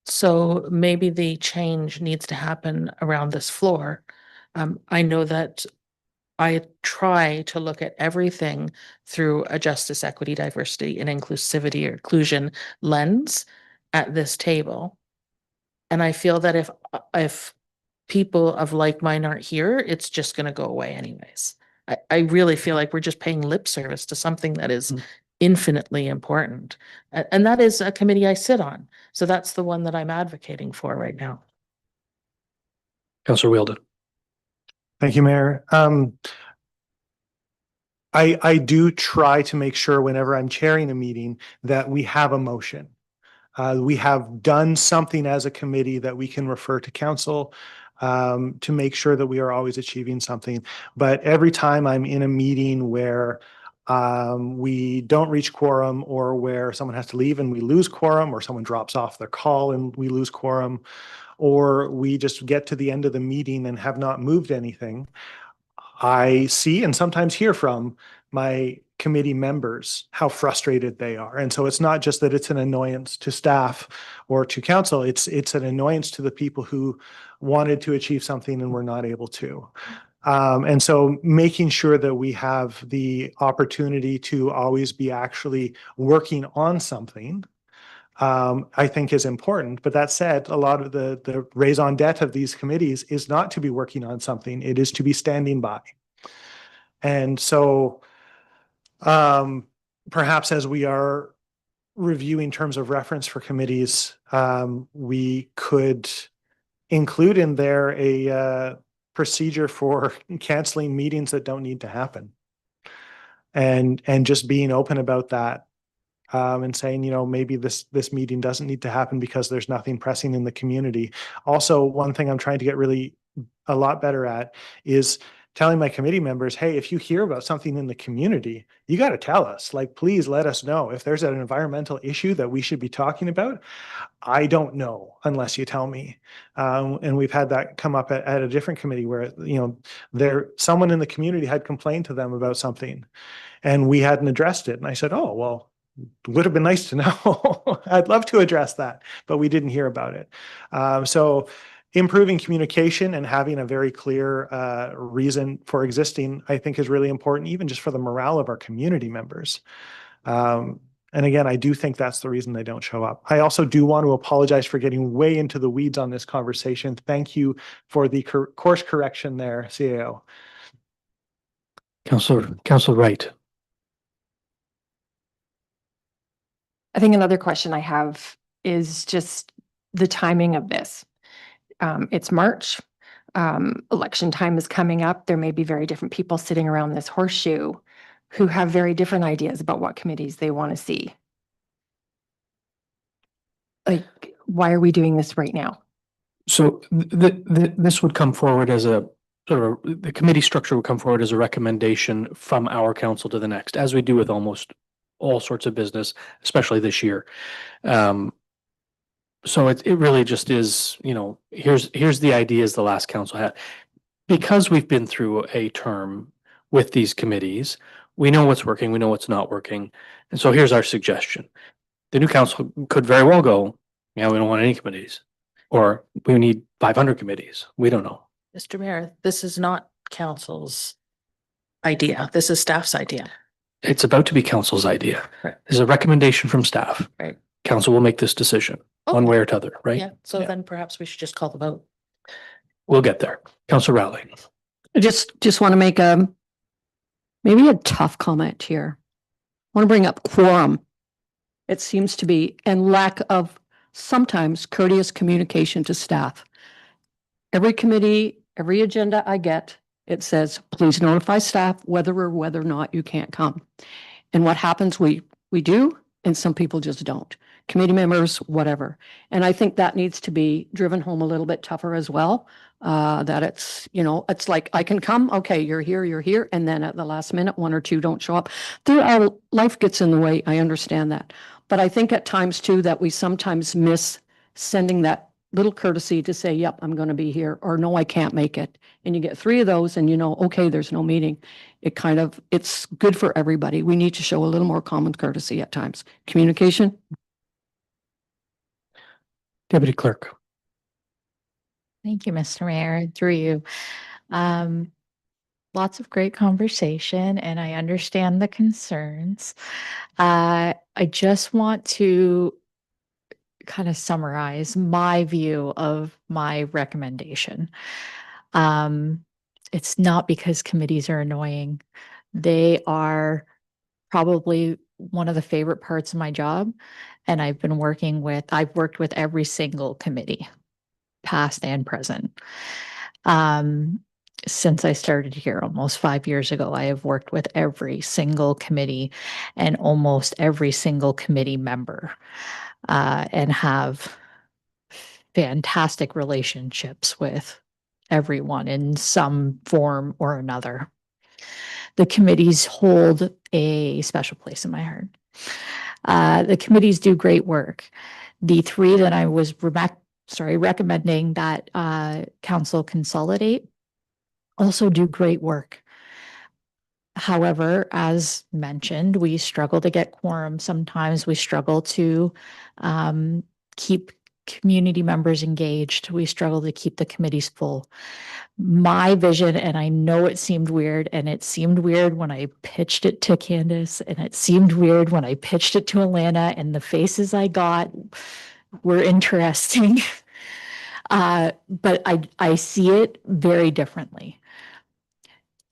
So maybe the change needs to happen around this floor. I know that I try to look at everything through a justice, equity, diversity, and inclusivity or inclusion lens at this table. And I feel that if people of like mind aren't here, it's just going to go away anyways. I really feel like we're just paying lip service to something that is infinitely important. And that is a committee I sit on. So that's the one that I'm advocating for right now. Councillor Wheeldon. Thank you, Mayor. I do try to make sure whenever I'm chairing a meeting that we have a motion. We have done something as a committee that we can refer to council to make sure that we are always achieving something. But every time I'm in a meeting where we don't reach quorum, or where someone has to leave and we lose quorum, or someone drops off their call and we lose quorum, or we just get to the end of the meeting and have not moved anything, I see and sometimes hear from my committee members how frustrated they are. And so it's not just that it's an annoyance to staff or to council, it's an annoyance to the people who wanted to achieve something and were not able to. And so making sure that we have the opportunity to always be actually working on something, I think is important. But that said, a lot of the raison d'etre of these committees is not to be working on something, it is to be standing by. And so perhaps as we are reviewing terms of reference for committees, we could include in there a procedure for canceling meetings that don't need to happen. And just being open about that. And saying, maybe this meeting doesn't need to happen because there's nothing pressing in the community. Also, one thing I'm trying to get really a lot better at is telling my committee members, hey, if you hear about something in the community, you got to tell us. Like, please let us know. If there's an environmental issue that we should be talking about, I don't know unless you tell me. And we've had that come up at a different committee where, someone in the community had complained to them about something and we hadn't addressed it. And I said, oh, well, would have been nice to know. I'd love to address that, but we didn't hear about it. So improving communication and having a very clear reason for existing, I think, is really important, even just for the morale of our community members. And again, I do think that's the reason they don't show up. I also do want to apologize for getting way into the weeds on this conversation. Thank you for the course correction there, CAO. Councillor Wright. I think another question I have is just the timing of this. It's March. Election time is coming up. There may be very different people sitting around this horseshoe who have very different ideas about what committees they want to see. Like, why are we doing this right now? So this would come forward as a sort of, the committee structure would come forward as a recommendation from our council to the next, as we do with almost all sorts of business, especially this year. So it really just is, here's the ideas the last council had. Because we've been through a term with these committees, we know what's working, we know what's not working. And so here's our suggestion. The new council could very well go, we don't want any committees, or we need 500 committees. We don't know. Mr. Mayor, this is not council's idea. This is staff's idea. It's about to be council's idea. Right. There's a recommendation from staff. Right. Council will make this decision one way or t'other, right? Yeah. So then perhaps we should just call the vote. We'll get there. Councilor Rowley. I just want to make maybe a tough comment here. I want to bring up quorum. It seems to be, and lack of sometimes courteous communication to staff. Every committee, every agenda I get, it says, please notify staff whether or not you can't come. And what happens, we do, and some people just don't. Committee members, whatever. And I think that needs to be driven home a little bit tougher as well. That it's, it's like, I can come, okay, you're here. And then at the last minute, one or two don't show up. Life gets in the way, I understand that. But I think at times too, that we sometimes miss sending that little courtesy to say, yep, I'm going to be here, or no, I can't make it. And you get 3 of those and okay, there's no meeting. It's good for everybody. We need to show a little more common courtesy at times. Communication. Deputy Clerk. Thank you, Mr. Mayor, through you. Lots of great conversation, and I understand the concerns. I just want to kind of summarize my view of my recommendation. It's not because committees are annoying. They are probably one of the favorite parts of my job. And I've worked with every single committee, past and present. Since I started here almost 5 years ago, I have worked with every single committee and almost every single committee member, and have fantastic relationships with everyone in some form or another. The committees hold a special place in my heart. The committees do great work. The three that I was recommending that council consolidate also do great work. However, as mentioned, we struggle to get quorum. Sometimes we struggle to keep community members engaged. We struggle to keep the committees full. My vision, and I know it seemed weird, and it seemed weird when I pitched it to Candace, and it seemed weird when I pitched it to Alana, and the faces I got were interesting. But I see it very differently.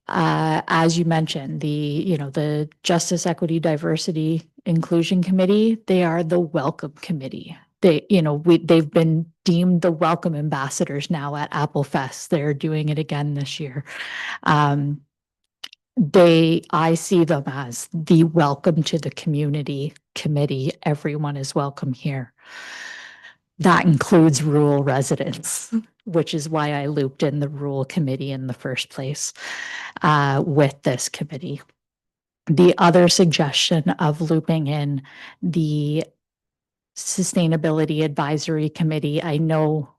As you mentioned, the Justice, Equity, Diversity, Inclusion Committee, they are the welcome committee. They've been deemed the welcome ambassadors now at Apple Fest. They're doing it again this year. I see them as the welcome to the community committee. Everyone is welcome here. That includes rural residents, which is why I looped in the rural committee in the first place with this committee. The other suggestion of looping in the Sustainability Advisory Committee, I know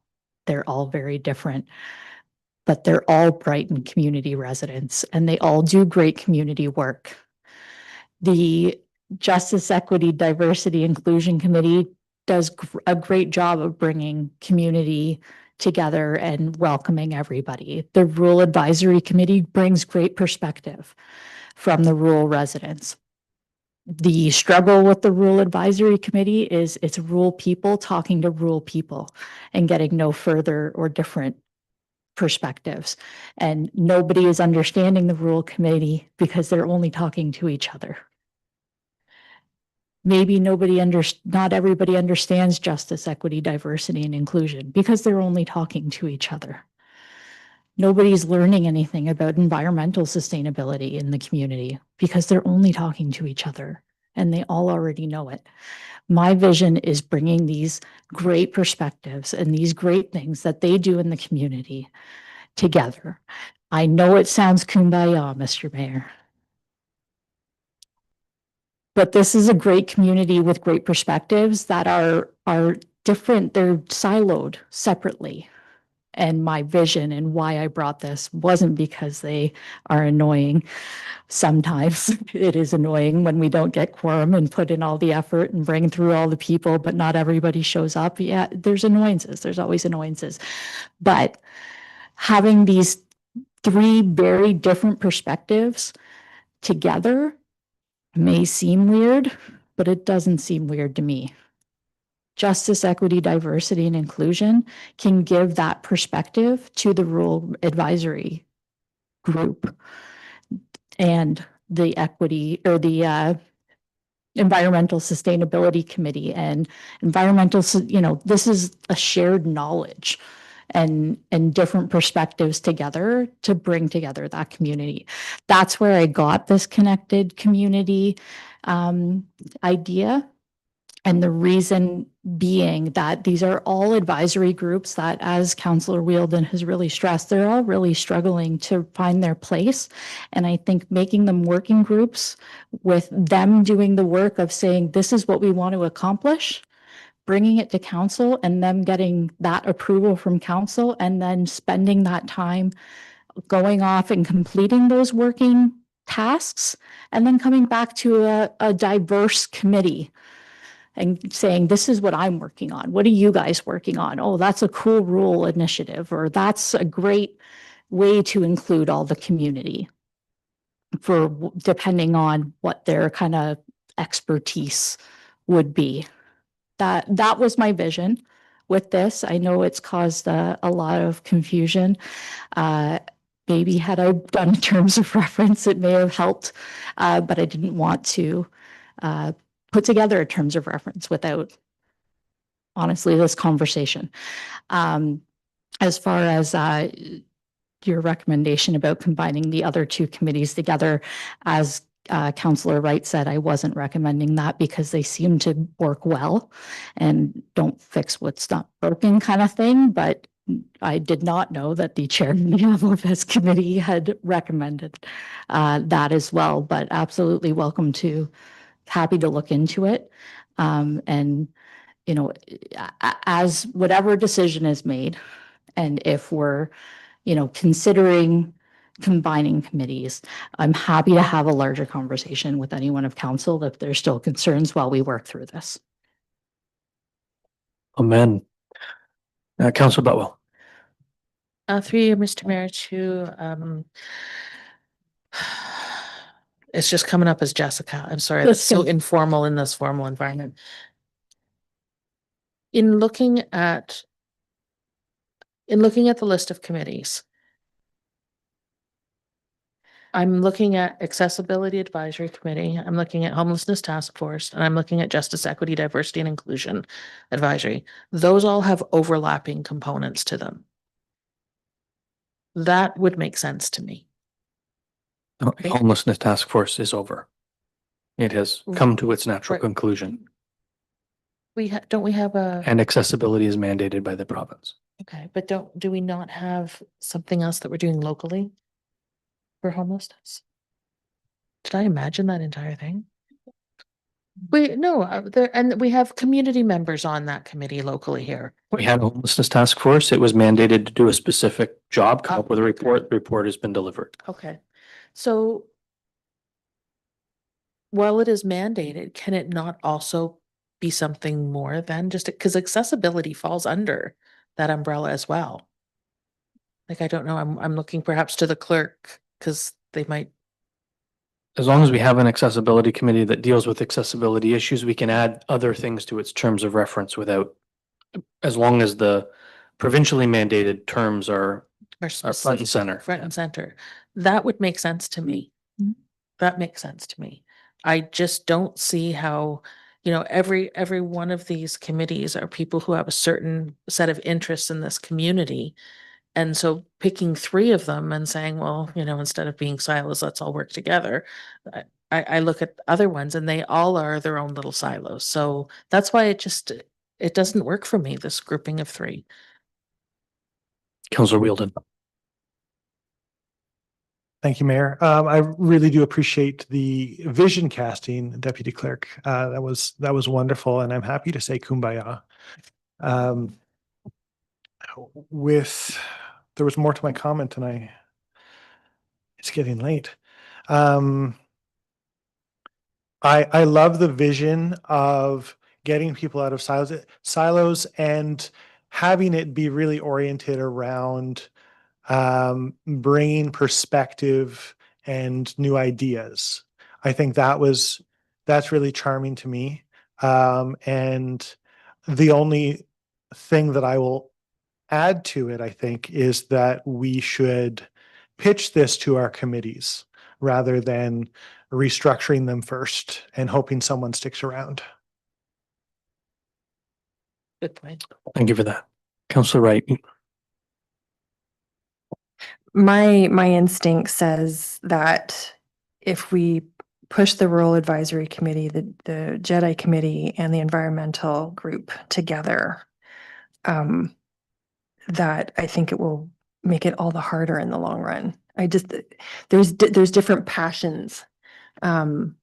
they're all very different, but they're all Brighton community residents, and they all do great community work. The Justice, Equity, Diversity, Inclusion Committee does a great job of bringing community together and welcoming everybody. The Rural Advisory Committee brings great perspective from the rural residents. The struggle with the Rural Advisory Committee is it's rural people talking to rural people and getting no further or different perspectives. And nobody is understanding the Rural Committee because they're only talking to each other. Maybe not everybody understands justice, equity, diversity, and inclusion because they're only talking to each other. Nobody's learning anything about environmental sustainability in the community because they're only talking to each other and they all already know it. My vision is bringing these great perspectives and these great things that they do in the community together. I know it sounds kumbaya, Mr. Mayor, but this is a great community with great perspectives that are different. They're siloed separately. And my vision and why I brought this wasn't because they are annoying. Sometimes it is annoying when we don't get quorum and put in all the effort and bring through all the people, but not everybody shows up. Yeah, there's annoyances. There's always annoyances. But having these three very different perspectives together may seem weird, but it doesn't seem weird to me. Justice, equity, diversity, and inclusion can give that perspective to the rural advisory group and the equity or the environmental sustainability committee and environmental, this is a shared knowledge and different perspectives together to bring together that community. That's where I got this connected community idea. And the reason being that these are all advisory groups that, as Councillor Wheeldon has really stressed, they're all really struggling to find their place. And I think making them working groups with them doing the work of saying, this is what we want to accomplish, bringing it to council and them getting that approval from council and then spending that time going off and completing those working tasks and then coming back to a diverse committee and saying, this is what I'm working on. What are you guys working on? Oh, that's a cool rural initiative, or that's a great way to include all the community for depending on what their kind of expertise would be. That was my vision with this. I know it's caused a lot of confusion. Maybe had I done terms of reference, it may have helped, but I didn't want to put together a terms of reference without, honestly, this conversation. As far as your recommendation about combining the other two committees together, as Councillor Wright said, I wasn't recommending that because they seem to work well and don't fix what's not broken kind of thing. But I did not know that the chairman of this committee had recommended that as well. But absolutely happy to look into it. And, you know, as whatever decision is made, and if we're, you know, considering combining committees, I'm happy to have a larger conversation with anyone of council if there's still concerns while we work through this. Amen. Councillor Butwell. Through you, Mr. Mayor, to it's just coming up as Jessica. I'm sorry, that's so informal in this formal environment. In looking at the list of committees, I'm looking at Accessibility Advisory Committee, I'm looking at Homelessness Task Force, and I'm looking at Justice, Equity, Diversity, and Inclusion Advisory. Those all have overlapping components to them. That would make sense to me. Homelessness Task Force is over. It has come to its natural conclusion. Don't we have a... And accessibility is mandated by the province. Okay, but do we not have something else that we're doing locally for homelessness? Did I imagine that entire thing? And we have community members on that committee locally here. We had a homelessness task force. It was mandated to do a specific job, come up with a report. The report has been delivered. Okay, so while it is mandated, can it not also be something more than just because accessibility falls under that umbrella as well? Like, I don't know, I'm looking perhaps to the clerk because they might. As long as we have an accessibility committee that deals with accessibility issues, we can add other things to its terms of reference without, as long as the provincially mandated terms are front and center. Front and center. That would make sense to me. That makes sense to me. I just don't see how, you know, every one of these committees are people who have a certain set of interests in this community. And so picking three of them and saying, well, you know, instead of being silos, let's all work together. I look at other ones and they all are their own little silos. So that's why it doesn't work for me, this grouping of three. Councillor Wheeldon. Thank you, Mayor. I really do appreciate the vision casting, Deputy Clerk. That was wonderful, and I'm happy to say kumbaya. There was more to my comment, and it's getting late. I love the vision of getting people out of silos and having it be really oriented around bringing perspective and new ideas. I think that's really charming to me. And the only thing that I will add to it, I think, is that we should pitch this to our committees rather than restructuring them first and hoping someone sticks around. Good point. Thank you for that. Councillor Wright. My instinct says that if we push the Rural Advisory Committee, the JEDI Committee, and the environmental group together, that I think it will make it all the harder in the long run. There's different passions, and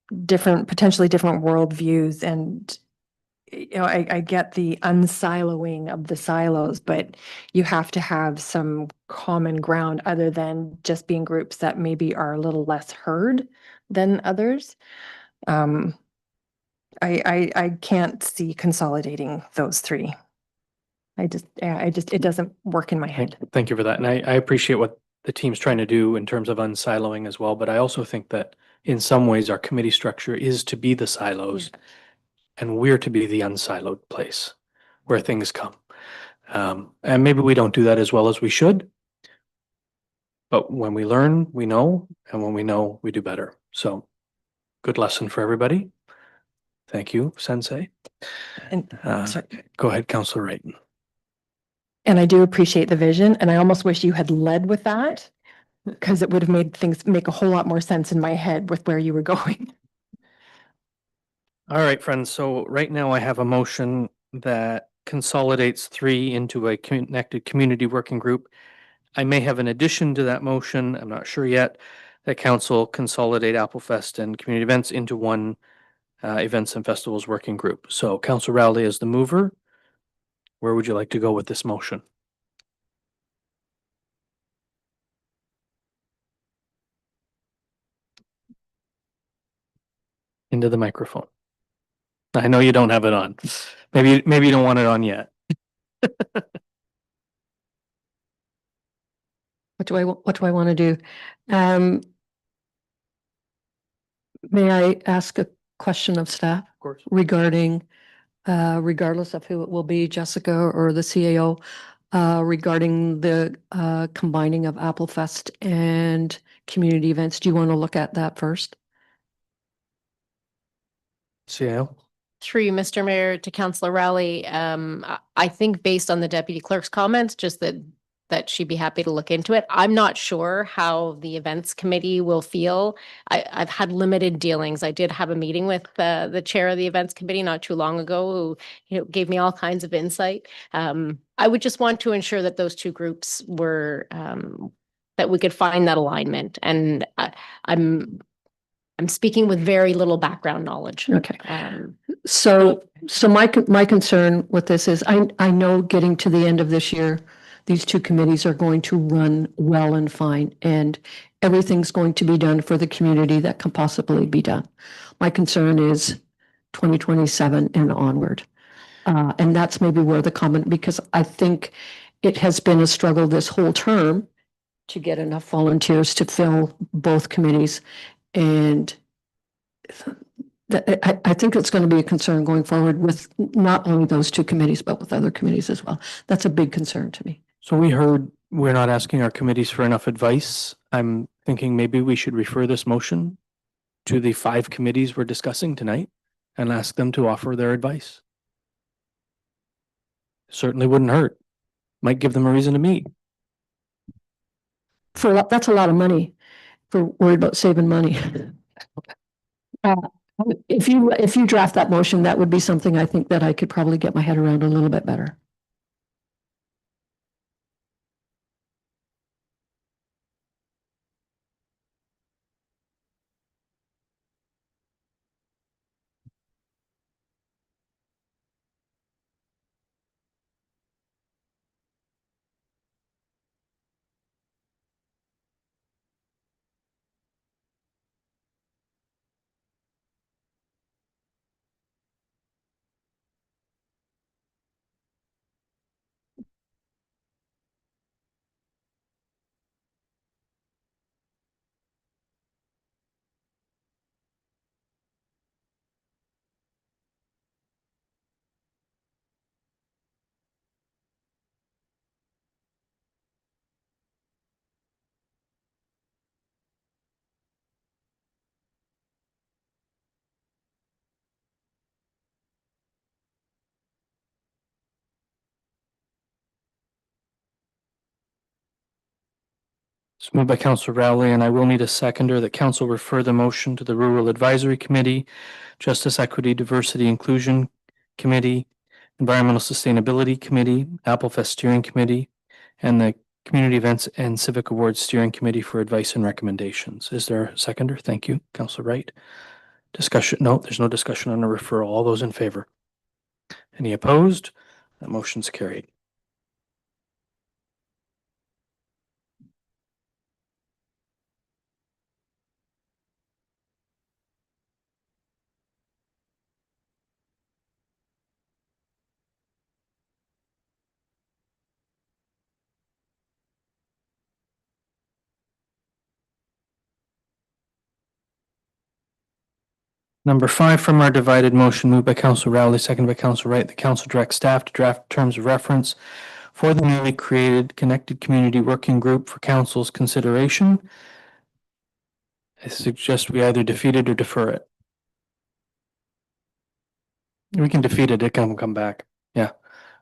potentially different worldviews, and you know, I get the unsiloing of the silos, but you have to have some common ground other than just being groups that maybe are a little less heard than others. I can't see consolidating those three. It doesn't work in my head. Thank you for that. And I appreciate what the team's trying to do in terms of unsiloing as well. But I also think that in some ways our committee structure is to be the silos and we're to be the unsiloed place where things come. And maybe we don't do that as well as we should. But when we learn, we know, and when we know, we do better. So good lesson for everybody. Thank you, Sensei. And sorry. Go ahead, Councillor Wright. And I do appreciate the vision, and I almost wish you had led with that because it would have made things make a whole lot more sense in my head with where you were going. All right, friends. So right now I have a motion that consolidates 3 into a connected community working group. I may have an addition to that motion. I'm not sure yet. That council consolidate Applefest and community events into one events and festivals working group. So Councillor Rowley is the mover. Where would you like to go with this motion? Into the microphone. I know you don't have it on. Maybe you don't want it on yet. What do I want to do? May I ask a question of staff? Of course. Regarding, regardless of who it will be, Jessica or the CAO, regarding the combining of Applefest and community events. Do you want to look at that first? CAO? Through you, Mr. Mayor, to Councillor Rowley, I think based on the deputy clerk's comments, just that she'd be happy to look into it. I'm not sure how the events committee will feel. I've had limited dealings. I did have a meeting with the chair of the events committee not too long ago who gave me all kinds of insight. I would just want to ensure that those two groups were that we could find that alignment. And I'm speaking with very little background knowledge. Okay. So my concern with this is I know getting to the end of this year, these two committees are going to run well and fine, and everything's going to be done for the community that can possibly be done. My concern is 2027 and onward. And that's maybe where the comment, because I think it has been a struggle this whole term to get enough volunteers to fill both committees. And I think it's going to be a concern going forward with not only those two committees, but with other committees as well. That's a big concern to me. So we heard we're not asking our committees for enough advice. I'm thinking maybe we should refer this motion to the 5 committees we're discussing tonight and ask them to offer their advice. Certainly wouldn't hurt. Might give them a reason to meet. That's a lot of money for worried about saving money. If you draft that motion, that would be something I think that I could probably get my head around a little bit better. It's moved by Councillor Rowley, and I will need a seconder that council refer the motion to the Rural Advisory Committee, Justice, Equity, Diversity, Inclusion Committee, Environmental Sustainability Committee, Applefest Steering Committee, and the Community Events and Civic Awards Steering Committee for advice and recommendations. Is there a seconder? Thank you, Councillor Wright. Discussion? No, there's no discussion on the referral. All those in favor? Any opposed? That motion's carried. Number 5 from our divided motion, moved by Councillor Rowley, seconded by Councillor Wright. The council directs staff to draft terms of reference for the newly created Connected Community Working Group for council's consideration. I suggest we either defeat it or defer it. We can defeat it, it can come back. Yeah.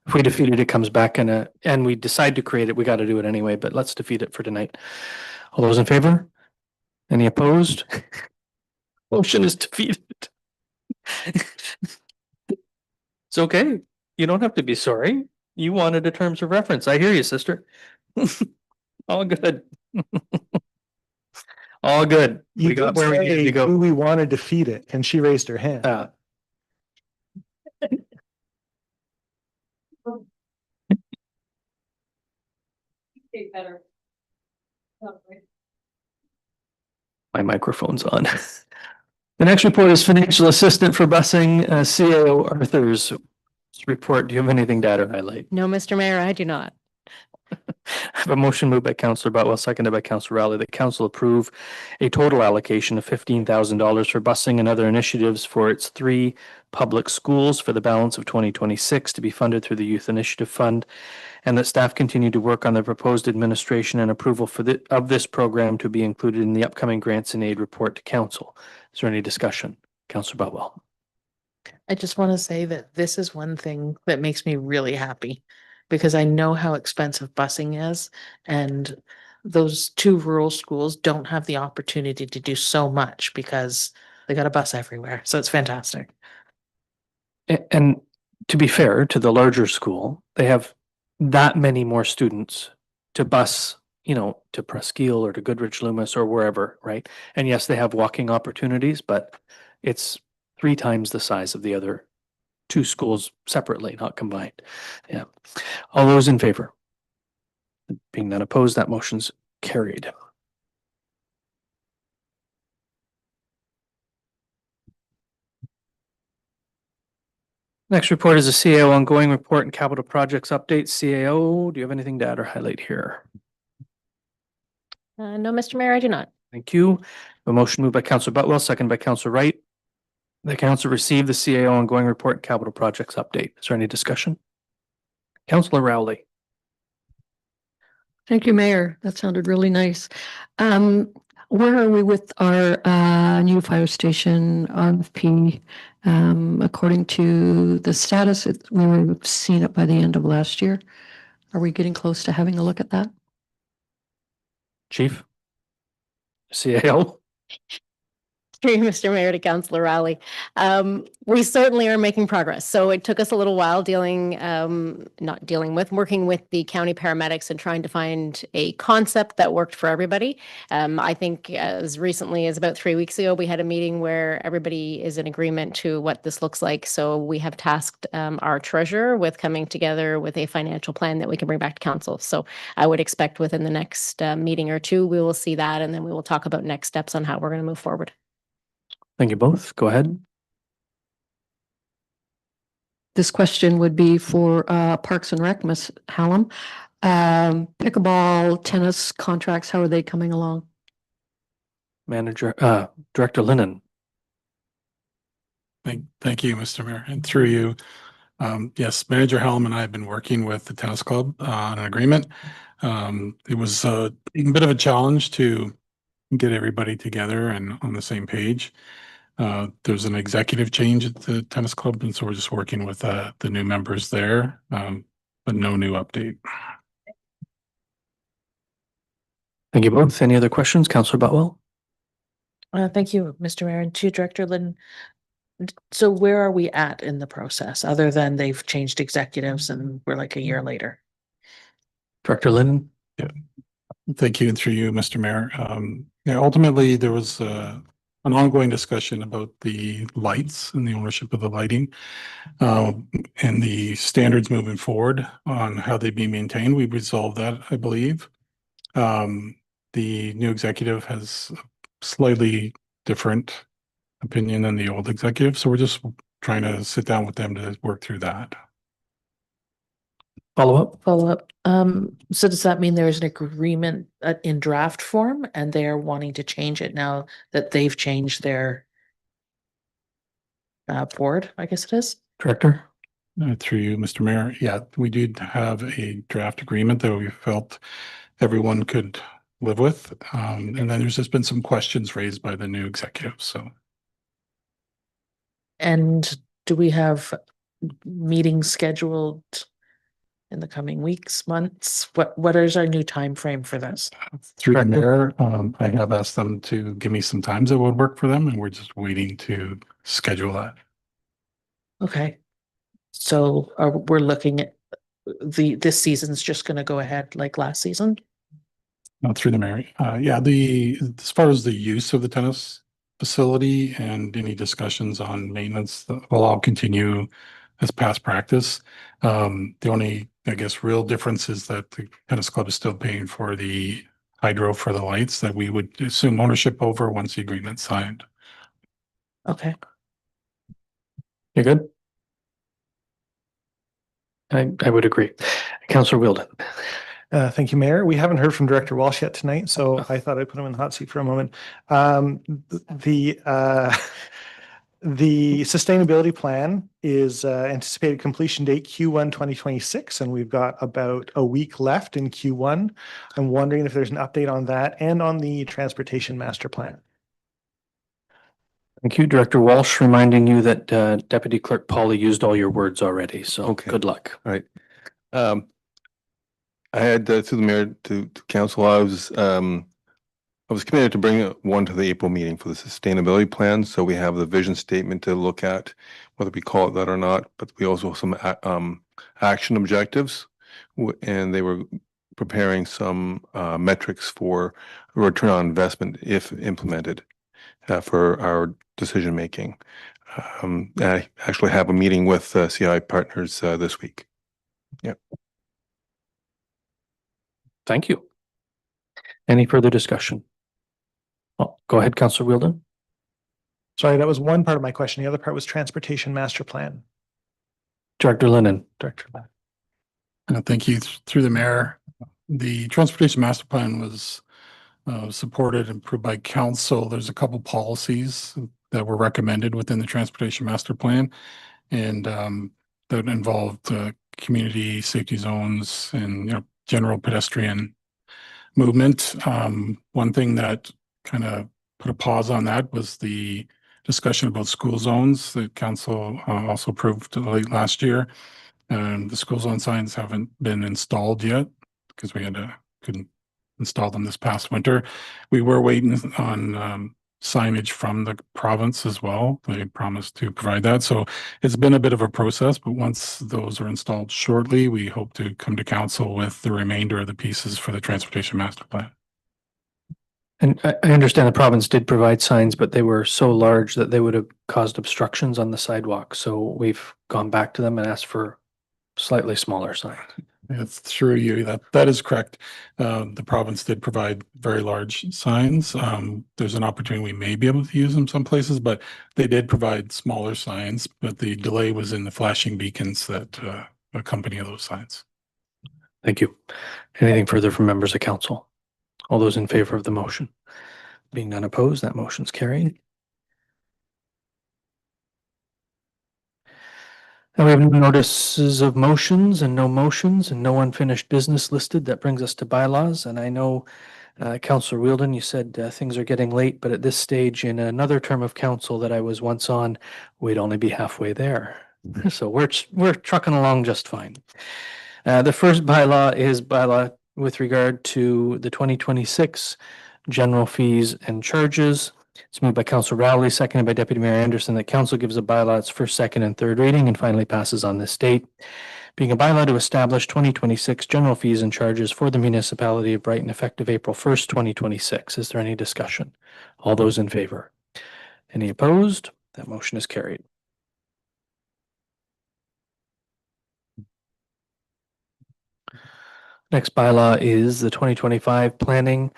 If we defeat it, it comes back and we decide to create it, we got to do it anyway, but let's defeat it for tonight. All those in favor? Any opposed? Motion is defeated. It's okay. You don't have to be sorry. You wanted a terms of reference. I hear you, sister. All good. All good. You We got did where we say needed to go. who we want to defeat it, and she raised her hand. My microphone's on. The next report is financial assistant for busing, CAO Arthur's report. Do you have anything to add or highlight? No, Mr. Mayor, I do not. I have a motion moved by Councillor Butwell, seconded by Councillor Rowley, that council approve a total allocation of $15,000 for busing and other initiatives for its 3 public schools for the balance of 2026 to be funded through the Youth Initiative Fund, and that staff continue to work on the proposed administration and approval of this program to be included in the upcoming grants and aid report to council. Is there any discussion? Councillor Butwell. I just want to say that this is one thing that makes me really happy because I know how expensive busing is, and those 2 rural schools don't have the opportunity to do so much because they got a bus everywhere. So it's fantastic. And to be fair to the larger school, they have that many more students to bus, to Presqu'île or to Goodrich Loomis or wherever, right? And yes, they have walking opportunities, but it's 3 times the size of the other 2 schools separately, not combined. Yeah. All those in favor? Being none opposed, that motion's carried. Next report is a CAO ongoing report and capital projects update. CAO, do you have anything to add or highlight here? No, Mr. Mayor, I do not. Thank you. A motion moved by Councillor Butwell, seconded by Councillor Wright. The council received the CAO ongoing report and capital projects update. Is there any discussion? Councillor Rowley. Thank you, Mayor. That sounded really nice. Where are we with our new fire station RFP? According to the status, we were seeing it by the end of last year. Are we getting close to having a look at that? Chief? CAO? Through you, Mr. Mayor, to Councillor Rowley. We certainly are making progress. So it took us a little while working with the county paramedics and trying to find a concept that worked for everybody. I think as recently as about 3 weeks ago, we had a meeting where everybody is in agreement to what this looks like. So we have tasked our treasurer with coming together with a financial plan that we can bring back to council. So I would expect within the next meeting or 2, we will see that, and then we will talk about next steps on how we're going to move forward. Thank you both. Go ahead. This question would be for Parks and Rec, Ms. Hallam. Pickleball, tennis contracts, how are they coming along? Director Lennon. Thank you, Mr. Mayor, and through you. Yes, Manager Hallam and I have been working with the tennis club on an agreement. It was a bit of a challenge to get everybody together and on the same page. There's an executive change at the tennis club, and so we're just working with the new members there, but no new update. Thank you both. Any other questions? Councillor Butwell? Thank you, Mr. Mayor, and to Director Lynn. So where are we at in the process, other than they've changed executives and we're like a year later? Director Lennon? Yeah. Thank you, and through you, Mr. Mayor. Ultimately, there was an ongoing discussion about the lights and the ownership of the lighting and the standards moving forward on how they be maintained. We've resolved that, I believe. The new executive has a slightly different opinion than the old executive, so we're just trying to sit down with them to work through that. Follow up. So does that mean there is an agreement in draft form and they're wanting to change it now that they've changed their board, I guess it is. Director? Through you, Mr. Mayor. Yeah, we did have a draft agreement that we felt everyone could live with. And then there's just been some questions raised by the new executive, so. And do we have meetings scheduled in the coming weeks, months? What is our new time frame for this? Through the mayor, I have asked them to give me some times that would work for them, and we're just waiting to schedule that. Okay. So we're looking at this season's just going to go ahead like last season? Through the mayor. Yeah, as far as the use of the tennis facility and any discussions on maintenance will all continue as past practice. The only, I guess, real difference is that the tennis club is still paying for the hydro for the lights that we would assume ownership over once the agreement's signed. Okay. You good? I would agree. Councillor Wheeldon. Thank you, Mayor. We haven't heard from Director Walsh yet tonight, so I thought I'd put him in the hot seat for a moment. The sustainability plan is anticipated completion date Q1 2026, and we've got about a week left in Q1. I'm wondering if there's an update on that and on the transportation master plan. Thank you, Director Walsh, reminding you that Deputy Clerk Polly used all your words already, so good luck. All right. I had through the mayor to council, I was committed to bring one to the April meeting for the sustainability plan. So we have the vision statement to look at, whether we call it that or not, but we also have some action objectives, and they were preparing some metrics for return on investment if implemented for our decision making. I actually have a meeting with CI partners this week. Yeah. Thank you. Any further discussion? Oh, go ahead, Councillor Wheeldon. Sorry, that was one part of my question. The other part was transportation master plan. Director Lennon. Director Lennon. Thank you. Through the mayor, the transportation master plan was supported and approved by council. There's a couple policies that were recommended within the transportation master plan, and that involved community safety zones and general pedestrian movement. One thing that kind of put a pause on that was the discussion about school zones that council also approved late last year. The school zone signs haven't been installed yet because we couldn't install them this past winter. We were waiting on signage from the province as well. They promised to provide that. So it's been a bit of a process, but once those are installed shortly, we hope to come to council with the remainder of the pieces for the transportation master plan. And I understand the province did provide signs, but they were so large that they would have caused obstructions on the sidewalk. So we've gone back to them and asked for slightly smaller signs. It's through you. That is correct. The province did provide very large signs. There's an opportunity we may be able to use them some places, but they did provide smaller signs. But the delay was in the flashing beacons that accompany those signs. Thank you. Anything further from members of council? All those in favor of the motion? Being none opposed, that motion's carried. Now we have no notices of motions and no unfinished business listed. That brings us to bylaws. And I know, Councillor Wheeldon, you said things are getting late, but at this stage in another term of council that I was once on, we'd only be halfway there. So we're trucking along just fine. The first bylaw is bylaw with regard to the 2026 general fees and charges. It's moved by Councillor Rowley, seconded by Deputy Mayor Anderson, that council gives a bylaw its first, second, and third reading and finally passes on this date. Being a bylaw to establish 2026 general fees and charges for the municipality of Brighton effective April 1st, 2026. Is there any discussion? All those in favor? Any opposed? That motion is carried. Next bylaw is the 2025 planning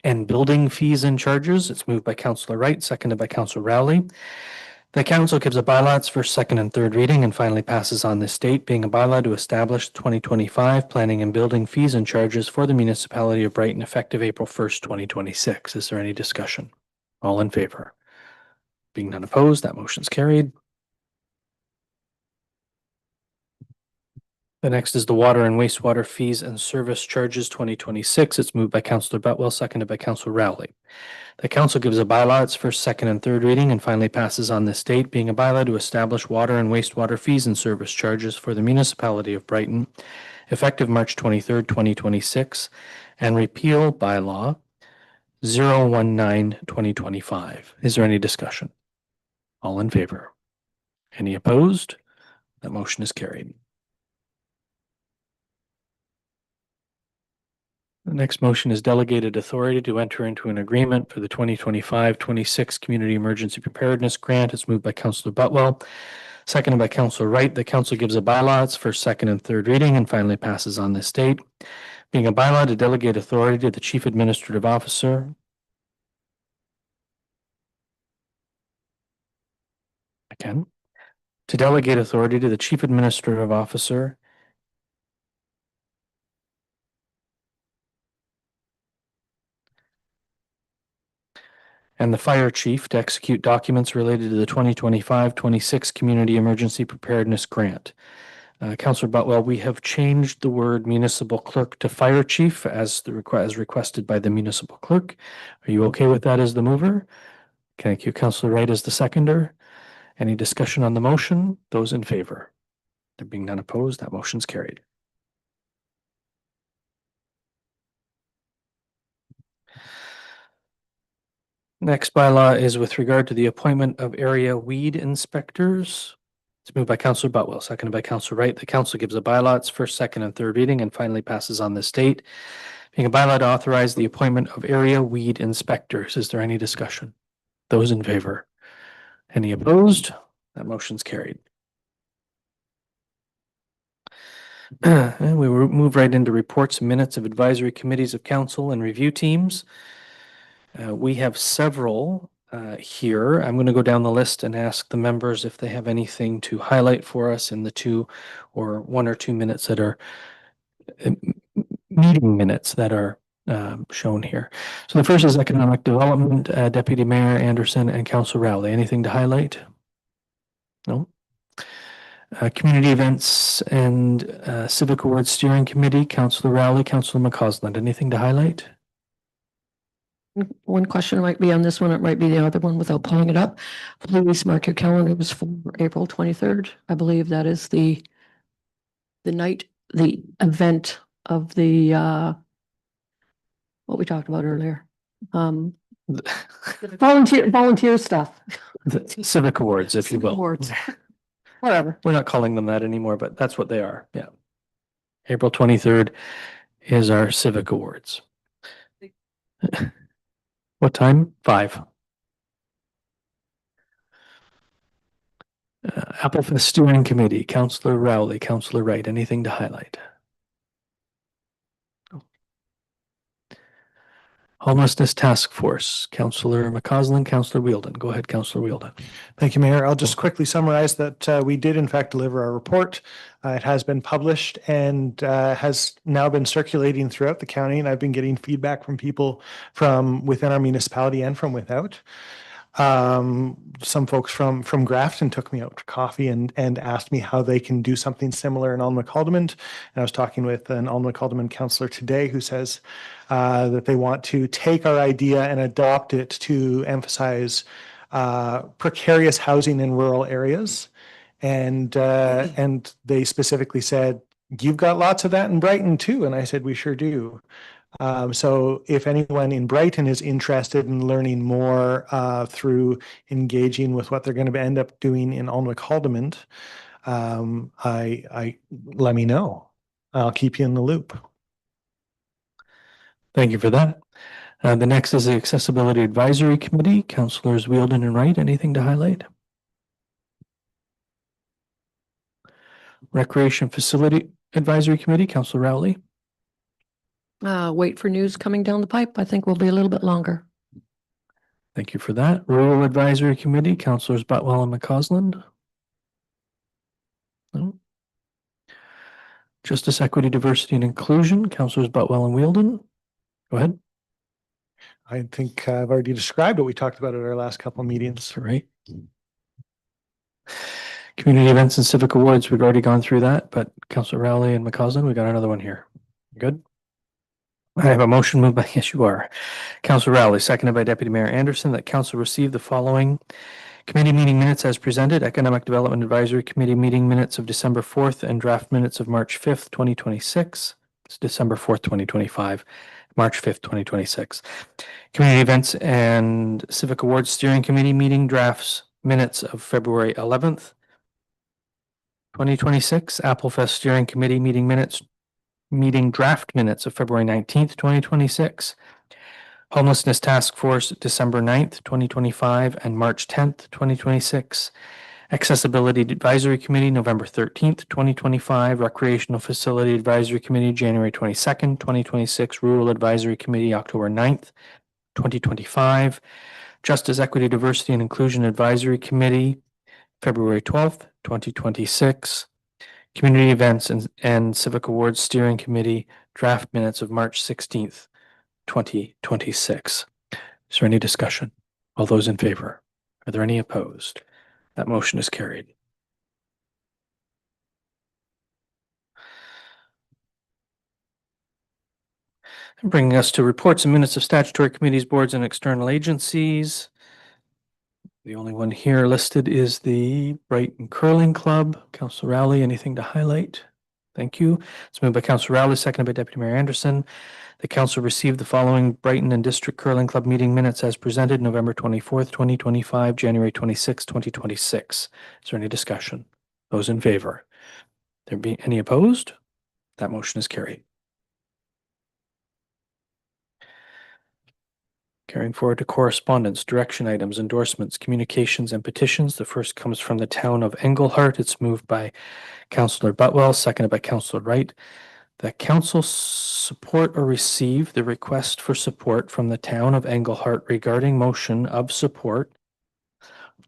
and building fees and charges. It's moved by Councillor Wright, seconded by Councillor Rowley. The council gives a bylaw its first, second, and third reading and finally passes on this date, being a bylaw to establish 2025 planning and building fees and charges for the municipality of Brighton effective April 1st, 2026. Is there any discussion? All in favor? Being none opposed, that motion's carried. The next is the water and wastewater fees and service charges 2026. It's moved by Councillor Betwell, seconded by Councillor Rowley. The council gives a bylaw its first, second, and third reading and finally passes on this date, being a bylaw to establish water and wastewater fees and service charges for the municipality of Brighton, effective March 23rd, 2026, and repeal bylaw 019/2025. Is there any discussion? All in favor? Any opposed? That motion is carried. The next motion is delegated authority to enter into an agreement for the 2025-26 Community Emergency Preparedness Grant. It's moved by Councillor Betwell, seconded by Councillor Wright. The council gives a bylaw its first, second, and third reading and finally passes on this date, being a bylaw to delegate authority to the Chief Administrative Officer. Again, to delegate authority to the Chief Administrative Officer and the Fire Chief to execute documents related to the 2025-26 Community Emergency Preparedness Grant. Councillor Betwell, we have changed the word municipal clerk to fire chief as requested by the municipal clerk. Are you okay with that as the mover? Thank you. Councillor Wright as the seconder. Any discussion on the motion? Those in favor? There being none opposed, that motion's carried. Next bylaw is with regard to the appointment of area weed inspectors. It's moved by Councillor Betwell, seconded by Councillor Wright. The council gives a bylaw its first, second, and third reading and finally passes on this date, being a bylaw to authorize the appointment of area weed inspectors. Is there any discussion? Those in favor? Any opposed? That motion's carried. And we will move right into reports and minutes of advisory committees of council and review teams. We have several here. I'm going to go down the list and ask the members if they have anything to highlight for us in the 2 or 1 or 2 minutes that are meeting minutes that are shown here. So the first is economic development, Deputy Mayor Anderson and Councillor Rowley. Anything to highlight? No? Community events and civic awards steering committee, Councillor Rowley, Councillor McCausland. Anything to highlight? One question might be on this one, it might be the other one without pulling it up. Please mark your calendars for April 23rd. I believe that is the night, the event of the what we talked about earlier. Volunteer stuff. The civic awards, if you will. Awards. Whatever. We're not calling them that anymore, but that's what they are. Yeah. April 23rd is our civic awards. What time? 5. Applefest Steering Committee, Councillor Rowley, Councillor Wright. Anything to highlight? Homelessness Task Force, Councillor McCausland, Councillor Wheeldon. Go ahead, Councillor Wheeldon. Thank you, Mayor. I'll just quickly summarize that we did in fact deliver our report. It has been published and has now been circulating throughout the county, and I've been getting feedback from people from within our municipality and from without. Some folks from Grafton took me out for coffee and asked me how they can do something similar in Alderman-Calderman. And I was talking with an Alderman-Calderman councillor today who says that they want to take our idea and adopt it to emphasize precarious housing in rural areas. And they specifically said, "You've got lots of that in Brighton too." And I said, "We sure do." So if anyone in Brighton is interested in learning more through engaging with what they're going to end up doing in Alderman-Calderman, I let me know. I'll keep you in the loop. Thank you for that. The next is the Accessibility Advisory Committee, Councillors Wheeldon and Wright. Anything to highlight? Recreation Facility Advisory Committee, Councillor Rowley. Wait for news coming down the pipe. I think we'll be a little bit longer. Thank you for that. Rural Advisory Committee, Councillors Betwell and McCausland. No. Justice, Equity, Diversity, and Inclusion, Councillors Betwell and Wheeldon. Go ahead. I think I've already described what we talked about at our last couple of meetings. Right. Community events and civic awards, we've already gone through that, but Councillor Rowley and McCausland, we got another one here. Good. I have a motion moved by, yes, you are. Councillor Rowley, seconded by Deputy Mayor Anderson, that council receive the following committee meeting minutes as presented: Economic Development Advisory Committee meeting minutes of December 4th and draft minutes of March 5th, 2026. It's December 4th, 2025, March 5th, 2026. Community Events and Civic Awards Steering Committee meeting drafts minutes of February 11th, 2026. Applefest Steering Committee meeting draft minutes of February 19th, 2026. Homelessness Task Force December 9th, 2025 and March 10th, 2026. Accessibility Advisory Committee November 13th, 2025. Recreational Facility Advisory Committee January 22nd, 2026. Rural Advisory Committee October 9th, 2025. Justice, Equity, Diversity and Inclusion Advisory Committee February 12th, 2026. Community Events and Civic Awards Steering Committee draft minutes of March 16th, 2026. Is there any discussion? All those in favor? Are there any opposed? That motion is carried. Bringing us to reports and minutes of statutory committees, boards, and external agencies. The only one here listed is the Brighton Curling Club. Councillor Rowley, anything to highlight? Thank you. It's moved by Councillor Rowley, seconded by Deputy Mayor Anderson. The council received the following Brighton and District Curling Club meeting minutes as presented: November 24th, 2025, January 26th, 2026. Is there any discussion? Those in favor? There be any opposed? That motion is carried. Carrying forward to correspondence, direction items, endorsements, communications, and petitions. The first comes from the town of Englehart. It's moved by Councillor Butwell, seconded by Councillor Wright. That council support or receive the request for support from the town of Englehart regarding motion of support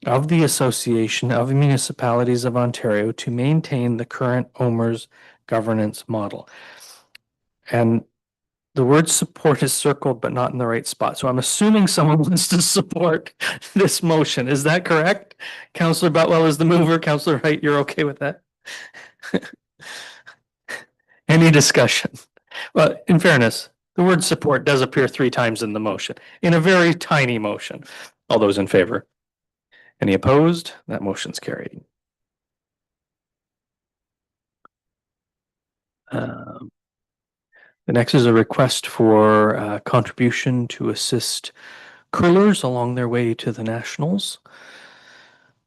of the Association of Municipalities of Ontario to maintain the current OMERS governance model. And the word support is circled, but not in the right spot. So I'm assuming someone wants to support this motion. Is that correct? Councillor Butwell is the mover. Councillor Wright, you're okay with that? Any discussion? Well, in fairness, the word support does appear 3 times in the motion, in a very tiny motion. All those in favor? Any opposed? That motion's carried. The next is a request for contribution to assist curlers along their way to the Nationals.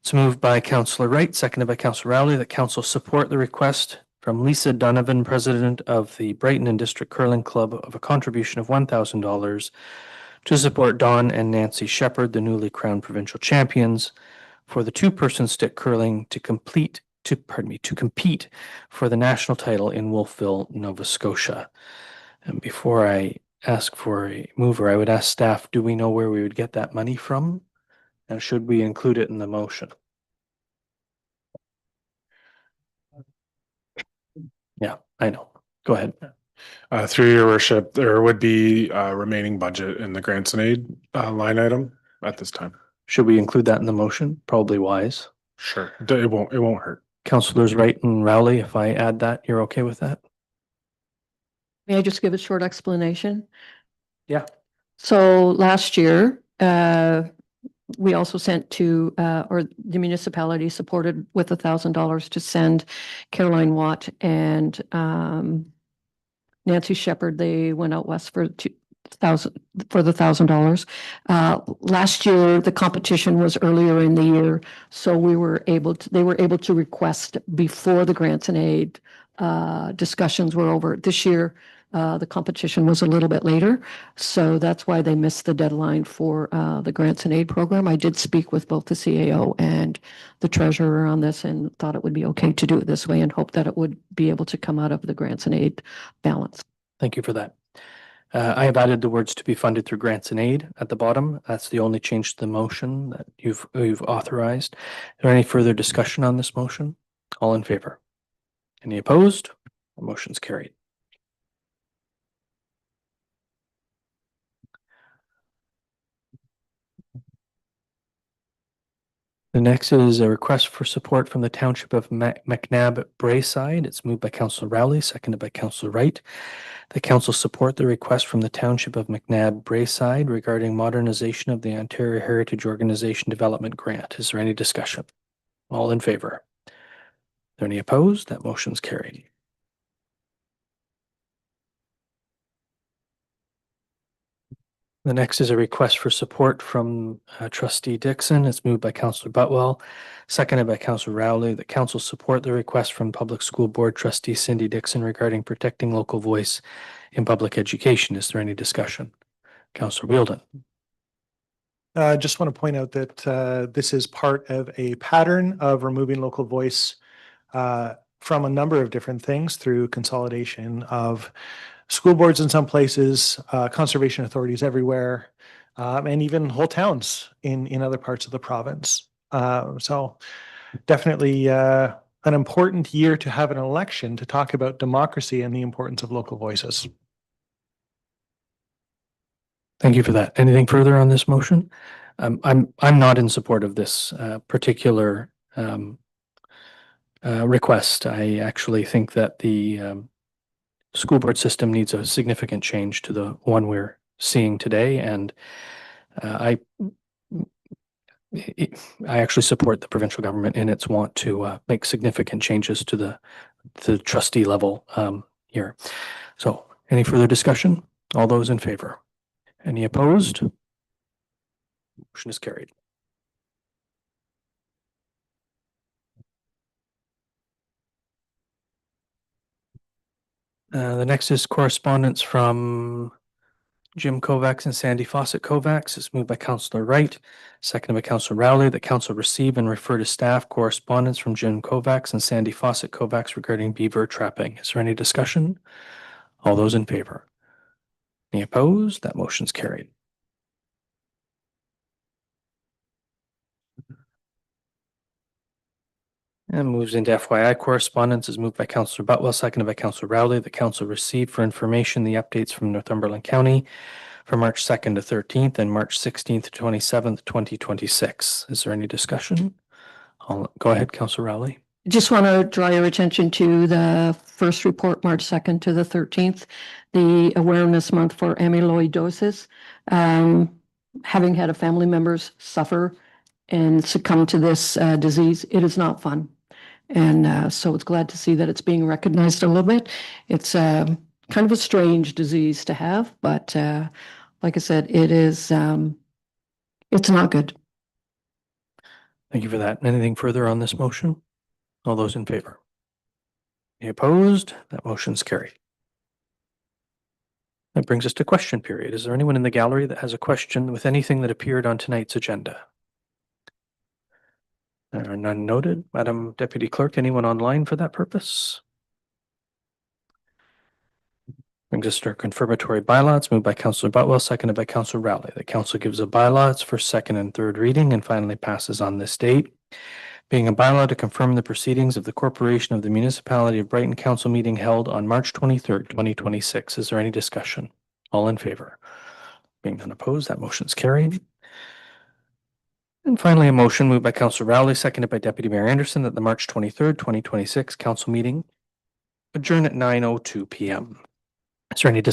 It's moved by Councillor Wright, seconded by Councillor Rowley, that council support the request from Lisa Donovan, president of the Brighton and District Curling Club, of a contribution of $1,000 to support Dawn and Nancy Shepherd, the newly crowned provincial champions, for the 2-person stick curling to compete for the national title in Wolfville, Nova Scotia. And before I ask for a mover, I would ask staff, do we know where we would get that money from? And should we include it in the motion? Yeah, I know. Go ahead. Through your worship, there would be remaining budget in the grants and aid line item at this time. Should we include that in the motion? Probably wise. Sure. It won't hurt. Councillors Wright and Rowley, if I add that, you're okay with that? May I just give a short explanation? Yeah. So last year, we also sent to, or the municipality supported with $1,000 to send Caroline Watt and Nancy Shepherd. They went out west for the $1,000. Last year, the competition was earlier in the year, so they were able to request before the grants and aid discussions were over. This year, the competition was a little bit later, so that's why they missed the deadline for the grants and aid program. I did speak with both the CAO and the treasurer on this and thought it would be okay to do it this way and hope that it would be able to come out of the grants and aid balance. Thank you for that. I have added the words to be funded through grants and aid at the bottom. That's the only change to the motion that you've authorized. Is there any further discussion on this motion? All in favor? Any opposed? The motion's carried. The next is a request for support from the Township of McNabb Braeside. It's moved by Councillor Rowley, seconded by Councillor Wright. The council support the request from the Township of McNabb Braeside regarding modernization of the Ontario Heritage Organization Development Grant. Is there any discussion? All in favor? Are there any opposed? That motion's carried. The next is a request for support from Trustee Dixon. It's moved by Councillor Butwell, seconded by Councillor Rowley. The council support the request from Public School Board Trustee Cindy Dixon regarding protecting local voice in public education. Is there any discussion? Councillor Wheeldon. I just want to point out that this is part of a pattern of removing local voice from a number of different things through consolidation of school boards in some places, conservation authorities everywhere, and even whole towns in other parts of the province. So definitely an important year to have an election to talk about democracy and the importance of local voices. Thank you for that. Anything further on this motion? I'm not in support of this particular request. I actually think that the school board system needs a significant change to the one we're seeing today, and I actually support the provincial government in its want to make significant changes to the trustee level here. So, any further discussion? All those in favor? Any opposed? Motion is carried. The next is correspondence from Jim Kovacs and Sandy Fawcett Kovacs. It's moved by Councillor Wright, seconded by Councillor Rowley. The council receive and refer to staff correspondence from Jim Kovacs and Sandy Fawcett Kovacs regarding beaver trapping. Is there any discussion? All those in favor? Any opposed? That motion's carried. And moves into FYI correspondence is moved by Councillor Butwell, seconded by Councillor Rowley. The council received for information the updates from Northumberland County for March 2nd to 13th and March 16th to 27th, 2026. Is there any discussion? Go ahead, Councillor Rowley. Just want to draw your attention to the first report, March 2nd to the 13th, the Awareness Month for Amyloidosis. Having had a family members suffer and succumb to this disease, it is not fun. And so it's glad to see that it's being recognized a little bit. It's kind of a strange disease to have, but like I said, it is, it's not good. Thank you for that. Anything further on this motion? All those in favor? Any opposed? That motion's carried. That brings us to question period. Is there anyone in the gallery that has a question with anything that appeared on tonight's agenda? There are none noted. Madam Deputy Clerk, anyone online for that purpose? Brings us to our confirmatory bylaws, moved by Councillor Butwell, seconded by Councillor Rowley. The council gives a bylaws for second and third reading and finally passes on this date. Being a bylaw to confirm the proceedings of the Corporation of the Municipality of Brighton Council meeting held on March 23rd, 2026. Is there any discussion? All in favor? Being none opposed, that motion's carried. And finally, a motion moved by Councillor Rowley, seconded by Deputy Mayor Anderson, that the March 23rd, 2026 council meeting adjourn at 9:02 p.m. Is there any discussion?